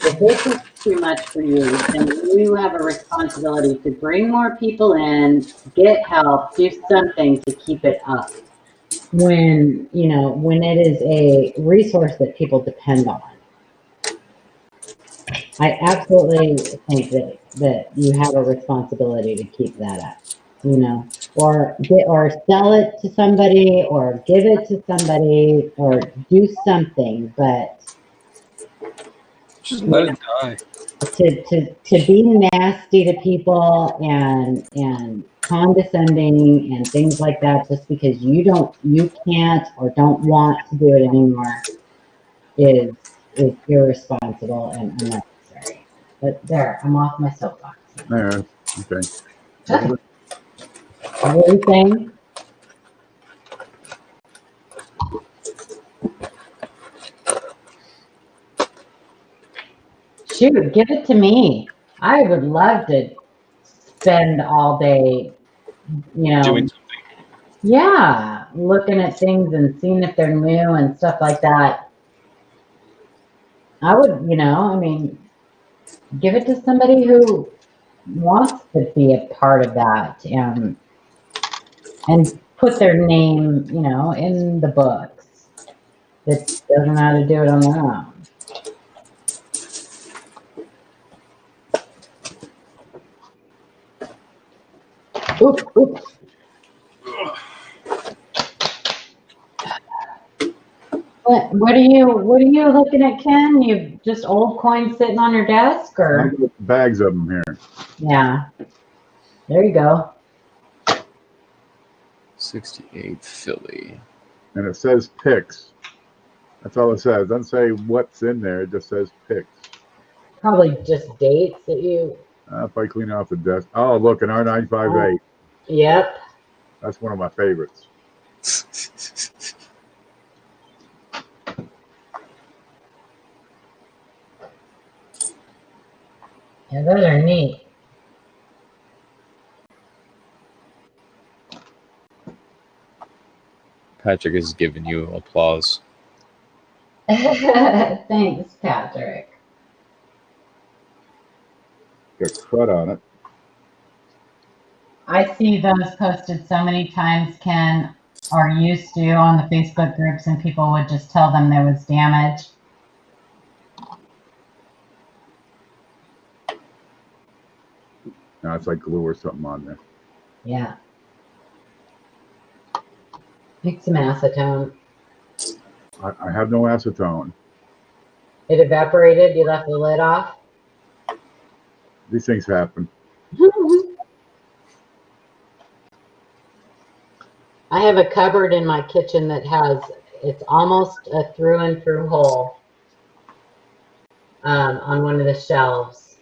If this is too much for you, then you have a responsibility to bring more people in, get help, do something to keep it up. When it is a resource that people depend on. I absolutely think that you have a responsibility to keep that up, you know. or sell it to somebody or give it to somebody or do something, but Just let it die. to be nasty to people and condescending and things like that just because you can't or don't want to do it anymore is irresponsible and unnecessary. But there, I'm off my soapbox. There. Okay. Okay. What are you saying? Shoot, give it to me. I would love to spend all day, Doing yeah, looking at things and seeing if they're new and stuff like that. I would, I mean, give it to somebody who wants to be a part of that and put their name, in the books that doesn't know how to do it on their own. Oop, oop. What are you looking at, Ken? You just old coins sitting on your desk, or bags of them here. Yeah. There you go. 68 Philly. And it says picks. That's all it says. It doesn't say what's in there. It just says picks. Probably just dates that you. If I clean off the desk. Oh, look, an R958. Yep. That's one of my favorites. Yeah, those are neat. Patrick is giving you applause. Thanks, Patrick. Got crud on it. I see those posted so many times, Ken, or used to on the Facebook groups, and people would just tell them there was damage. No, it's like glue or something on there. Yeah. Pick some acetone. I have no acetone. It evaporated. You left the lid off. These things happen. I have a cupboard in my kitchen that it's almost a through and through hole on one of the shelves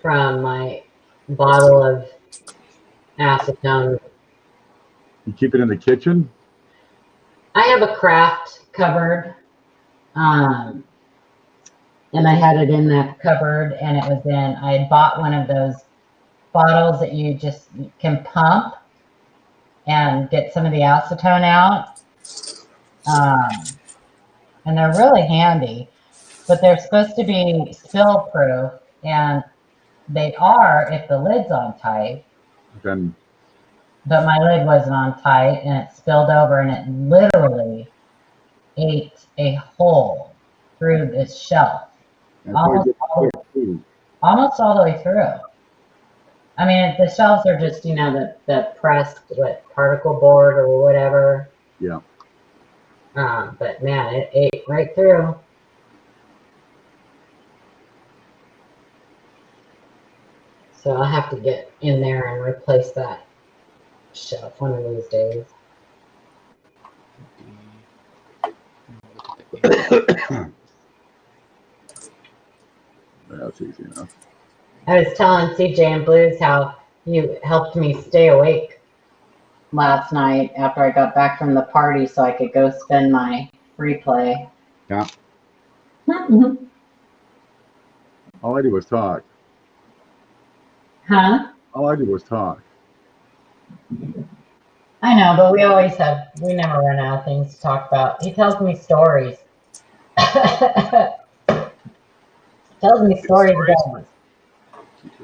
from my bottle of acetone. You keep it in the kitchen? I have a craft cupboard, and I had it in that cupboard, and I had bought one of those bottles that you just can pump and get some of the acetone out. And they're really handy, but they're supposed to be spill proof, and they are if the lid's on tight. Then. But my lid wasn't on tight, and it spilled over, and it literally ate a hole through this shelf. Almost all the way through. I mean, the shelves are just, the pressed particle board or whatever. Yeah. But man, it ate right through. So I'll have to get in there and replace that shelf one of these days. That's easy enough. I was telling CJ and Blues how you helped me stay awake last night after I got back from the party so I could go spend my free play. Yeah. All I did was talk. Huh? All I did was talk. I know, but we never run out of things to talk about. He tells me stories. Tells me stories about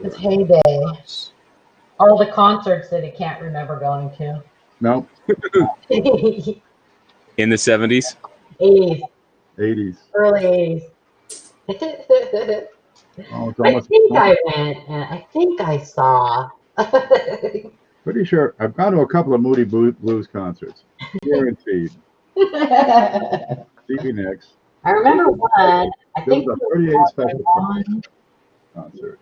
his heyday. All the concerts that he can't remember going to. Nope. In the 70s? 80s. 80s. Early 80s. Oh, it's I think I went and I think I saw. Pretty sure I've gone to a couple of Moody Blues concerts. Guaranteed. Stevie Nicks. I remember one. I This think was a 38 special concert.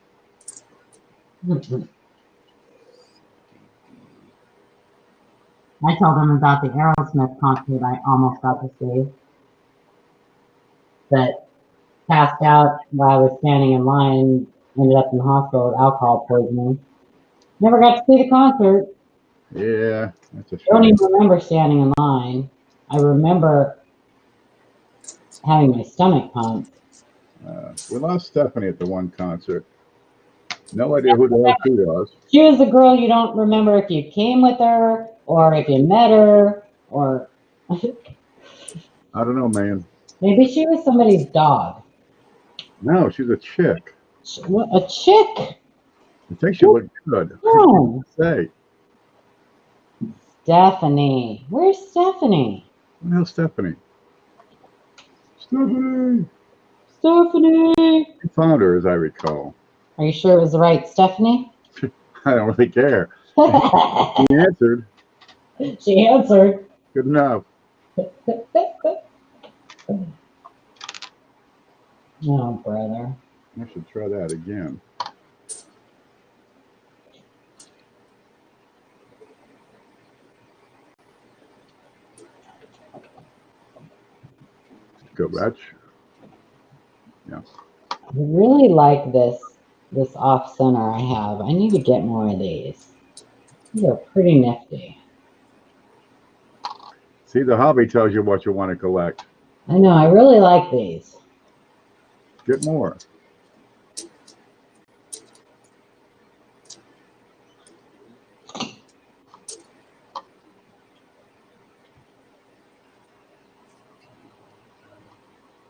I told them about the Aerosmith concert I almost got to see. That passed out while I was standing in line, ended up in the hospital with alcohol poisoning. Never got to see the concert. Yeah, that's a I don't shame. even remember standing in line. I remember having my stomach pumped. We lost Stephanie at the one concert. No idea who the hell she was. She was the girl you don't remember if you came with her or if you met her or I don't know, man. maybe she was somebody's dog. No, she's a chick. A chick? I think she looked good. Oh. Say, Stephanie. Where's Stephanie? what the hell, Stephanie? Stephanie! Stephanie! We found her, as I recall. Are you sure it was the right Stephanie? I don't really care. She answered. She answered. Good enough. Oh, brother. I should try that again. Go, Ratch. Yeah. I really like this off center I have. I need to get more of these. These are pretty nifty. See, the hobby tells you what you want to collect. I know, I really like these. Get more.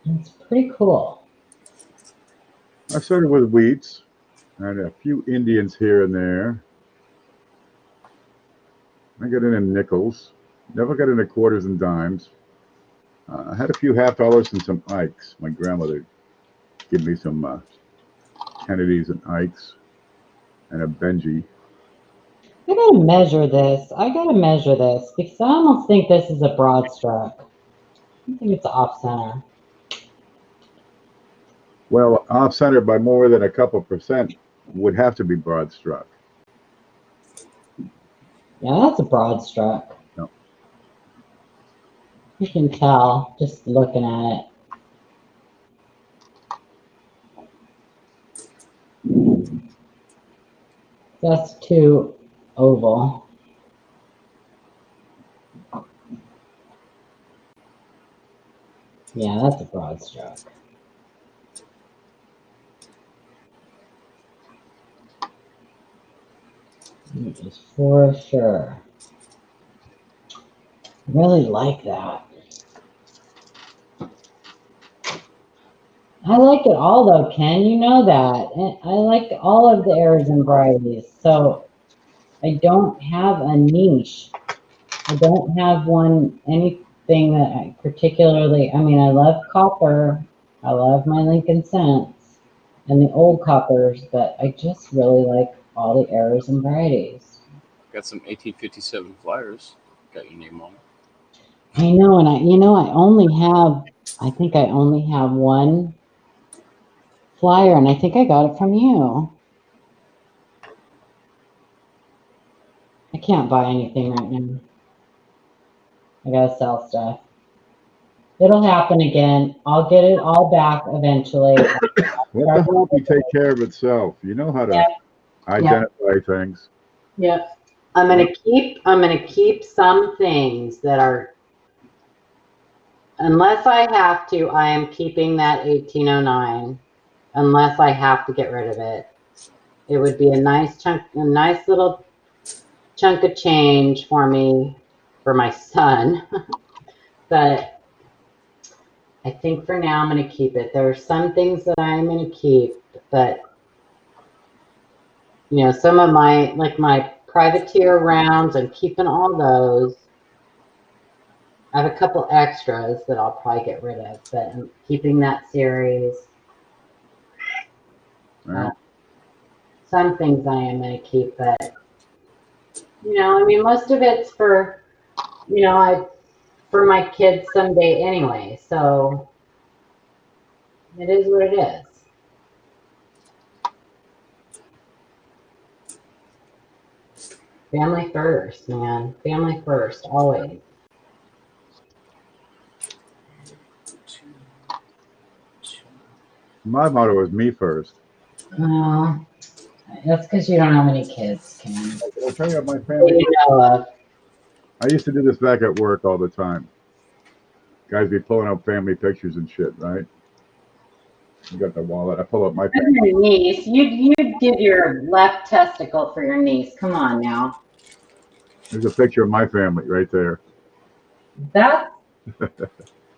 It's pretty cool. I started with wheats and a few Indians here and there. I got into nickels. Never got into quarters and dimes. I had a few $half and some Ikes. My grandmother gave me some Kennedys and Ikes and a Benji. I gotta measure this. Because I almost think this is a broad stroke. I think it's off center. Well, off center by more than a couple percent would have to be broad struck. Yeah, that's a broad stroke. No. You can tell just looking at it. That's too oval. Yeah, that's a broad stroke. Just for sure. Really like that. I like it all though, Ken. You know that. And I like all of the errors and varieties. So I don't have a niche. I don't have anything that I particularly, I mean, I love copper. I love my Lincoln Cents and the old coppers, but I just really like all the errors and varieties. Got some 1857 flyers. Got your name on it. I know, and I think I only have one flyer, and I think I got it from you. I can't buy anything right now. I gotta sell stuff. It'll happen again. I'll get it all back eventually. Let the hobby take care of itself. You know how to identify things. Yep. I'm gonna keep some things that are, unless I have to, I am keeping that 1809. Unless I have to get rid of it. It would be a nice little chunk of change for me, for my son. But I think for now I'm going to keep it. There are some things that I'm going to keep, but you know, some of my privateer rounds, I'm keeping all those. I have a couple extras that I'll probably get rid of, but I'm keeping that series. Some things I am going to keep, but You know, I mean, most of it's for, for my kids someday anyway. So it is what it is. Family first, man. Family first, always. My motto is me first. That's because you don't have any kids, Ken. I'll tell you my family. You know of. I used to do this back at work all the time. Guys be pulling out family pictures and shit, right? You got the wallet. I pull up my family. Your niece. You'd give your left testicle for your niece. Come on now. There's a picture of my family right there. That's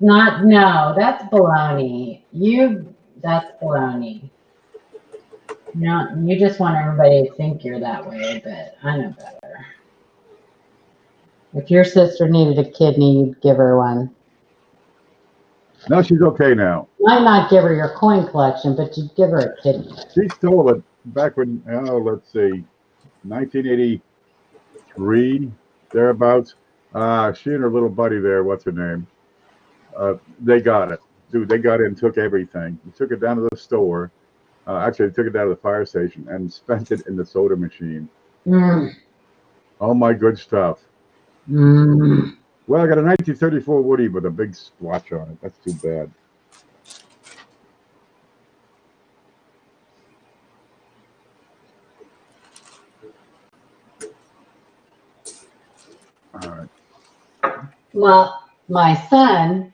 not, no, that's baloney. That's baloney. No, you just want everybody to think you're that way, but I know better. If your sister needed a kidney, you'd give her one. No, she's okay now. Might not give her your coin collection, but you'd give her a kidney. She stole it back when, let's see, 1983, thereabouts. She and her little buddy there, what's her name? They got it. Dude, they got it and took everything. They took it down to the store. Actually, they took it down to the fire station and spent it in the soda machine. All my good stuff. Well, I got a 1934 Woody with a big splotch on it. That's too bad. All right. Well, my son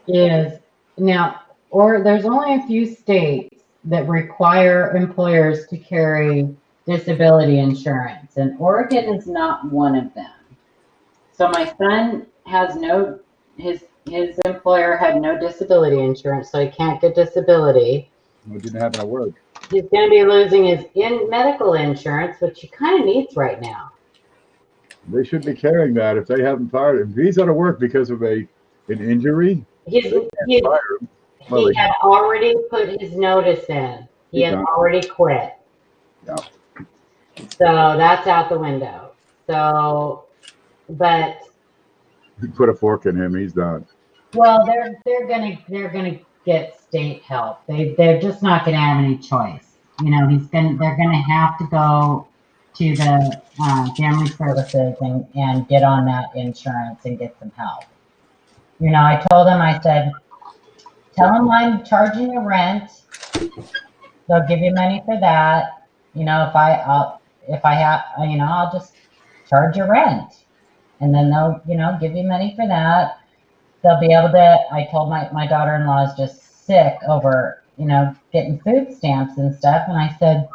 is now, or there's only a few states that require employers to carry disability insurance, and Oregon is not one of them. So my son has his employer had no disability insurance, so he can't get disability. It didn't happen at work. He's going to be losing his medical insurance, which he kind of needs right now. They should be carrying that if they haven't fired him. If he's out of work because of an injury, he had already put his notice in. He had already quit. Yeah. So that's out the window. So, but you put a fork in him, he's done. Well, they're gonna get state help. They're just not gonna have any choice. You know, they're gonna have to go to the family services and get on that insurance and get some help. You know, I told him, I said, tell them I'm charging you rent. They'll give you money for that. You know, if I have, you know, I'll just charge you rent, and then they'll, you know, give you money for that. They'll be able to. I told my daughter-in-law is just sick over, you know, getting food stamps and stuff, and I said,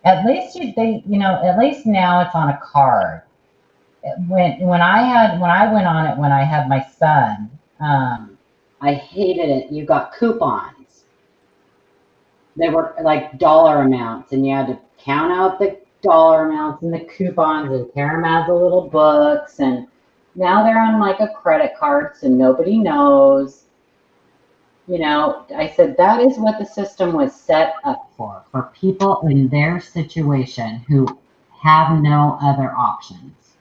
at least at least now it's on a card. When I went on it when I had my son, I hated it. You got coupons. They were like dollar amounts, and you had to count out the dollar amounts and the coupons and tear them out of the little books. And now they're on like a credit card, so nobody knows. You know, I said that is what the system was set up for people in their situation who have no other options.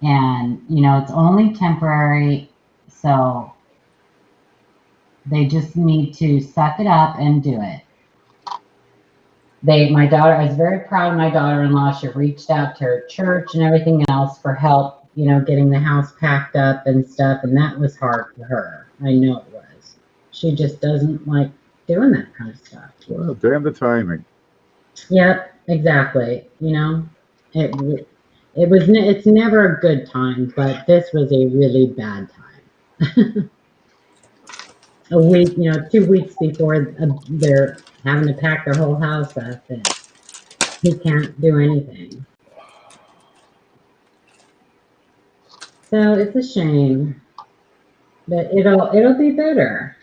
And, you know, it's only temporary, so they just need to suck it up and do it. I was very proud of my daughter-in-law. She reached out to her church and everything else for help, you know, getting the house packed up and stuff, and that was hard for her. I know it was. She just doesn't like doing that kind of stuff. Well, damn the timing. Yep, exactly. You know, it's never a good time, but this was a really bad time. A week, you know, 2 weeks before they're having to pack their whole house up, and he can't do anything. So it's a shame, but it'll be better.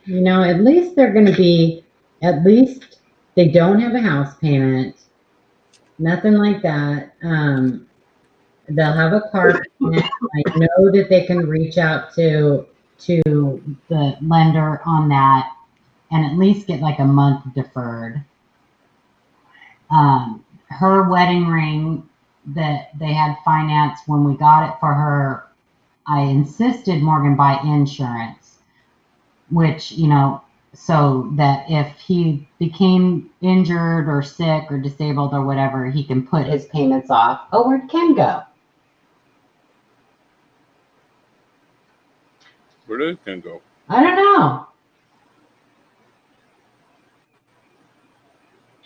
You know, at least they don't have a house payment, nothing like that. They'll have a car payment. I know that they can reach out to the lender on that and at least get like a month deferred. Her wedding ring that they had financed when we got it for her, I insisted Morgan buy insurance, which, so that if he became injured or sick or disabled or whatever, he can put his payments off. Oh, where'd Ken go? Where did Ken go? I don't know.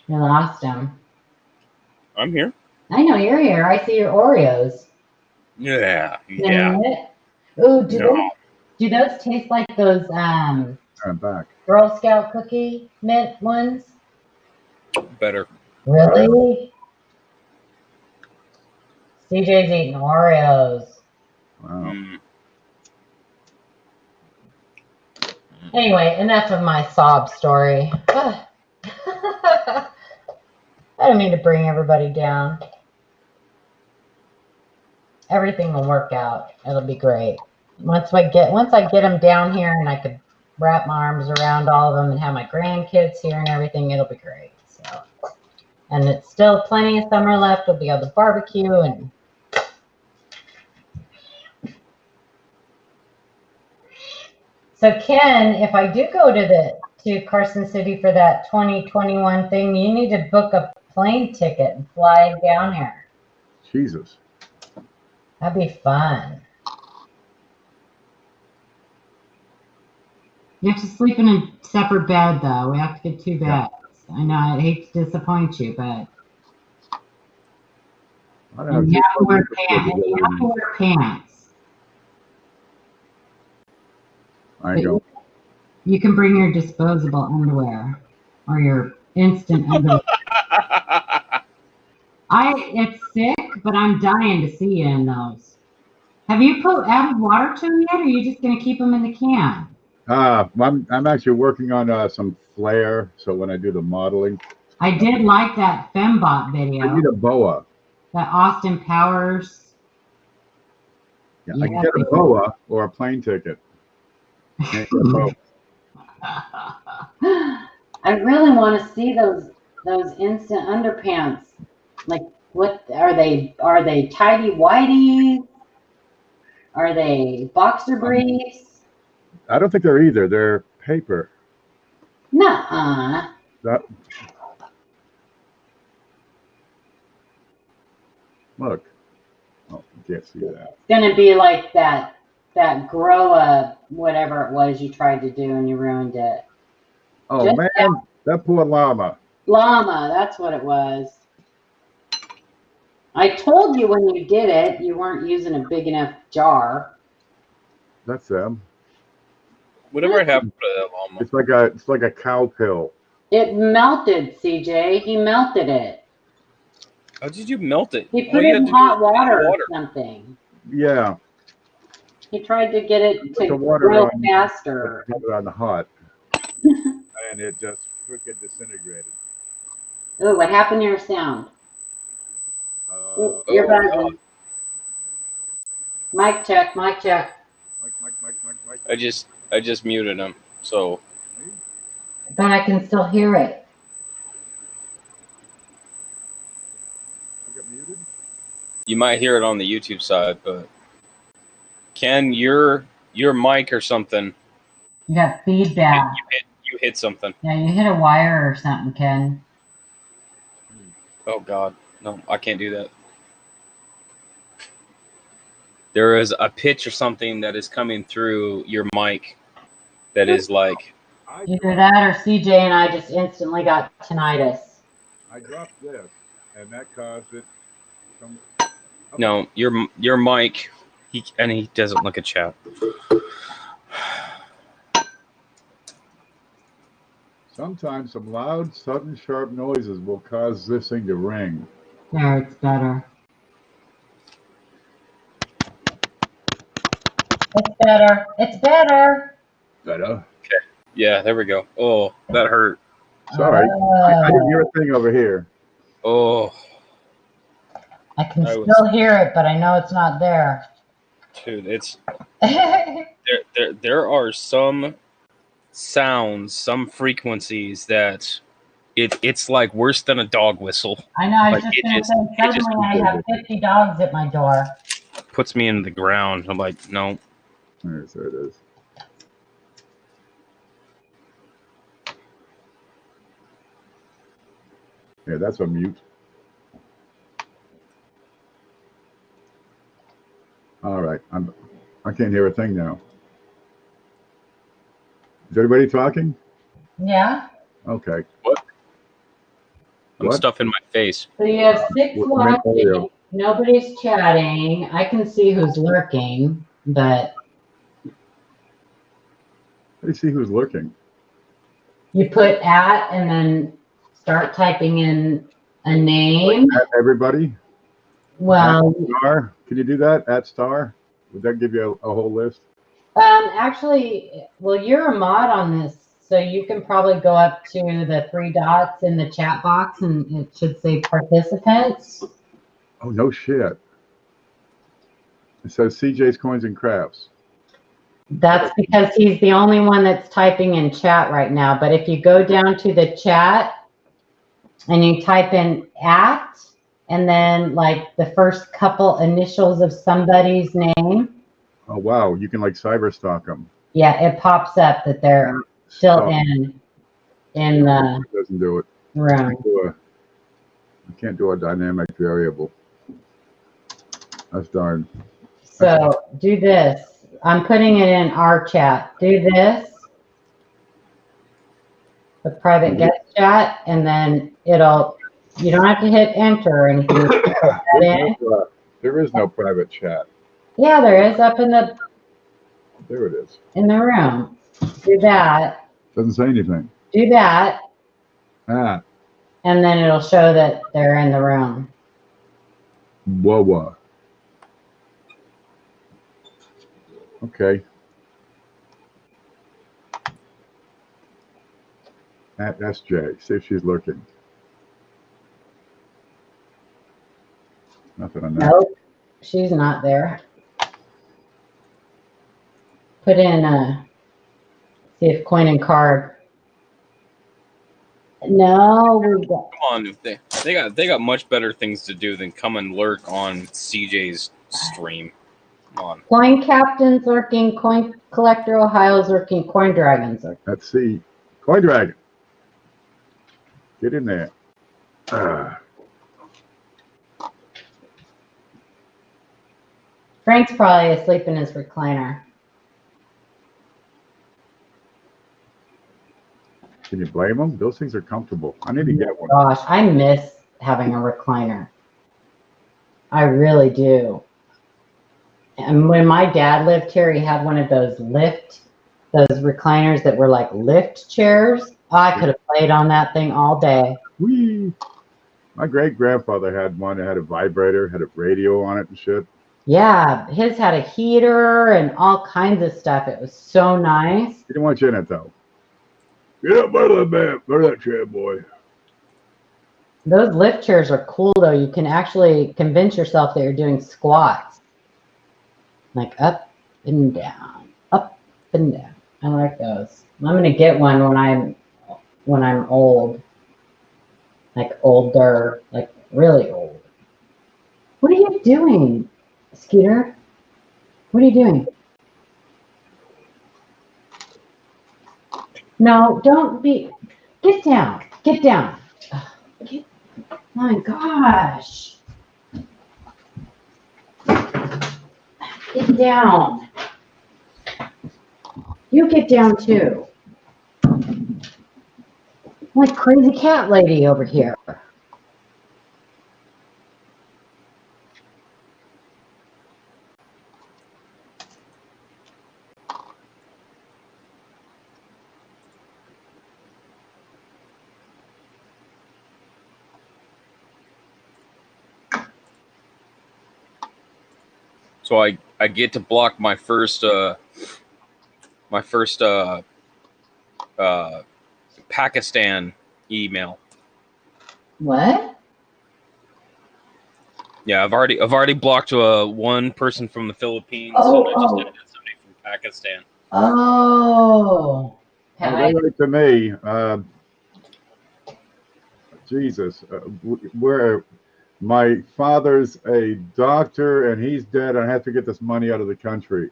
We lost him. I'm here. I know you're here. I see your Oreos. Yeah. Ooh, No. do those taste like those I'm back. Girl Scout cookie mint ones? Better. Really? CJ's eating Oreos. Wow. Anyway, enough of my sob story. I don't mean to bring everybody down. Everything will work out. It'll be great. Once I get them down here and I could wrap my arms around all of them and have my grandkids here and everything, it'll be great. So, and it's still plenty of summer left. We'll be able to barbecue and so Ken, if I do go to Carson City for that 2021 thing, you need to book a plane ticket and fly down here. Jesus. That'd be fun. You have to sleep in a separate bed, though. We have to get 2 beds. Yeah. I know, I hate to disappoint you, but you have to wear pants. I go. You can bring your disposable underwear or your instant underwear. It's sick, but I'm dying to see you in those. Have you added water to them yet, or are you just going to keep them in the can? I'm actually working on some flare, so when I do the modeling. I did like that Fembot video. I need a boa. That Austin Powers. Yeah, I can get a boa or a plane ticket. I really want to see those instant underpants. Like, what are they? Are they tidy whities? Are they boxer briefs? I don't think they're either. They're paper. Nuh-uh. Look. Oh, you can't see that. It's gonna be like that Groa, whatever it was you tried to do and you ruined it. Oh just man, that poor llama. Llama, that's what it was. I told you when you did it, you weren't using a big enough jar. That's them. Whatever happened to that llama? It's like a cow pill. It melted, CJ. He melted it. How did you melt it? He put it in hot water or something. Yeah. He tried to get it to grow faster. Put it on the hot. And it just freaking disintegrated. Oh, what happened to your sound? You're buzzing. Mic check, mic check. Mic. I just muted him, so. But I can still hear it. I got muted? You might hear it on the YouTube side, but Ken, your mic or something. You got feedback. You hit something. Yeah, you hit a wire or something, Ken. Oh God, no, I can't do that. There is a pitch or something that is coming through your mic that is like. Either that or CJ and I just instantly got tinnitus. I dropped this, and that caused it. No, your mic. He doesn't look at chat. Sometimes some loud, sudden, sharp noises will cause this thing to ring. There, it's better. It's better. It's better. Better. Okay. Yeah, there we go. Oh, that hurt. Sorry. I didn't hear a thing over here. Oh. I can still hear it, but I know it's not there. Dude, it's there are some sounds, some frequencies that it's like worse than a dog whistle. I know. I was Like, just going to say, suddenly I have 50 dogs at my door. puts me in the ground. I'm like, no. There it is. Yeah, that's a mute. All right, I can't hear a thing now. Is everybody talking? Yeah. Okay. I'm stuffing my face. So you have 6 watching. Nobody's chatting. I can see who's lurking, but. How do you see who's lurking? You put at and then start typing in a name. At everybody? Well, at star? Can you do that? At star? Would that give you a whole list? Actually, well, you're a mod on this, so you can probably go up to the 3 dots in the chat box and it should say participants. Oh, no shit. It says CJ's Coins and Crafts. That's because he's the only one that's typing in chat right now. But if you go down to the chat and you type in at, and then like the first couple initials of somebody's name. Oh, wow. You can like cyber stalk them. Yeah, it pops up that they're still in the doesn't do it. room. I can't do a dynamic variable. That's darn. So do this. I'm putting it in our chat. Do this. The private guest chat, and then you don't have to hit enter or anything. There is no private chat. Yeah, there is up in the. There it is. In the room. Do that. Doesn't say anything. Do that. Ah. And then it'll show that they're in the room. Whoa. Okay. At SJ. See if she's lurking. Nothing on that. Nope. She's not there. Put in see if coin and card. No, come on. They got much better things to do than come and lurk on CJ's stream. Come on. Coin Captain's lurking, Coin Collector Ohio's lurking, Coin Dragon's lurking. Let's see. Coin Dragon. Get in there. Frank's probably asleep in his recliner. Can you blame them? Those things are comfortable. I need to get one. Gosh, I miss having a recliner. I really do. And when my dad lived here, he had one of those recliners that were like lift chairs. Oh, I could have played on that thing all day. Whee! My great-grandfather had one that had a vibrator, had a radio on it and shit. Yeah, his had a heater and all kinds of stuff. It was so nice. He didn't want you in it, though. Get up out of that man. Out of that chair, boy. Those lift chairs are cool, though. You can actually convince yourself that you're doing squats. Like up and down, up and down. I like those. I'm going to get one when I'm old. Like older, like really old. What are you doing, Scooter? What are you doing? No, don't be. Get down. Get down. My gosh. Get down. You get down too. Like crazy cat lady over here. So I get to block my first Pakistan email. What? Yeah, I've already blocked one person from the Philippines, and I just did somebody from Pakistan. Oh. They write to me. Jesus, where my father's a doctor and he's dead. I have to get this money out of the country.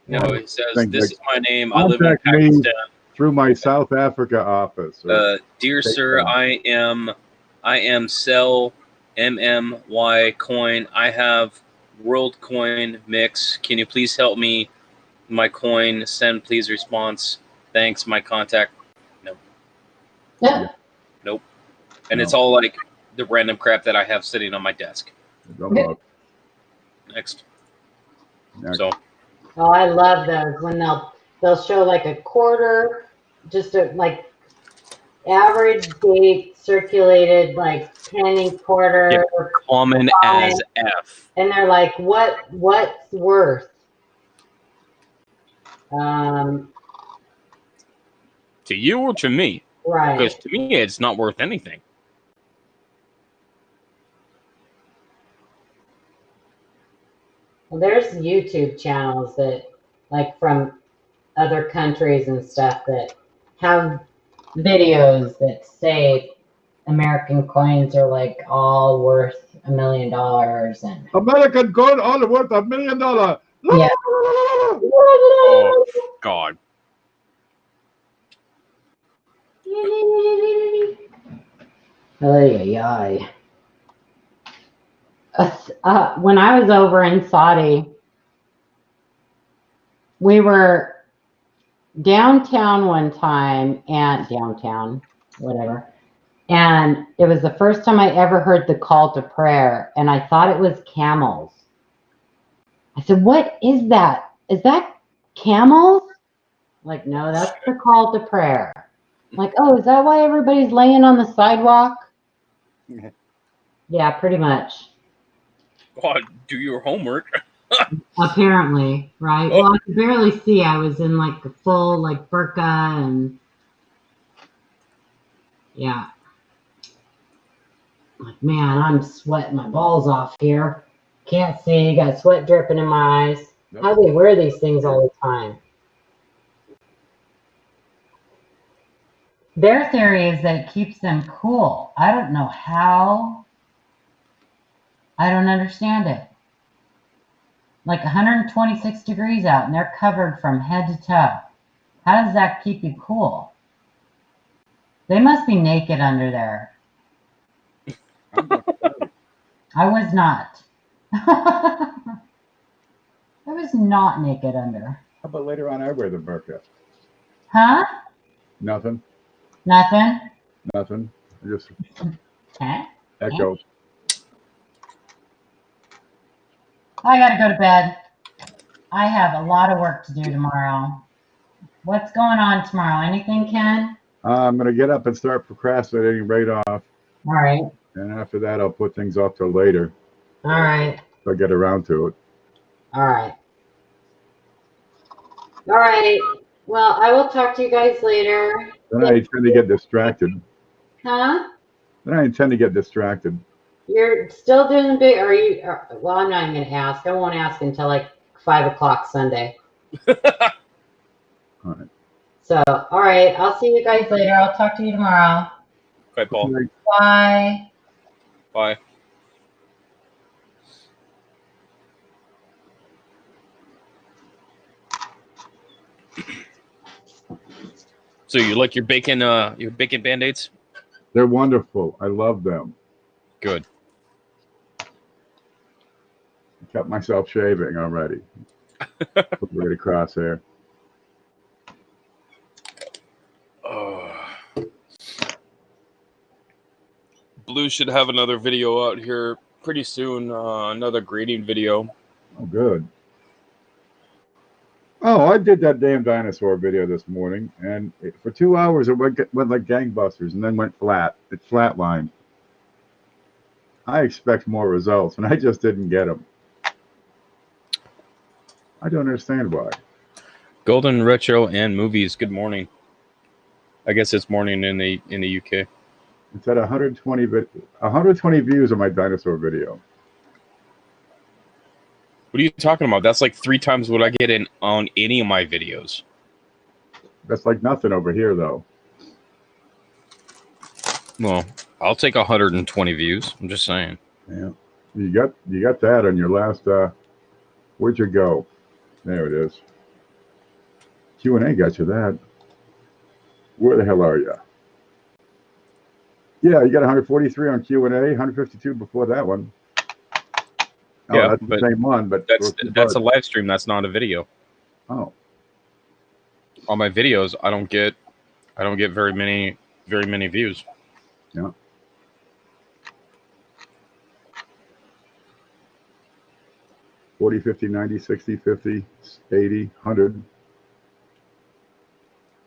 No, it says, Think this like, is my name. I live in contact me Pakistan. through my South Africa office. Dear sir, I am sell MMY coin. I have world coin mix. Can you please help me? My coin, send please response. Thanks, my contact. No. Yeah. Nope. And No. it's all like the random crap that I have sitting on my desk. Next. So Oh, I love those when they'll show like a quarter, just a like average date circulated like penny quarter, common as F. and they're like, what's worth? To you or to me? Right. Because to me, it's not worth anything. Well, there's YouTube channels that, like from other countries and stuff, that have videos that say American coins are like all worth $1 million, and American coin all worth $1 million. Yeah. Oh God. When I was over in Saudi, we were downtown one time, and whatever. And it was the first time I ever heard the call to prayer, and I thought it was camels. I said, "What is that? Is that camels?" Like, no, that's the call to prayer. I'm like, oh, is that why everybody's laying on the sidewalk? Yeah, pretty much. God, do your homework. Apparently, right? Oh. Well, I could barely see. I was in like a full like burqa, and yeah. Like, man, I'm sweating my balls off here. Can't see, got sweat dripping in my eyes. Yep. How do they wear these things all the time? Their theory is that it keeps them cool. I don't know how. I don't understand it. Like 126 degrees out, and they're covered from head to toe. How does that keep you cool? They must be naked under there. I was not. I was not naked under. How about later on I wear the burqa? Huh? Nothing. Nothing? Nothing. Just Okay. echo. I gotta go to bed. I have a lot of work to do tomorrow. What's going on tomorrow? Anything, Ken? I'm going to get up and start procrastinating right off. All right. And after that, I'll put things off till later. All right. If I get around to it. All right. All right. Well, I will talk to you guys later. Then I tend to get distracted. Huh? Then I intend to get distracted. You're still doing big? Well, I'm not even going to ask. I won't ask until like 5 o'clock Sunday. All right. So, all right. I'll see you guys later. I'll talk to you tomorrow. Okay, Paul. Bye. Bye. So you like your bacon Band-Aids? They're wonderful. I love them. Good. I kept myself shaving already. We're to crosshair. Blue should have another video out here pretty soon. Another grading video. Oh, good. Oh, I did that damn dinosaur video this morning, and for 2 hours it went like gangbusters, and then went flat. It flatlined. I expect more results, and I just didn't get them. I don't understand why. Golden Retro and Movies. Good morning. I guess it's morning in the UK. It's at 120 views on my dinosaur video. What are you talking about? That's like 3 times what I get in on any of my videos. That's like nothing over here, though. Well, I'll take 120 views. I'm just saying. Yeah, you got that on your last. Where'd you go? There it is. Q&A got you that. Where the hell are you? Yeah, you got 143 on Q&A, 152 before that one. Oh, Yeah, that's the same one, but that's a live stream. That's not a video. Oh, On my videos, I don't get very many views. yeah. $40, $50, $90, $60, $50, $80, $100,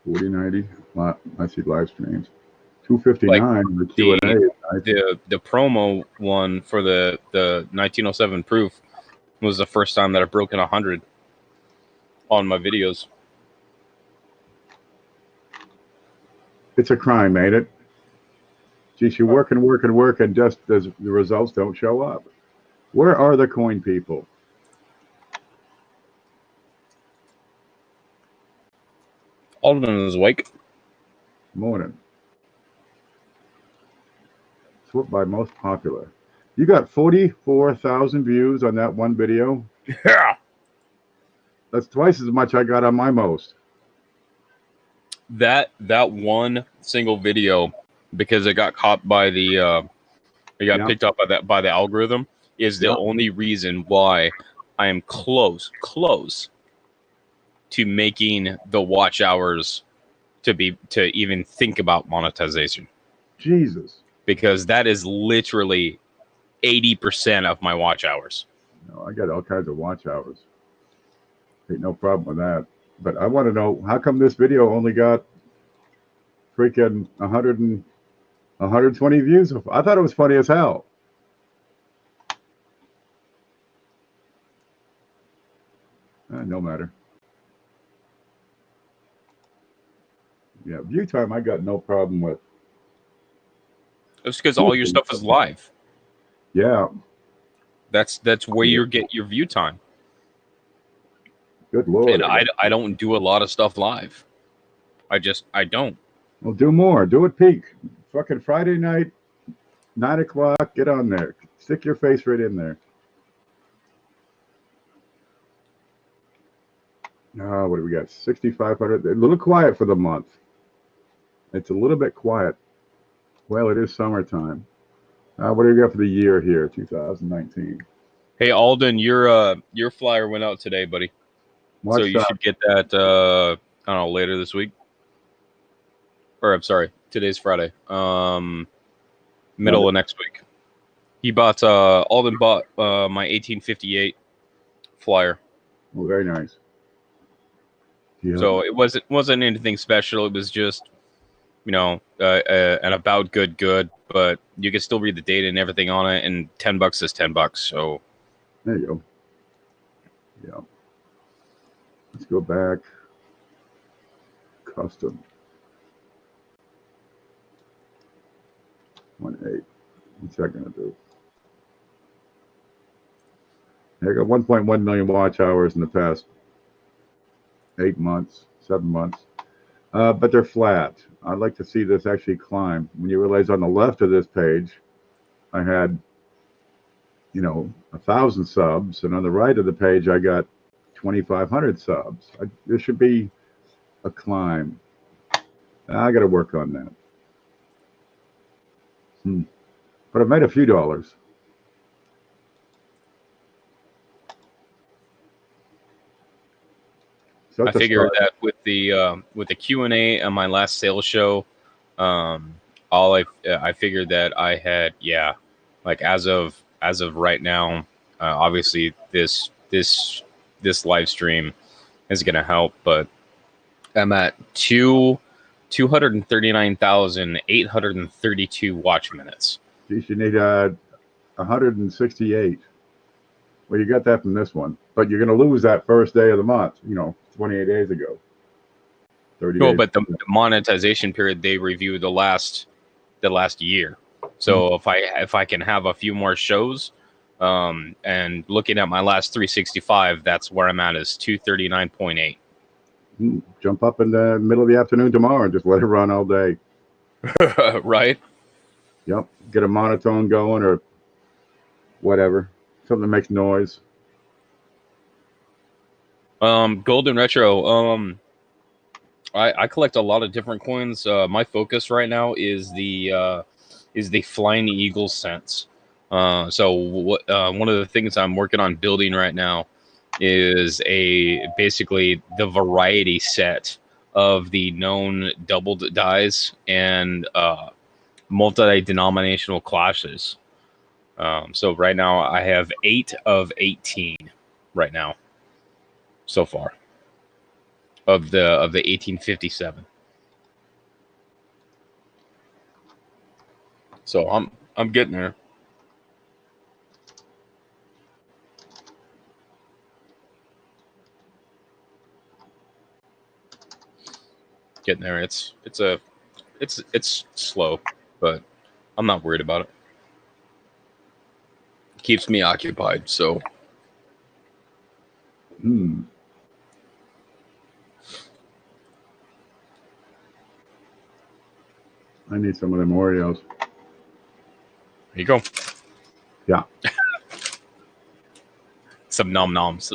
$40, $90. I see live streams. $259 the Q&A. The promo one for the 1907 proof was the first time that I've broken 100 on my videos. It's a crime, ain't it? Geez, you work and work and work, and just the results don't show up. Where are the coin people? Alden is awake. Morning. Sort by most popular. You got 44,000 views on that one video. Yeah. That's twice as much I got on my most. That one single video, because it got caught by the picked up by the algorithm, is the only reason why I am close to making the watch hours to even think about monetization. Jesus. Because that is literally 80% of my watch hours. No, I got all kinds of watch hours. Ain't no problem with that. But I want to know, how come this video only got freaking 120 views? I thought it was funny as hell. No matter. Yeah, view time I got no problem with. It's because all your stuff is live. Yeah. That's where you get your view time. Good Lord. And I don't do a lot of stuff live. I don't. Well, do more. Do it peak. Fucking Friday night, 9 o'clock, get on there. Stick your face right in there. Oh, what do we got? 6,500. A little quiet for the month. It's a little bit quiet. Well, it is summertime. What do we got for the year here, 2019? Hey, Alden, your flyer went out today, buddy. So you should get that, I don't know, later this week. Or, I'm sorry, today's Friday. Middle of next week. Alden bought my 1858 flyer. Oh, very nice. Yeah. So it wasn't anything special. It was just, an about good, but you can still read the data and everything on it, and $10 is $10. So there you go. Yeah. Let's go back. Custom. 1.8. What's that gonna do? I got 1.1 million watch hours in the past 8 months, 7 months. But they're flat. I'd like to see this actually climb. When you realize on the left of this page, I had, 1,000 subs, and on the right of the page, I got 2,500 subs. There should be a climb. I got to work on that. But I've made a few dollars. So I figured that with the Q&A on my last sales show, I figured that I had, like as of right now, obviously this live stream is going to help, but I'm at 239,832 watch minutes. Geez, you need 168. Well, you got that from this one, but you're going to lose that first day of the month, 28 days ago. 30 days. But the monetization period, they review the last year. So if I can have a few more shows, and looking at my last 365, that's where I'm at, is 239.8. Jump up in the middle of the afternoon tomorrow and just let it run all day. Right? Yep. Get a monotone going or whatever. Something that makes noise. Golden Retro. I collect a lot of different coins. My focus right now is the Flying Eagle cents. So one of the things I'm working on building right now is basically the variety set of the known doubled dies and multi-denominational clashes. So right now I have 8 of 18 right now so far of the 1857. So I'm getting there. Getting there. It's slow, but I'm not worried about it. It keeps me occupied, so I need some of them Oreos. there you go. Yeah. Some nom noms.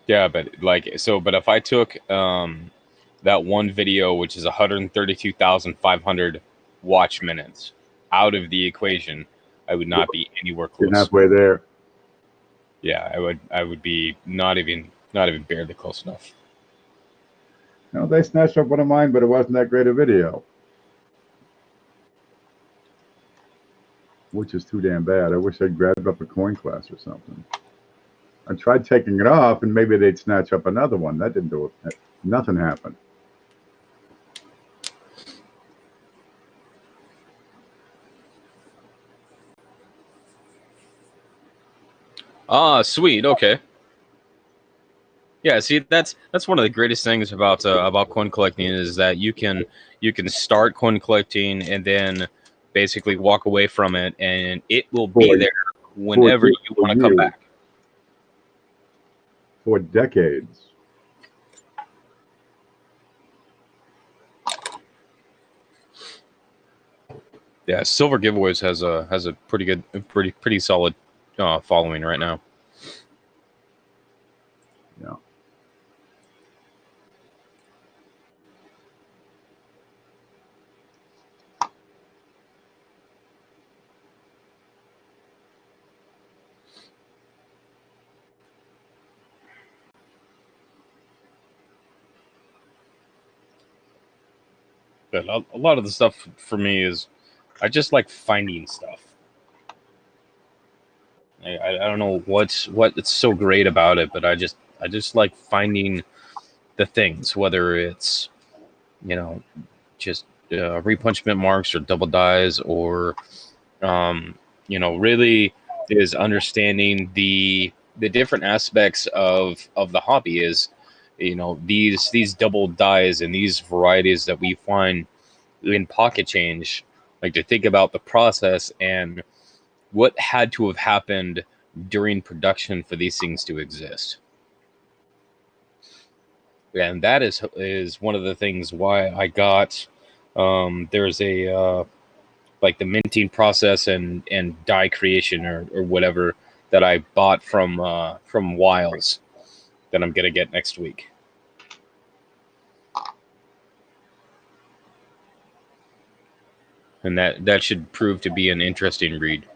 Yeah, but but if I took that one video, which is 132,500 watch minutes, out of the equation, I would not be anywhere close. You're halfway there. Yeah, I would be not even barely close enough. No, they snatched up one of mine, but it wasn't that great a video. Which is too damn bad. I wish I'd grabbed up a coin class or something. I tried taking it off, and maybe they'd snatch up another one. That didn't do it. Nothing happened. Ah, sweet. Okay. Yeah, see, that's one of the greatest things about coin collecting is that you can start coin collecting and then basically walk away from it, and it will be there whenever you want to come back. For decades. Yeah, Silver Giveaways has a pretty solid following right now. Yeah. But a lot of the stuff for me is I just like finding stuff. I don't know what it's so great about it, but I just like finding the things, whether it's just repunchment marks or double dies, or really is understanding the different aspects of the hobby. Is these double dies and these varieties that we find in pocket change, like to think about the process and what had to have happened during production for these things to exist. And that is one of the things why I got there's a like the minting process and die creation or whatever that I bought from Wiles that I'm gonna get next week. And that should prove to be an interesting read.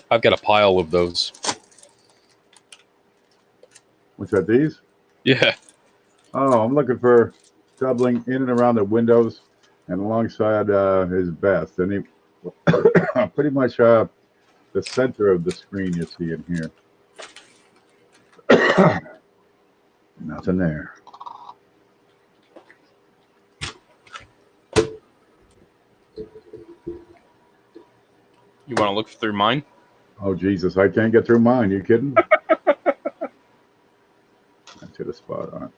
I've got a pile of those. What's that, these? Yeah. Oh, I'm looking for doubling in and around the windows and alongside his vest. And he pretty much the center of the screen you see in here. Nothing there. You want to look through mine? Oh, Jesus, I can't get through mine. You kidding? I should have spot on it.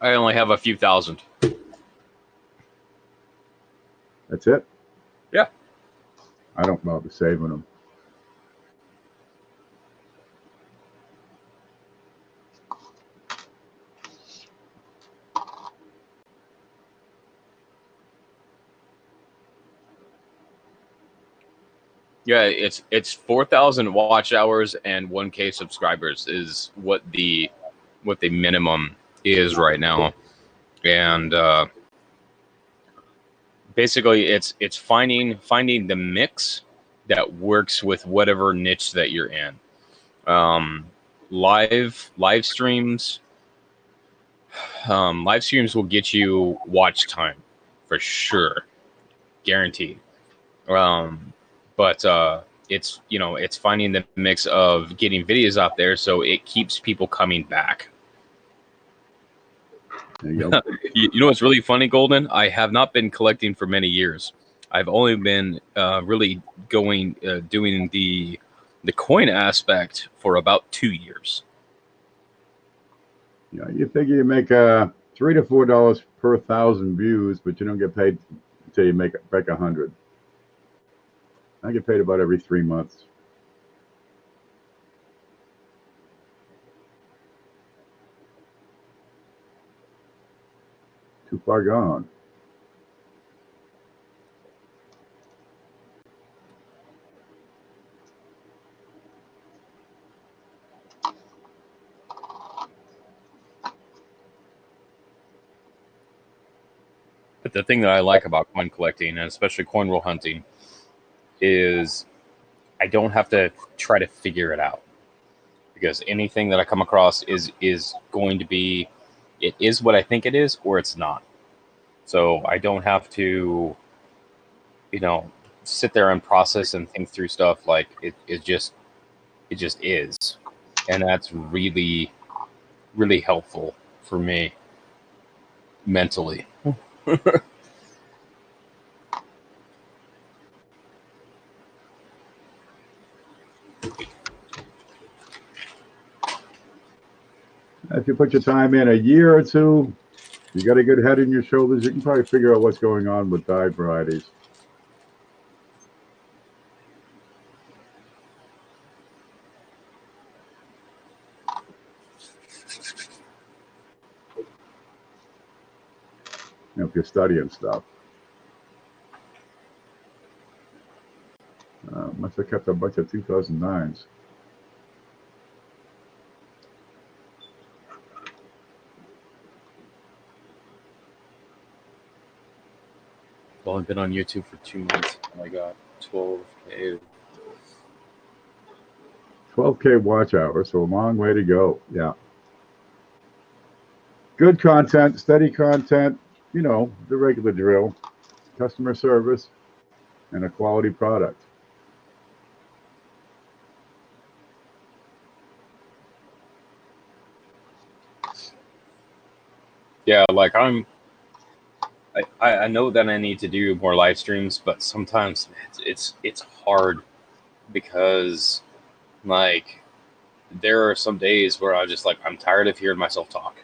I only have a few thousand. That's it? Yeah. I don't bother saving them. Yeah, it's 4,000 watch hours and 1K subscribers is what the minimum is right now, and basically it's finding the mix that works with whatever niche that you're in. Live streams, live streams will get you watch time for sure, guaranteed. But it's it's finding the mix of getting videos out there so it keeps people coming back. There you go. You know what's really funny, Golden? I have not been collecting for many years. I've only been really doing the coin aspect for about 2 years. Yeah, you figure you make $3 to $4 per 1,000 views, but you don't get paid until you make 100. I get paid about every 3 months. Too far gone. But the thing that I like about coin collecting, and especially coin roll hunting, is I don't have to try to figure it out, because anything that I come across is going to be, it is what I think it is, or it's not. So I don't have to, sit there and process and think through stuff. Like it just is, and that's really, really helpful for me mentally. If you put your time in a year or two, you got a good head in your shoulders, you can probably figure out what's going on with die varieties. If you're studying stuff. Must have kept a bunch of 2009s. I've only been on YouTube for 2 months, and I got 12K. 12K watch hours, so a long way to go. Yeah. Good content, steady content, the regular drill, customer service, and a quality product. Yeah, like I know that I need to do more live streams, but sometimes it's hard because, like, there are some days where I'm tired of hearing myself talk.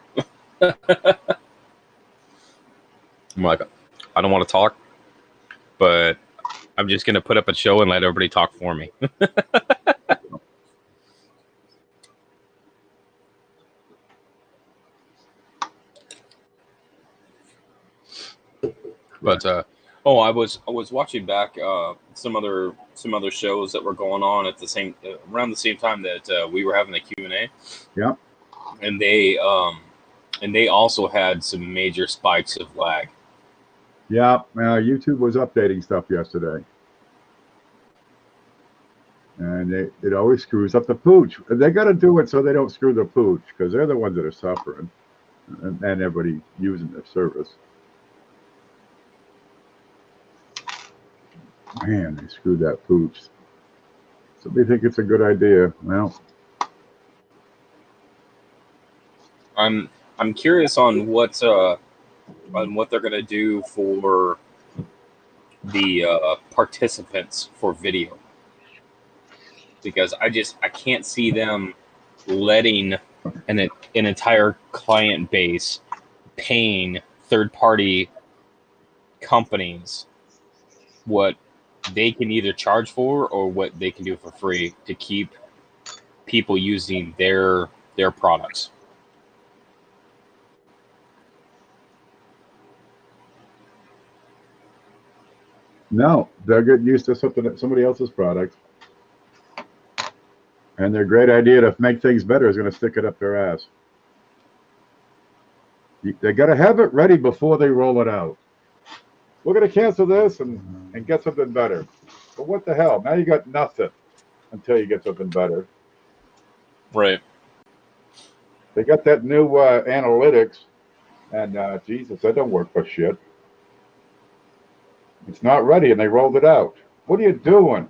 I'm like, I don't want to talk, but I'm just gonna put up a show and let everybody talk for me. But I was watching back some other shows that were going on at the same around the same time that we were having the Q&A. Yeah. And they also had some major spikes of lag. Yeah, YouTube was updating stuff yesterday. And it always screws up the pooch. They got to do it so they don't screw the pooch, because they're the ones that are suffering, and everybody using their service. Man, they screwed that pooch. So they think it's a good idea. Well, I'm curious on what they're gonna do for the participants for video, because I can't see them letting an entire client base paying third-party companies what they can either charge for or what they can do for free to keep people using their products. No, they'll get used to somebody else's product, and their great idea to make things better is going to stick it up their ass. They got to have it ready before they roll it out. We're going to cancel this and get something better. But what the hell? Now you got nothing until you get something better. Right. They got that new analytics, and Jesus, that don't work for shit. It's not ready, and they rolled it out. What are you doing?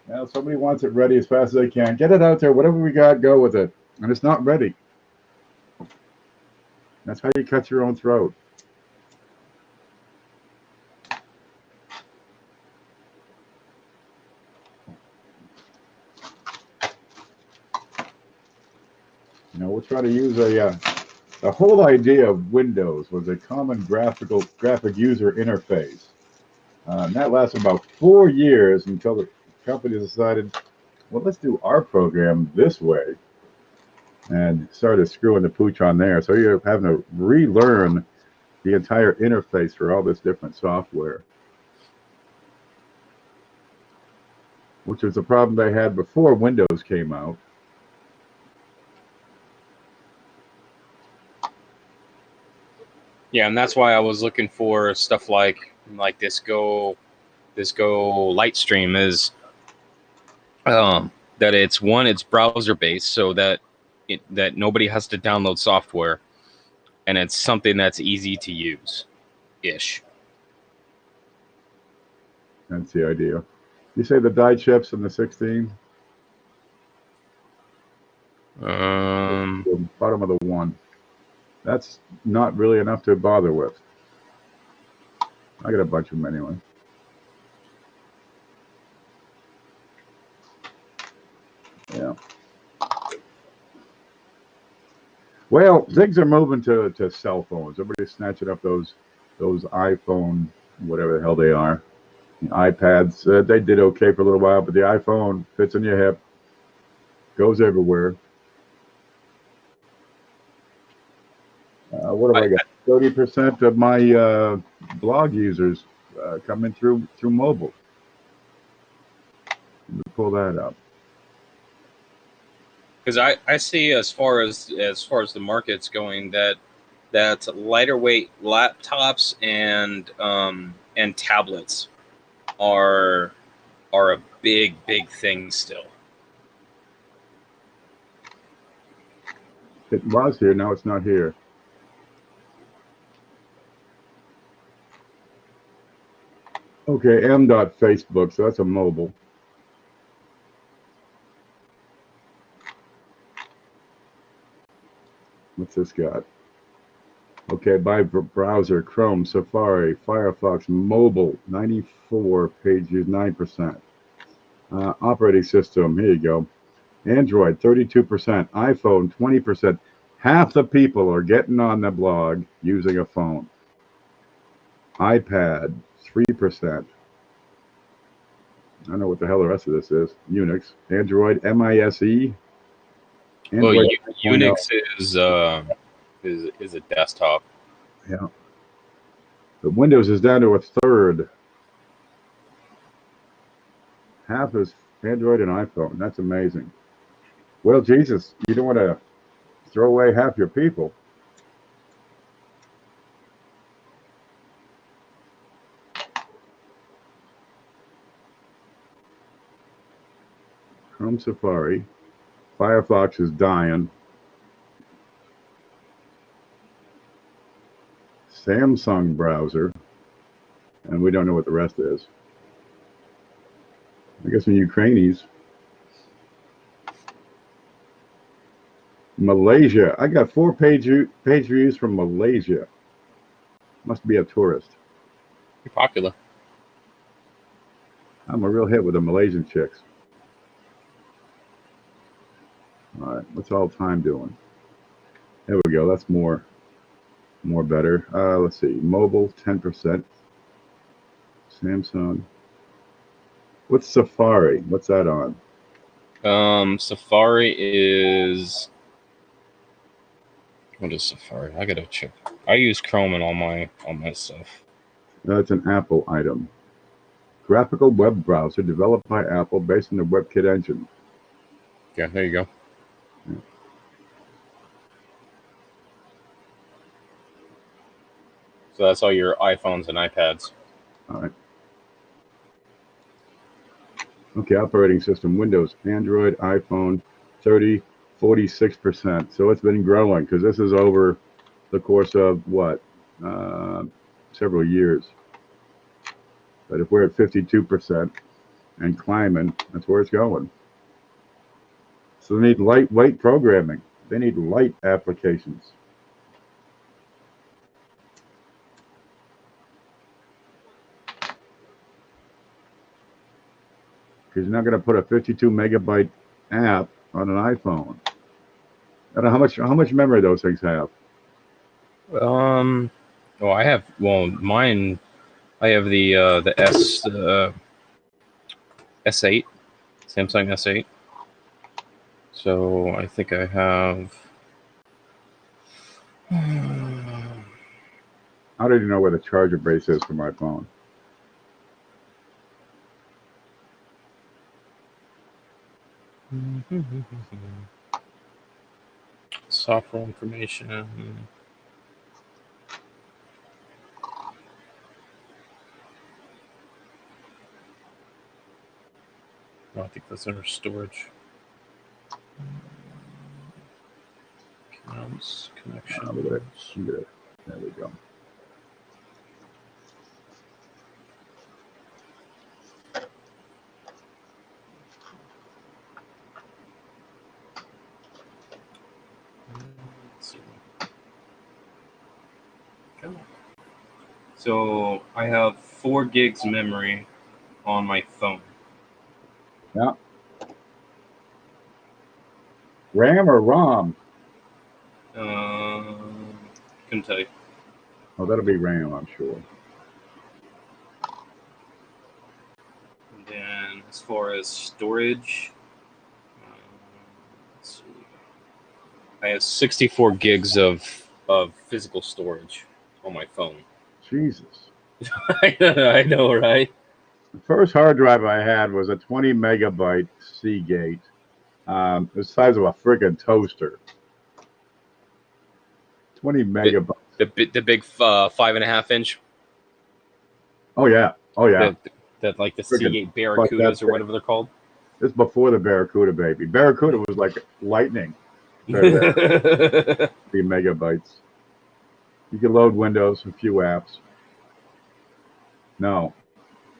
Now somebody wants it ready as fast as they can. Get it out there. Whatever we got, go with it. And it's not ready. That's how you cut your own throat. You know, we're trying to use the whole idea of Windows was a common graphic user interface. And that lasted about 4 years until the company decided, well, let's do our program this way, and started screwing the pooch on there. So you're having to relearn the entire interface for all this different software, which was a problem they had before Windows came out. Yeah, and that's why I was looking for stuff like this Go Lightstream is that it's browser based, so that that nobody has to download software, and it's something that's easy to use ish. That's the idea. You say the die chips in the 16? The bottom of the one. That's not really enough to bother with. I got a bunch of them anyway. Yeah. Well, things are moving to cell phones. Everybody's snatching up those iPhone, whatever the hell they are, iPads. They did okay for a little while, but the iPhone fits in your hip, goes everywhere. What have I got? 30% of my blog users coming through mobile. Let me pull that up. Because I see as far as the market's going that lighter weight laptops and tablets are a big thing still. It was here, now it's not here. Okay, m.facebook, so that's a mobile. What's this got? Okay, by browser, Chrome, Safari, Firefox, mobile, 94, page views, 9%. Operating system, here you go. Android, 32%. iPhone, 20%. Half the people are getting on the blog using a phone. iPad, 3%. I don't know what the hell the rest of this is. Unix, Android, MISE. Well, Android Unix is a desktop. Yeah. But Windows is down to a third. Half is Android and iPhone. That's amazing. Well, Jesus, you don't want to throw away half your people. Chrome Safari. Firefox is dying. Samsung browser. And we don't know what the rest is. I guess in Ukrainians. Malaysia. I got 4 page views from Malaysia. Must be a tourist. You're popular. I'm a real hit with the Malaysian chicks. All right, what's all time doing? There we go. That's more better. Let's see. Mobile 10%. Samsung. What's Safari? What's that on? Safari is. What is Safari? I gotta check. I use Chrome in all my stuff. That's an Apple item. Graphical web browser developed by Apple based on the WebKit engine. Yeah, there you go. Yeah. So that's all your iPhones and iPads. All right. Okay, operating system, Windows, Android, iPhone, 30, 46%. So it's been growing because this is over the course of what? Several years. But if we're at 52% and climbing, that's where it's going. So they need lightweight programming. They need light applications. Because you're not going to put a 52 megabyte app on an iPhone. I don't know how much memory those things have. Mine. I have the S8, Samsung S8. So I think I have. How did you know where the charger base is for my phone? Software information. I think that's under storage. Accounts, connections. Look at it. There we go. Let's see. Okay. So I have 4 gigs memory on my phone. Yeah. RAM or ROM? Couldn't tell you. Oh, that'll be RAM, I'm sure. And then as far as storage, let's see. I have 64 gigs of physical storage on my phone. Jesus. I know, right? The first hard drive I had was a 20 megabyte Seagate, the size of a friggin' toaster. 20 megabytes. The big 5.5 inch. Oh yeah. That like the Friggin' Seagate Barracudas or whatever they're called. This is before the Barracuda, baby. Barracuda was like lightning compared to that. 3 megabytes. You could load Windows, a few apps. No,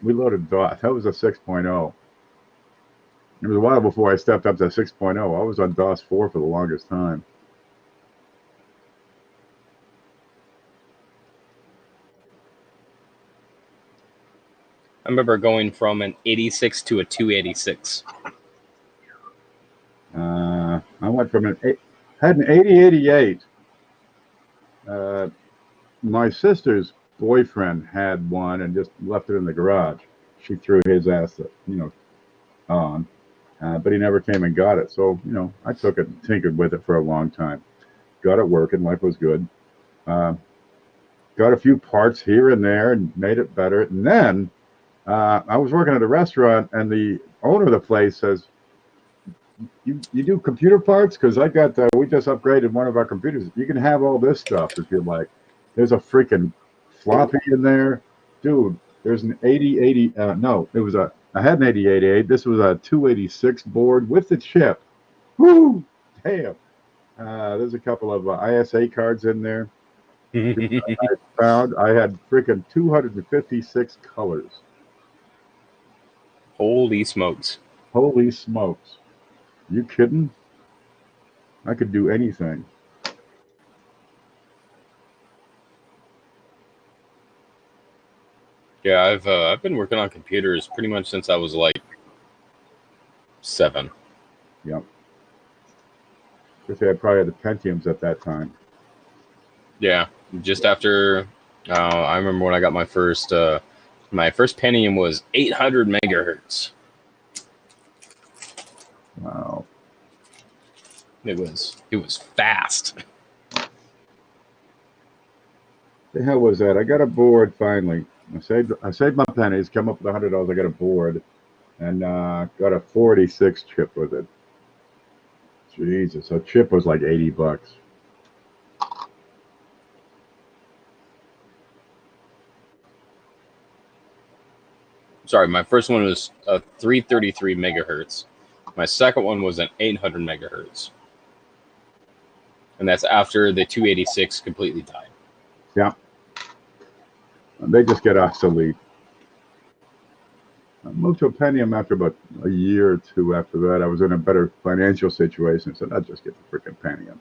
we loaded DOS. That was a 6.0. It was a while before I stepped up to 6.0. I was on DOS 4 for the longest time. I remember going from an 86 to a 286. I went from had an 8088. My sister's boyfriend had one and just left it in the garage. She threw his ass, on, but he never came and got it. So, I took it and tinkered with it for a long time. Got it working. Life was good. Got a few parts here and there and made it better. And then I was working at a restaurant, and the owner of the place says, you do computer parts? Because we just upgraded one of our computers. You can have all this stuff if you like. There's a freaking floppy in there. Dude, there's an 8080. No, I had an 8088. This was a 286 board with the chip. Whoo! Damn. There's a couple of ISA cards in there. I had freaking 256 colors. Holy smokes. Holy smokes. You kidding? I could do anything. Yeah, I've been working on computers pretty much since I was like 7. Yep. Because they had probably the Pentiums at that time. Yeah, just after I remember when I got my first Pentium was 800 megahertz. Wow. It was fast. The hell was that? I got a board finally. I saved my pennies, come up with $100. I got a board, and got a 46 chip with it. Jesus, a chip was like $80. Sorry, my first one was a 333 megahertz. My second one was an 800 megahertz, and that's after the 286 completely died. Yeah, they just get obsolete. I moved to a Pentium after about a year or two after that. I was in a better financial situation, so I'll just get the freaking Pentium.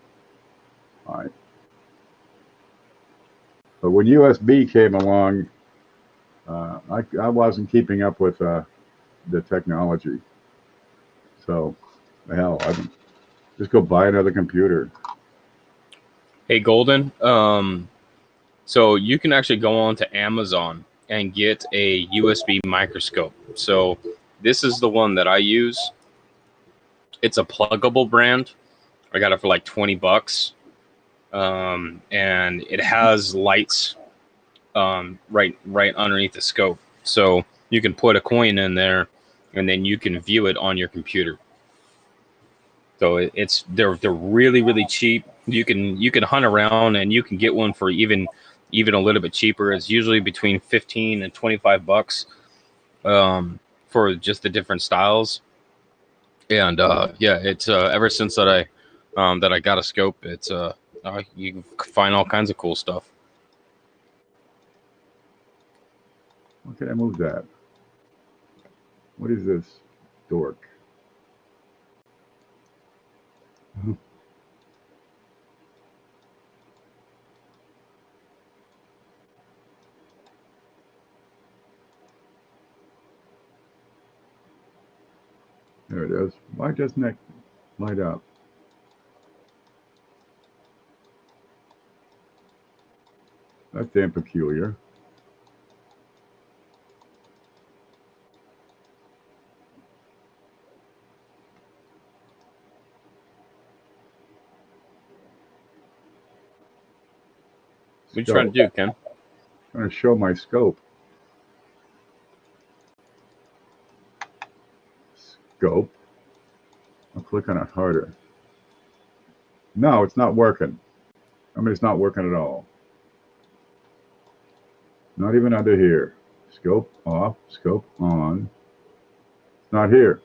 All right. But when USB came along, I wasn't keeping up with the technology. So, the hell, I can just go buy another computer. Hey, Golden. So you can actually go on to Amazon and get a USB microscope. So this is the one that I use. It's a pluggable brand. I got it for like $20. And it has lights right underneath the scope. So you can put a coin in there and then you can view it on your computer. So they're really, really cheap. You can hunt around and you can get one for even a little bit cheaper. It's usually between 15 and $25 for just the different styles. And yeah, it's ever since that I got a scope, it's you can find all kinds of cool stuff. How can I move that? What is this? Dork. There it is. Why doesn't that light up? That's damn peculiar. What are you trying to do, Ken? I'm trying to show my scope. Scope. I'll click on it harder. No, it's not working. I mean, it's not working at all. Not even under here. Scope off, scope on. It's not here.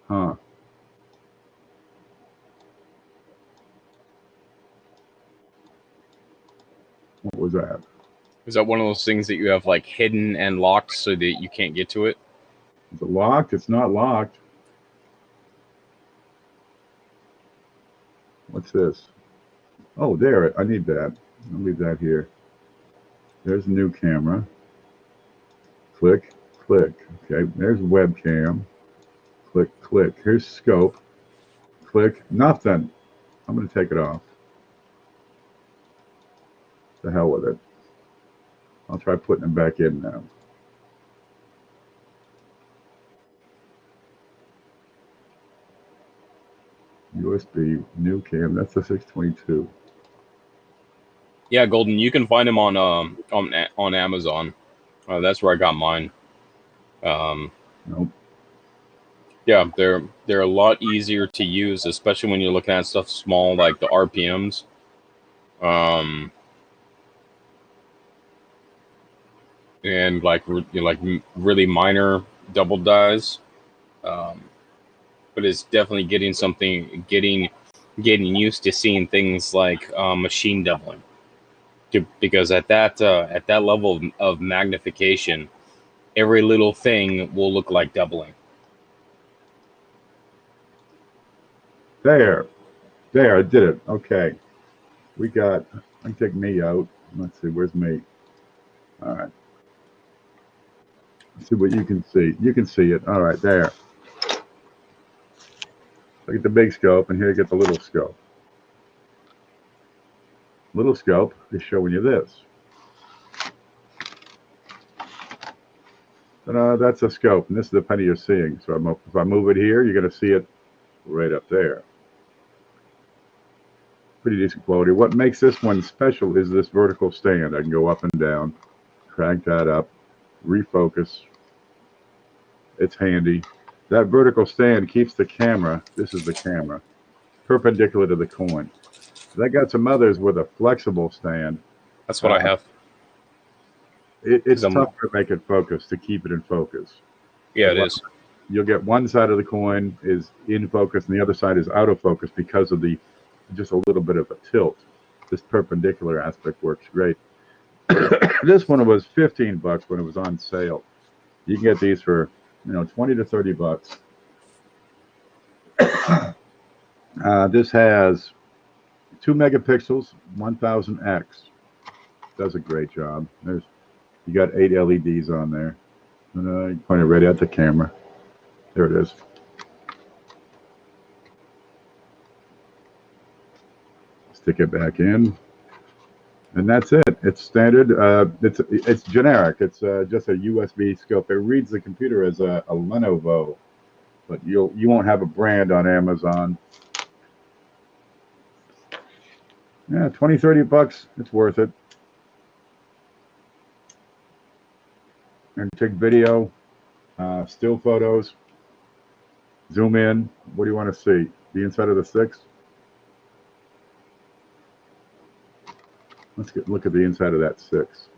Huh. What was that? Is that one of those things that you have like hidden and locked so that you can't get to it? Is it locked? It's not locked. What's this? Oh, there. I need that. I'll leave that here. There's a new camera. Click, click. Okay, there's webcam. Click, click. Here's scope. Click. Nothing. I'm going to take it off. The hell with it. I'll try putting it back in now. USB new cam. That's a 622. Yeah, Golden. You can find them on Amazon. That's where I got mine. Nope. Yeah, they're a lot easier to use, especially when you're looking at stuff small like the RPMs. And like really minor double dies. But it's definitely getting used to seeing things like machine doubling. Because at that level of magnification, every little thing will look like doubling. There. There, I did it. Okay. We got, I can take me out. Let's see, where's me? All right. See what you can see. You can see it. All right, there. Look at the big scope, and here you get the little scope. Little scope is showing you this. And, that's a scope, and this is the penny you're seeing. So if I move it here, you're going to see it right up there. Pretty decent quality. What makes this one special is this vertical stand. I can go up and down, crank that up, refocus. It's handy. That vertical stand keeps the camera, this is the camera, perpendicular to the coin. I got some others with a flexible stand. That's what I have. It's tough to make it focus, to keep it in focus. Yeah, it is. You'll get one side of the coin is in focus and the other side is out of focus because of just a little bit of a tilt. This perpendicular aspect works great. This one was $15 when it was on sale. You can get these for 20 to 30 bucks. This has 2 megapixels, 1000x. Does a great job. You got 8 LEDs on there. And, you point it right at the camera. There it is. Stick it back in. And that's it. It's standard. It's generic. It's just a USB scope. It reads the computer as a Lenovo, but you won't have a brand on Amazon. Yeah, 20, 30 bucks. It's worth it. And take video, still photos, zoom in. What do you want to see? The inside of the 6? Let's look at the inside of that 6.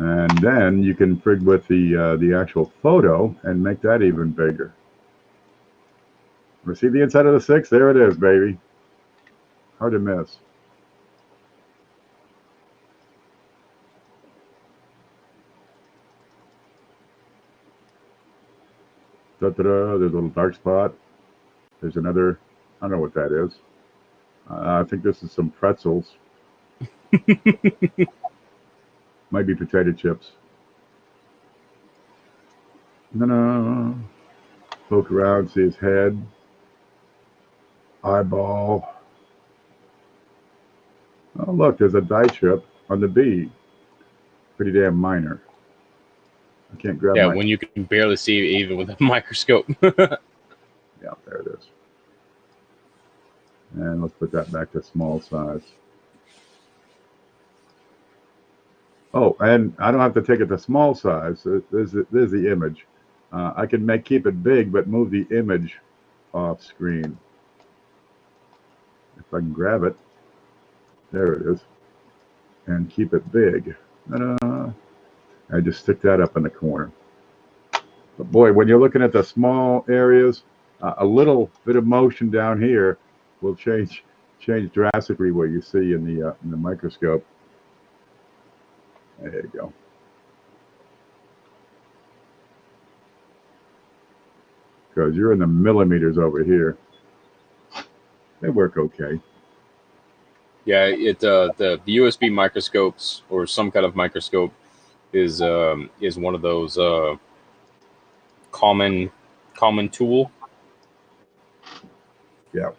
And then you can frig with the actual photo and make that even bigger. See the inside of the 6? There it is, baby. Hard to miss. Da-da-da, there's a little dark spot. There's another, I don't know what that is. I think this is some pretzels. Might be potato chips. No. Poke around, see his head. Eyeball. Oh, look, there's a die chip on the B. Pretty damn minor. I can't grab when you can barely see even with a microscope. Yeah, there it is. And let's put that back to small size. Oh, and I don't have to take it to small size. There's the image. I can keep it big, but move the image off screen. If I can grab it, there it is, and keep it big. I just stick that up in the corner. But boy, when you're looking at the small areas, a little bit of motion down here will change drastically what you see in the microscope. There you go. Because you're in the millimeters over here. They work okay. Yeah, the USB microscopes or some kind of microscope is one of those common tool. Yeah.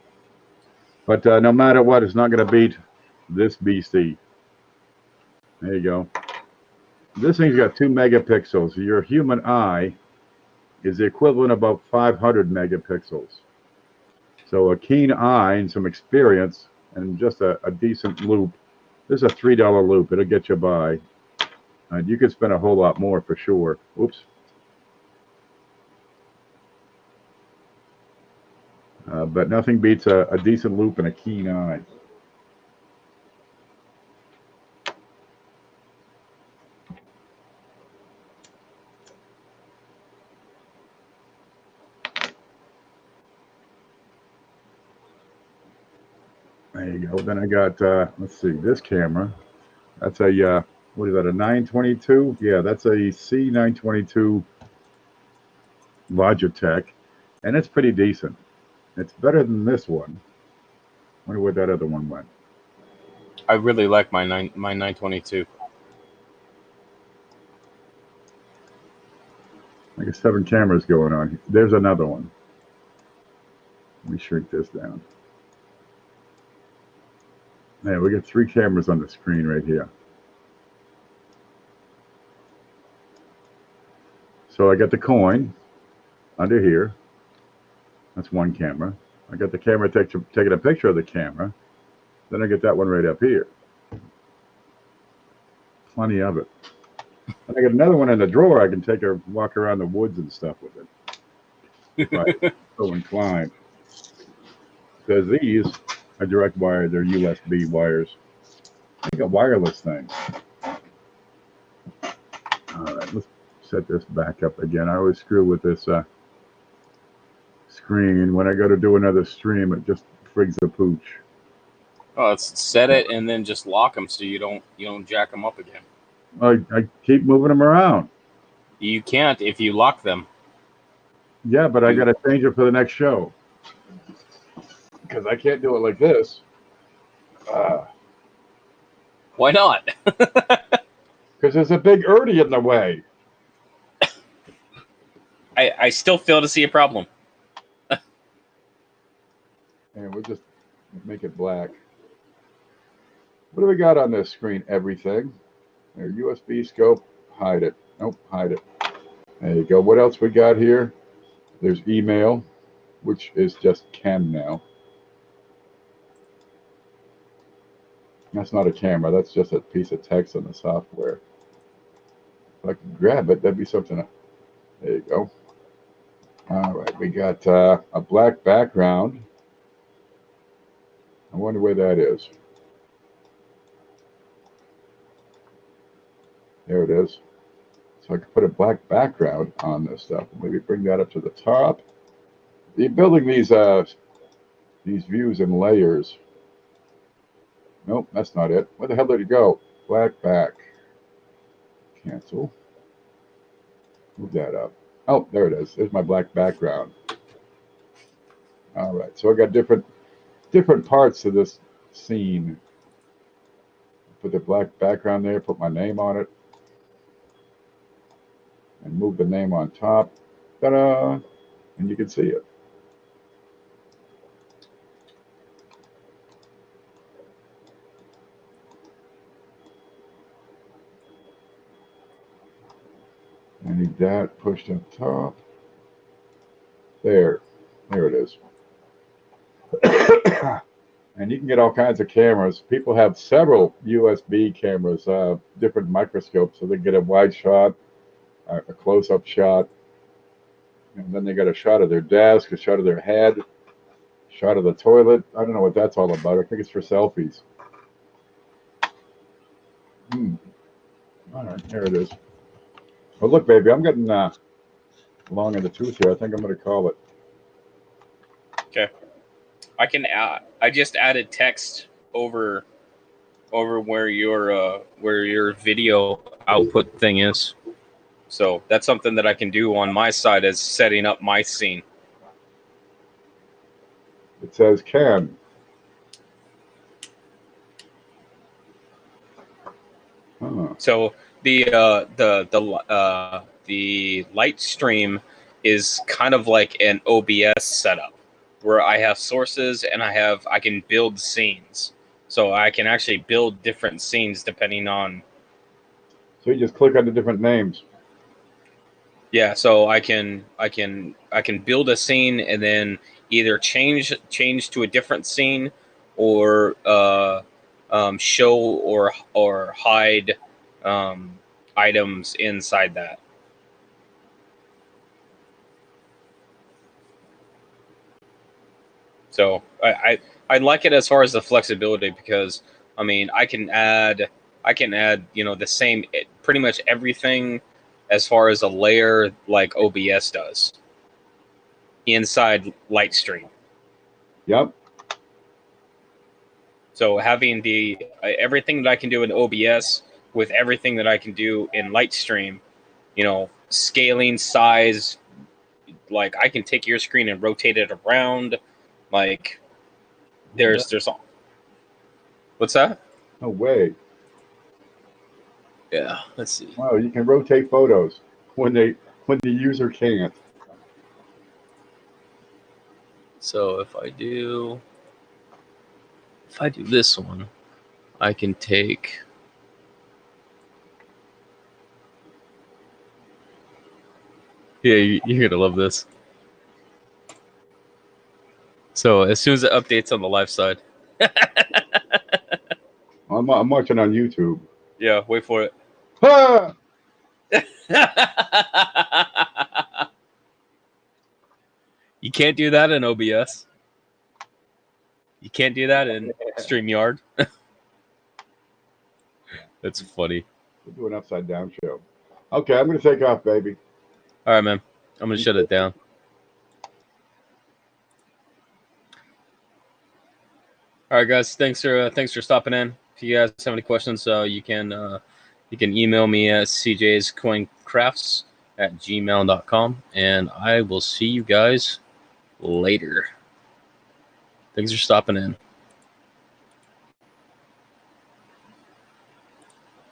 But no matter what, it's not going to beat this BC. There you go. This thing's got 2 megapixels. Your human eye is the equivalent of about 500 megapixels. So a keen eye and some experience and just a decent loop. This is a $3 loop. It'll get you by. You could spend a whole lot more for sure. Oops. But nothing beats a decent loop and a keen eye. There you go. Then I got, let's see, this camera. That's a, what is that, a 922? Yeah, that's a C922 Logitech. and it's pretty decent. It's better than this one. Wonder where that other one went. I really like my 922. I got 7 cameras going on here. There's another one. Let me shrink this down. Yeah, we got 3 cameras on the screen right here. So I got the coin under here. That's one camera. I got the camera taking a picture of the camera. Then I get that one right up here. Plenty of it. And I got another one in the drawer. I can take a walk around the woods and stuff with it. If I'm so inclined. Because these are direct wire. They're USB wires. I got wireless things. All right, let's set this back up again. I always screw with this screen. When I go to do another stream, it just frigs the pooch. Oh, let's set it and then just lock them so you don't jack them up again. I keep moving them around. You can't if you lock them. Yeah, but I got to change it for the next show. Because I can't do it like this. Why not? Because there's a big Ernie in the way. I still fail to see a problem. And we'll just make it black. What do we got on this screen? Everything. There, USB scope. Hide it. Nope, hide it. There you go. What else we got here? There's email, which is just cam now. That's not a camera. That's just a piece of text in the software. If I could grab it, that'd be something. There you go. All right, we got a black background. I wonder where that is. There it is. So I could put a black background on this stuff. Maybe bring that up to the top. You're building these views in layers. Nope, that's not it. Where the hell did it go? Black back. Cancel. Move that up. Oh, there it is. There's my black background. All right, so I got different parts of this scene. Put the black background there, put my name on it, and move the name on top. Ta-da! And you can see it. I need that pushed up top. There it is. And you can get all kinds of cameras. People have several USB cameras, different microscopes, so they get a wide shot, a close-up shot, and then they got a shot of their desk, a shot of their head, a shot of the toilet. I don't know what that's all about. I think it's for selfies. All right, there it is. Well, look, baby, I'm getting long in the tooth here. I think I'm going to call it. Okay. I just added text over where your video output thing is. So that's something that I can do on my side as setting up my scene. It says can. Huh. So the light stream is kind of like an OBS setup where I have sources and I can build scenes. So I can actually build different scenes depending on. So you just click on the different names. Yeah, so I can build a scene and then either change to a different scene or show or hide items inside that. So I like it as far as the flexibility because I mean I can add the same pretty much everything as far as a layer like OBS does inside Lightstream. Yep. So having the everything that I can do in OBS with everything that I can do in Lightstream, scaling, size, like I can take your screen and rotate it around. Like there's all. What's that? No way. Yeah, let's see. Wow, you can rotate photos when the user can't. So if I do this one, I can take. Yeah, you're gonna love this. So as soon as it updates on the live side. I'm watching on YouTube. Yeah, wait for it. Ah! You can't do that in OBS. You can't do that in StreamYard. That's funny. We'll do an upside down show. Okay, I'm going to take off, baby. All right, man. I'm gonna shut it down. All right, guys. Thanks for stopping in. If you guys have any questions, you can email me at cjscoincrafts@gmail.com, and I will see you guys later. Thanks for stopping in.